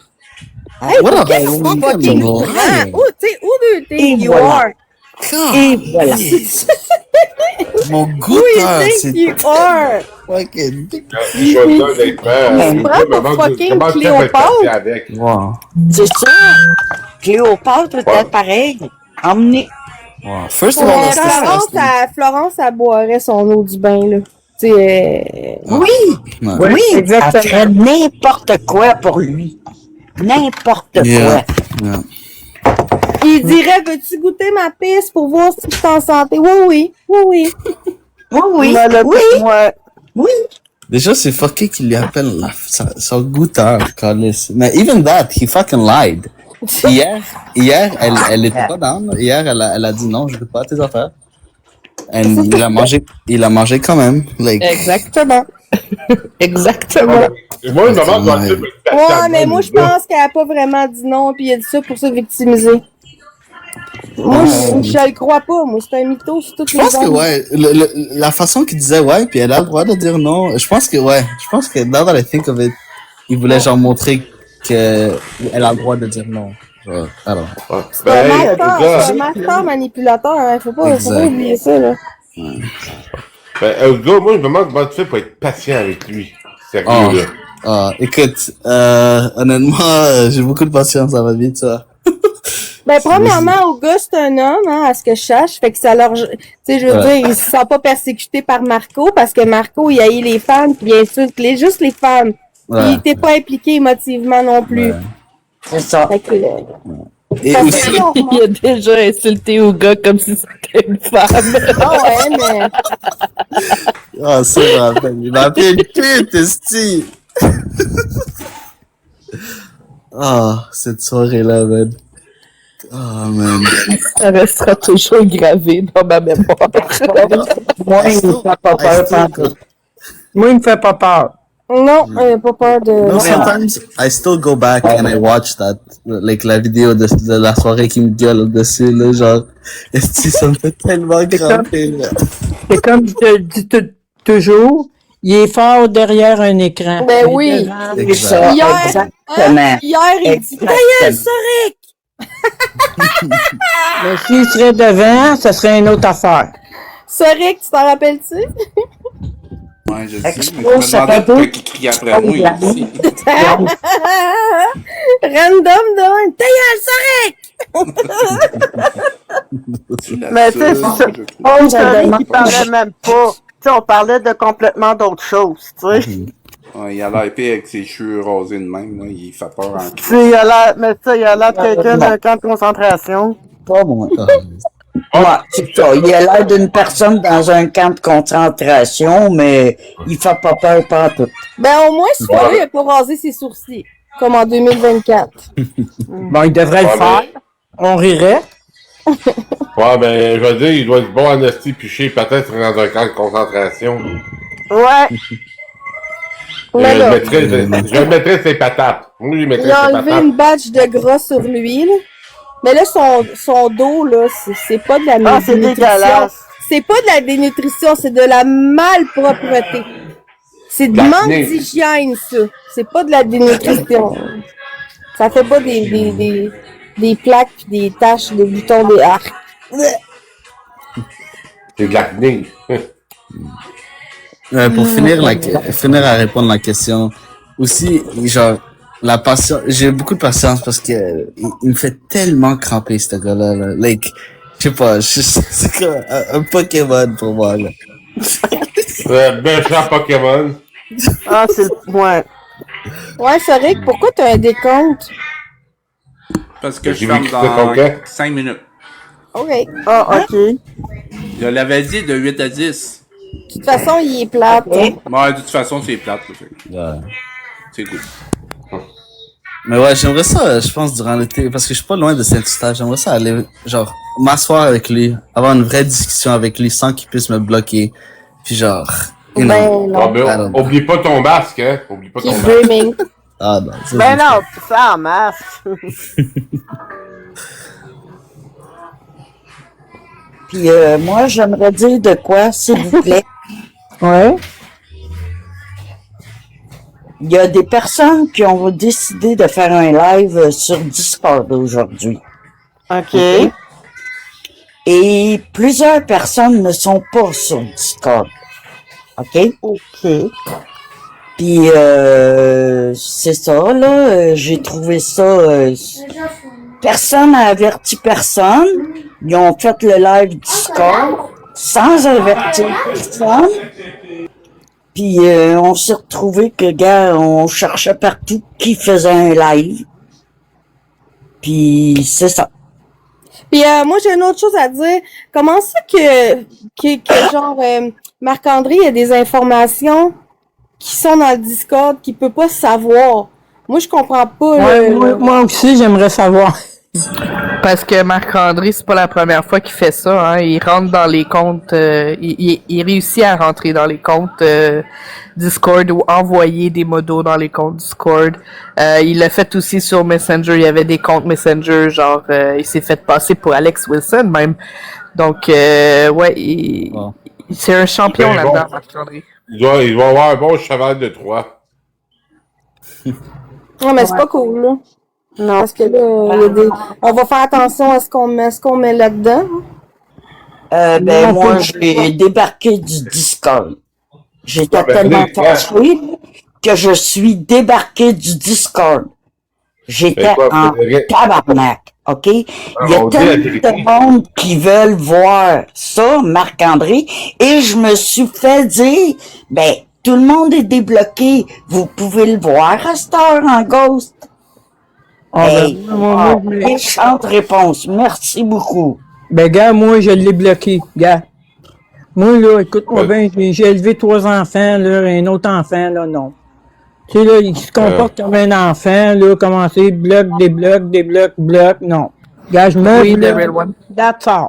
Hey, what quel a fucking fucking grand. Oh, tu sais, où do you think Et you voilà. are? Et voilà. Mon goût, Who you think you are? fucking dick. Tu prends pour fucking Cléopâtre? Wow. C'est ça. Cléopâtre était pareil. Emmené. Wow. First of all, Florence, elle boirait son eau du bain, là. Tu sais, Oui. Oui, elle ferait n'importe quoi pour lui. N'importe quoi. Yeah. Il dirait, veux-tu goûter ma pisse pour voir si tu es en santé? Oui, oui. Oui, oui. Oui, oui. Oui. Déjà, c'est fucké qu'il lui appelle son goûteur, Carlis. Mais even that, he fucking lied. Hier, elle était pas down. Hier, elle a dit non, je goûte pas à tes affaires. Et il a mangé quand même. Like. Exactement. Exactement. Moi, une maman doit être Ouais, mais moi, je pense qu'elle a pas vraiment dit non, puis elle a dit ça pour se victimiser. Moi, je le crois pas. Moi, c'est un mytho sur toutes Je les pense que ondes. ouais, la façon qu'il disait ouais, puis elle a le droit de dire non. Je pense que now that I think of it, il voulait genre montrer que elle a le droit de dire non. Genre, alors. C'est un master manipulateur, hein. Faut pas oublier ça, là. Ben, gars, moi, je me demande comment tu fais pour être patient avec lui. Sérieux, là. Écoute, honnêtement, j'ai beaucoup de patience dans ma vie, ça. Ben, premièrement, Auguste, c'est un homme, hein, à ce que je sache. Fait que ça leur, tu sais, je veux dire, il se sent pas persécuté par Marco, parce que Marco, il haït les fans, puis il insulte juste les fans. Ouais. Il était pas impliqué émotivement non plus. C'est ça. Fait que, Et ça aussi, fait long, Il a déjà insulté au gars comme si c'était une femme. Ah ouais, mais... Ah, ça me rappelle. Il m'a appelé une pute, esti. Ah, cette soirée-là, man. Ah, man. Ça restera toujours gravé dans ma mémoire. Moi, il me fait pas peur, pantoute. Moi, il me fait pas peur. Non, pas peur de... No, sometimes I still go back and I watch that, like la vidéo de la soirée qui me gueule au-dessus, là, genre, esti, ça me fait tellement grimper, là. C'est comme je te le dis toujours, il est fort derrière un écran. Ben Mais oui. devant- C'est ça, exactement. Hier, il dit, Exactement. Taïe, Soric! Mais s'il serait devant, ça serait une autre affaire. Soric, tu t'en rappelles-tu? Ouais, je sais. Expo, Mais je me ça demandais fait pourquoi deux. il crie après moi ici. Random de Taïe, Soric! Mais tu sais, c'est ça. On savait qu'il parlait même pas. Tu sais, on parlait de complètement d'autres choses, tu sais. Ouais, il a l'air épais avec ses cheveux rasés de même, là. Il fait peur en Tu sais, il a l'air, mais ça, il a l'air de quelqu'un d'un camp de concentration. Pas moi. Ouais, c'est ça. Il a l'air d'une personne dans un camp de concentration, mais il fait pas peur pantoute. Ben, au moins, ce fois-là, il a pas rasé ses sourcils. Comme en 2024. Bon, il devrait le faire. On rirait. Ouais, ben, je veux dire, il doit être bon en esti piché, peut-être dans un camp de concentration. Ouais. Je mettrais ses patates. Oui, je mettrais Il a ses enlevé patates. une badge de gras sur lui, là. Mais là, son dos, là, c'est pas de la Ah, c'est dénutrition. dégueulasse. C'est pas de la dénutrition, c'est de la malpropreté. C'est de manque d'hygiène, ça. C'est pas de la dénutrition. Ça fait pas des plaques pis des taches de boutons des arcs. C'est de l'acné. Pour finir à répondre à la question, aussi, genre, la patience, j'ai beaucoup de patience parce que il me fait tellement cramper, ce gars-là, là. Like, je sais pas, c'est comme un Pokémon pour moi, là. Méchant Pokémon. Ah, c'est le point. Ouais, Soric, pourquoi t'as un décompte? Parce que je J'ai ferme vu que dans c'était ton 5 minutes. OK. Ah, ok. Je l'avais dit de 8 à 10. De toute façon, il est plate. Ouais, de toute façon, c'est plate. Là, Ouais. c'est cool. Mais ouais, j'aimerais ça, je pense, durant l'été, parce que je suis pas loin de Saint-Eustache, j'aimerais ça aller, genre, m'asseoir avec lui, avoir une vraie discussion avec lui sans qu'il puisse me bloquer. Puis genre, you know, Ah, ben, oublie pas ton masque, hein. Oublie pas ton Keep masque. dreaming. Ah non, ça, Ben non, tu fais en masque. Puis moi, j'aimerais dire de quoi, s'il vous plaît. Ouais. Il y a des personnes qui ont décidé de faire un live sur Discord aujourd'hui. OK. Et plusieurs personnes ne sont pas sur Discord. OK? OK. Puis, c'est ça, là. J'ai trouvé ça... personne n'a averti personne. Ils ont fait le live Discord sans avertir personne. Puis, on s'est retrouvé que, gars, on cherchait partout qui faisait un live. Puis, c'est ça. Puis moi, j'ai une autre chose à dire. Comment ça que genre, Marc-André, il y a des informations qui sont dans le Discord qu'il peut pas savoir? Moi, je comprends pas. Ouais, moi aussi, j'aimerais savoir. Parce que Marc-André, c'est pas la première fois qu'il fait ça. Hein. Il rentre dans les comptes, il réussit à rentrer dans les comptes Discord ou envoyer des modos dans les comptes Discord. Il l'a fait aussi sur Messenger. Il y avait des comptes Messenger, genre il s'est fait passer pour Alex Wilson même. Donc ouais, c'est un champion là-dedans, Marc-André. Il doit avoir un bon cheval de Troie. Non, mais c'est pas cool, là. Non. Parce que là, il y a des... on va faire attention à ce qu'on met là-dedans. Ben, moi, j'ai débarqué du Discord. J'étais tellement fâché que je suis débarqué du Discord. J'étais en tabarnak, OK? Il y a tellement de monde qui veulent voir ça, Marc-André, et je me suis fait dire, ben, tout le monde est débloqué. Vous pouvez le voir à cette heure en Ghost. Méchante réponse. Merci beaucoup. Ben, gars, moi, je l'ai bloqué, gars. Moi, là, écoute-moi bien, j'ai élevé 3 enfants, là, un autre enfant, là, non. Tu sais, là, il se comporte comme un enfant, là, commencer, bloc, non. Gars, je me bloque. That's all.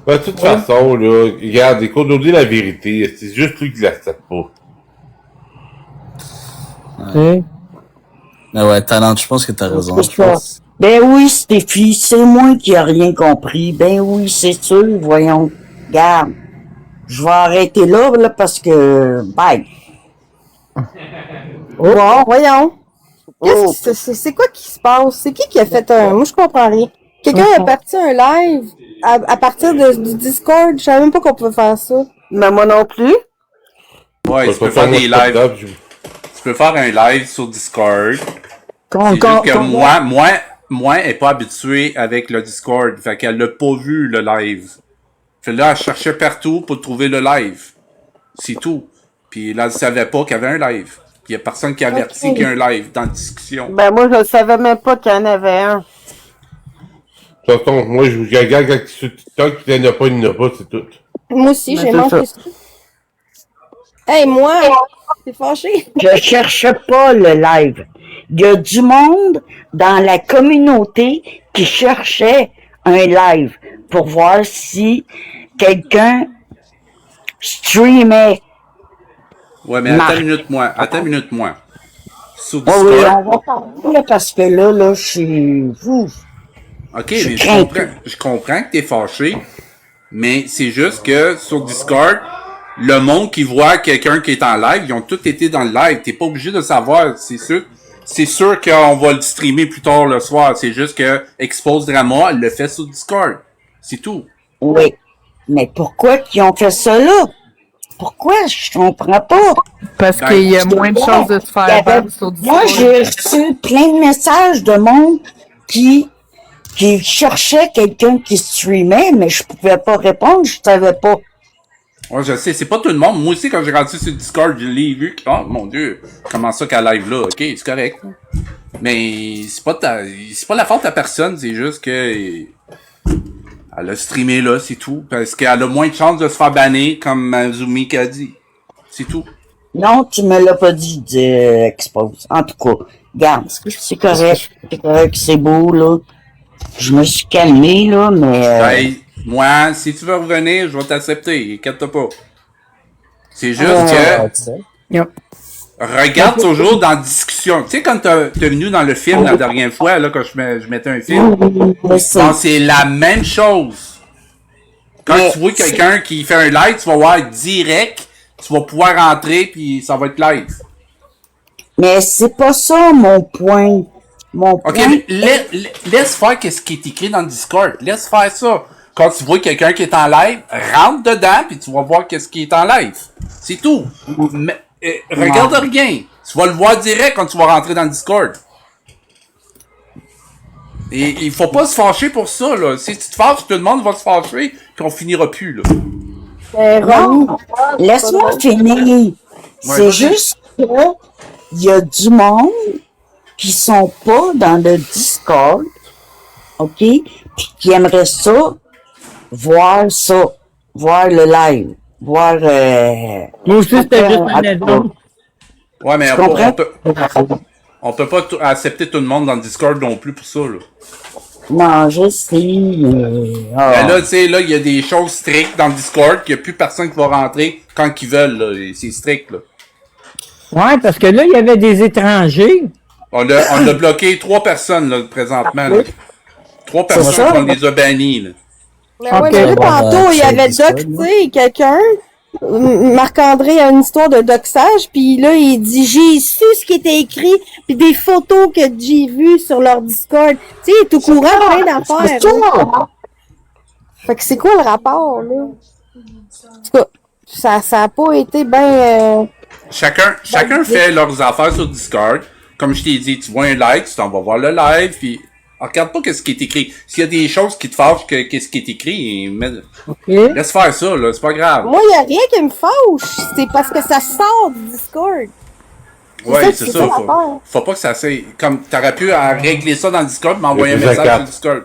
Ben, de toute façon, là, regarde, écoute, on dit la vérité, c'est juste lui qui l'accepte pas. Ouais. Mais ouais, Talent, je pense que t'as raison. Je pense. Ben oui, Stéphie, c'est moi qui a rien compris. Ben oui, c'est sûr, voyons. Regarde, je vais arrêter là parce que... Bye. Bon, voyons. C'est quoi qui se passe? C'est qui a fait un... Moi, je comprends rien. Quelqu'un a parti un live à partir du Discord. Je savais même pas qu'on pouvait faire ça. Mais moi non plus. Ouais, tu peux faire des lives. Tu peux faire un live sur Discord. C'est juste que moi, elle est pas habituée avec le Discord. Fait qu'elle l'a pas vu, le live. Fait là, elle cherchait partout pour trouver le live. C'est tout. Puis là, elle savait pas qu'il y avait un live. Puis il y a personne qui avertit qu'il y a un live dans la discussion. Ben moi, je savais même pas qu'il y en avait un. De toute façon, moi, je vous regarde quand sur TikTok, il n'y en a pas, c'est tout. Moi aussi, j'ai manqué ça. Hey, moi, t'es fâché? Je cherche pas le live. Il y a du monde dans la communauté qui cherchait un live pour voir si quelqu'un streamait. Ouais, mais attends une minute, moi. Sur Discord. Oui, on va parler parce que là, je suis vous. Ok, mais je comprends que t'es fâché, mais c'est juste que sur Discord, le monde qui voit quelqu'un qui est en live, ils ont tous été dans le live. T'es pas obligé de savoir, c'est sûr. C'est sûr qu'on va le streamer plus tard le soir. C'est juste que Expose Drama, elle le fait sur Discord. C'est tout. Oui. Mais pourquoi qu'ils ont fait ça là? Pourquoi? Je comprends pas. Parce qu'il y a moins de chances de se faire ban sur Discord. Moi, j'ai reçu plein de messages de monde qui cherchait quelqu'un qui streamait, mais je pouvais pas répondre, je savais pas. Ouais, je sais, c'est pas tout le monde. Moi aussi, quand j'ai rentré sur Discord, je l'ai vu. Oh, mon Dieu, comment ça qu'elle live là? Ok, c'est correct. Mais c'est pas la faute à personne, c'est juste que elle a streamé là, c'est tout. Parce qu'elle a moins de chances de se faire banner, comme Mazumi a dit. C'est tout. Non, tu me l'as pas dit, Expose. En tout cas, regarde, c'est correct, c'est beau, là. Je me suis calmé, là, mais... Moi, si tu veux revenir, je vais t'accepter. Inquiète-toi pas. C'est juste que... Regarde toujours dans la discussion. Tu sais, quand t'es venu dans le film la dernière fois, là, quand je mettais un film, c'est la même chose. Quand tu vois quelqu'un qui fait un live, tu vas voir direct, tu vas pouvoir rentrer, puis ça va être live. Mais c'est pas ça, mon point. Mon Ok, point mais laisse faire ce qui est écrit dans le Discord. Laisse faire ça. Quand tu vois quelqu'un qui est en live, rentre dedans puis tu vas voir qu'est-ce qui est en live. C'est tout. Mais, regarde rien. Tu vas le voir direct quand tu vas rentrer dans le Discord. Et il faut pas se fâcher pour ça, là. Si tu te fâches, tout le monde va se fâcher puis on finira plus, là. Ronnie, laisse-moi finir. C'est juste que il y a du monde qui sont pas dans le Discord, OK? Puis qui aimerait ça, voir le live, voir... Moi aussi, c'était juste un exemple. Ouais, mais on peut pas accepter tout le monde dans le Discord non plus pour ça, là. Non, je sais, Ben là, tu sais, là, il y a des choses strictes dans le Discord qu'il n'y a plus personne qui va rentrer quand ils veulent, là. C'est strict, là. Ouais, parce que là, il y avait des étrangers. On a bloqué 3 personnes, là, présentement, là. 3 personnes qu'on les a bannis, là. Mais ouais, mais là, tantôt, il y avait doxé quelqu'un. Marc-André a une histoire de doxage, puis là, il dit « J'ai su ce qui était écrit, puis des photos que j'ai vues sur leur Discord. » Tu sais, il est au courant de plein d'affaires. Fait que c'est quoi le rapport, là? En tout cas, ça a pas été bien... Chacun fait leurs affaires sur Discord. Comme je t'ai dit, tu vois un live, tu t'en vas voir le live, puis regarde pas ce qui est écrit. S'il y a des choses qui te fâchent qu'est-ce qui est écrit, laisse faire ça, là, c'est pas grave. Moi, il y a rien qui me fâche. C'est parce que ça sort du Discord. Ouais, c'est ça. Faut pas que ça s'aille. Comme t'aurais pu régler ça dans le Discord, m'envoyer un message sur le Discord.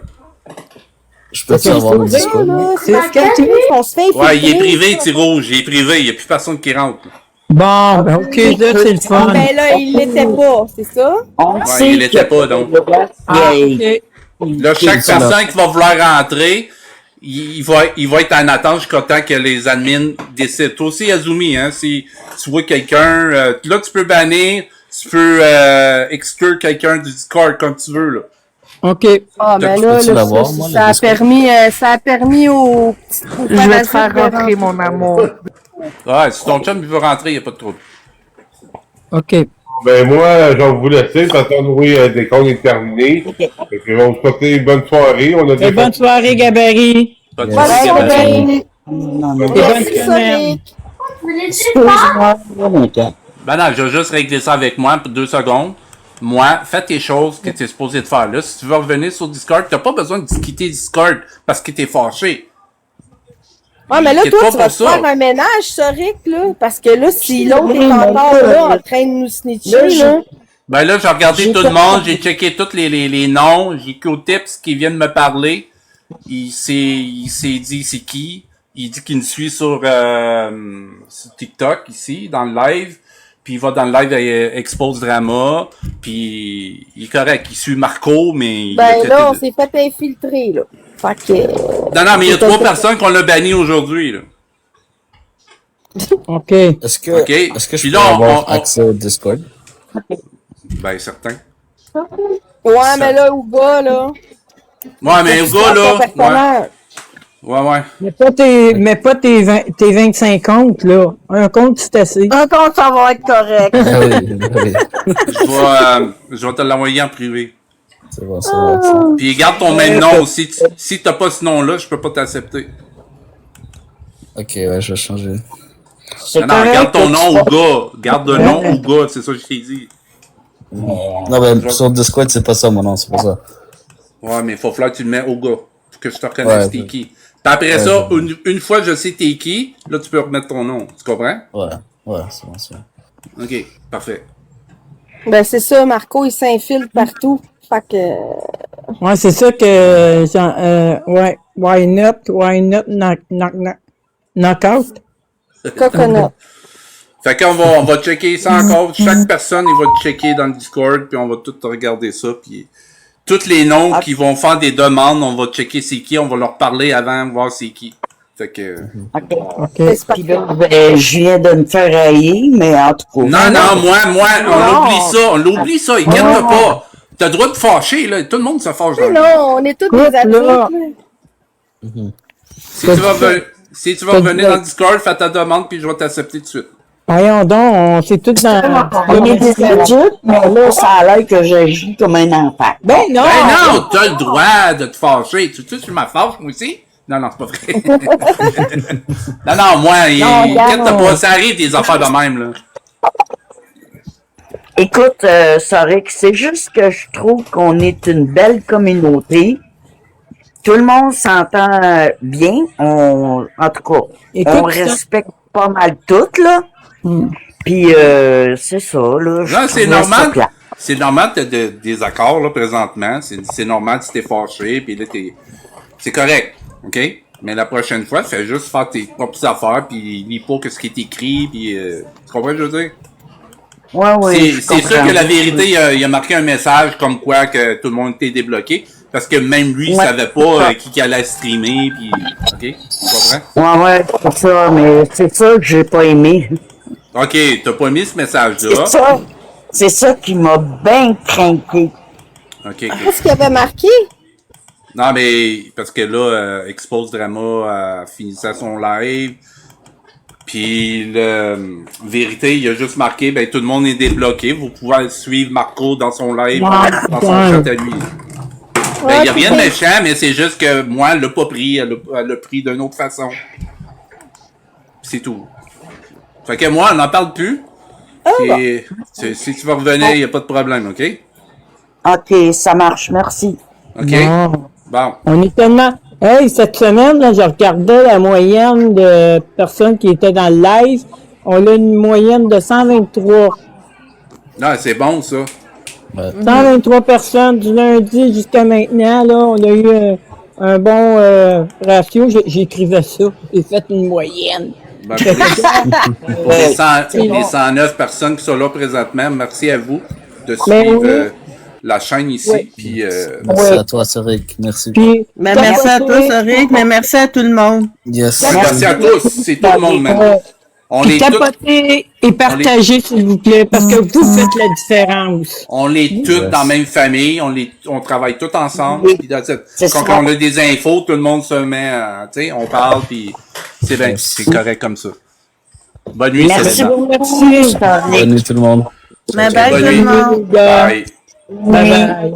Je peux savoir le Discord. C'est ce qu'on se fait. Ouais, il est privé, c'est rouge, il est privé, il y a plus personne qui rentre. Bon, ben ok, là, c'est le fun. Mais là, il l'était pas, c'est ça? Ouais, il l'était pas, donc. Là, chaque personne qui va vouloir rentrer, il va être en attente jusqu'à temps que les admins décident. Toi aussi, Azumi, hein, si tu vois quelqu'un, là, tu peux bannir, tu peux exclure quelqu'un du Discord comme tu veux, là. OK. Ah, ben là, ça a permis aux petits Je vais te faire rentrer, mon amour. Ouais, si ton chum veut rentrer, il n'y a pas de trouble. OK. Ben moi, je vais vous laisser, parce que des comptes est terminé. Et puis, on va vous souhaiter une bonne soirée. Bonne soirée, Gabarit. Bonne soirée, Gabarit. Bonne semaine. Ben non, je vais juste régler ça avec moi pour 2 secondes. Moi, fais tes choses que tu es supposé de faire. Là, si tu veux revenir sur Discord, t'as pas besoin de quitter Discord parce que t'es fâché. Ouais, mais là, toi, tu vas te faire un ménage, ça, Rick, là. Parce que là, si l'autre est encore là, en train de nous snitcher, là. Ben là, j'ai regardé tout le monde, j'ai checké tous les noms, j'ai Q-Tips qui viennent me parler. Il s'est dit c'est qui. Il dit qu'il me suit sur TikTok, ici, dans le live. Puis il va dans le live Expose Drama. Puis il est correct, il suit Marco, mais... Ben là, on s'est fait infiltrer, là. Fait que... Non, mais il y a 3 personnes qu'on l'a banni aujourd'hui, là. OK. Est-ce que je peux avoir accès au Discord? Ben, certain. Ouais, mais là, Ouga, là... Ouais, mais Ouga, là... Ouais. Mais pas tes 25 comptes, là. Un compte, c'est assez. Un compte, ça va être correct. Je vais te l'envoyer en privé. C'est bon, c'est bon. Puis garde ton même nom aussi. Si t'as pas ce nom-là, je peux pas t'accepter. Ok, ouais, je vais changer. Non, garde ton nom Ouga. Garde le nom Ouga, c'est ça que je t'ai dit. Non, ben, sur Discord, c'est pas ça mon nom, c'est pas ça. Ouais, mais il faut falloir que tu le mets Ouga. Pour que je te reconnaisse t'es qui. Puis après ça, une fois que je sais t'es qui, là, tu peux remettre ton nom. Tu comprends? Ouais, c'est bon, c'est bon. Ok, parfait. Ben, c'est ça, Marco, il s'infiltre partout. Fait que... Ouais, c'est ça que... ouais, why not knockout? Coconut. Fait qu'on va checker ça encore. Chaque personne, il va checker dans le Discord, puis on va tout regarder ça, puis... Tous les noms qui vont faire des demandes, on va checker c'est qui, on va leur parler avant, voir c'est qui. Fait que... OK. Puis là, je viens de me faire haïr, mais en tout cas... Non, moi, on l'oublie ça, inquiète-toi pas. T'as le droit de fâcher, là, tout le monde se fâche. Non, on est tous des adultes. Si tu vas revenir dans le Discord, fais ta demande, puis je vais t'accepter tout de suite. Voyons donc, on s'est tous dans... On est des adultes, mais là, ça a l'air que j'agis comme un enfant. Ben non! Ben non, t'as le droit de te fâcher. Tu m'as fâché, moi aussi? Non, c'est pas vrai. non, moi, inquiète pas, ça arrive des affaires de même, là. Écoute, Sorek, c'est juste que je trouve qu'on est une belle communauté. Tout le monde s'entend bien. En tout cas, on respecte pas mal tout, là. Puis, c'est ça, là. Non, c'est normal. C'est normal que t'aies des accords, là, présentement. C'est normal si t'es fâché, puis là, c'est correct, OK? Mais la prochaine fois, fais juste faire tes propres affaires, puis lis pas ce qui est écrit, puis... tu comprends ce que je veux dire? Ouais, c'est sûr que la vérité, il a marqué un message comme quoi que tout le monde était débloqué, parce que même lui, il savait pas qui allait streamer, puis... OK? Tu comprends? Ouais, c'est ça, mais c'est ça que j'ai pas aimé. OK, t'as pas mis ce message-là. C'est ça qui m'a bien craqué. OK. Qu'est-ce qu'il avait marqué? Non, mais parce que là, Expose Drama finissait son live. Puis, vérité, il a juste marqué, ben tout le monde est débloqué. Vous pouvez suivre Marco dans son live, dans son chat à lui. Ben, il n'y a rien de méchant, mais c'est juste que moi, elle l'a pas pris. Elle l'a pris d'une autre façon. C'est tout. Fait que moi, on n'en parle plus. Et si tu vas revenir, il n'y a pas de problème, OK? OK, ça marche, merci. OK? Bon. On est tellement... Hey, cette semaine, là, je regardais la moyenne de personnes qui étaient dans le live. On a une moyenne de 123. Non, c'est bon, ça. 123 personnes du lundi jusqu'à maintenant, là. On a eu un bon ratio. J'écrivais ça. J'ai fait une moyenne. Ben, pour les 109 personnes qui sont là présentement, merci à vous de suivre la chaîne ici. Puis, merci à toi, Sorek. Merci. Merci à toi, Sorek, mais merci à tout le monde. Yes. Merci à tous. C'est tout le monde maintenant. On est capotez et partagez, s'il vous plaît, parce que vous faites la différence. On est tous dans la même famille, on travaille tous ensemble. Puis quand on a des infos, tout le monde se met, tu sais, on parle, puis c'est bien, c'est correct comme ça. Bonne nuit, merci. Bonne nuit tout le monde. Bye bye tout le monde. Bye. Bye bye.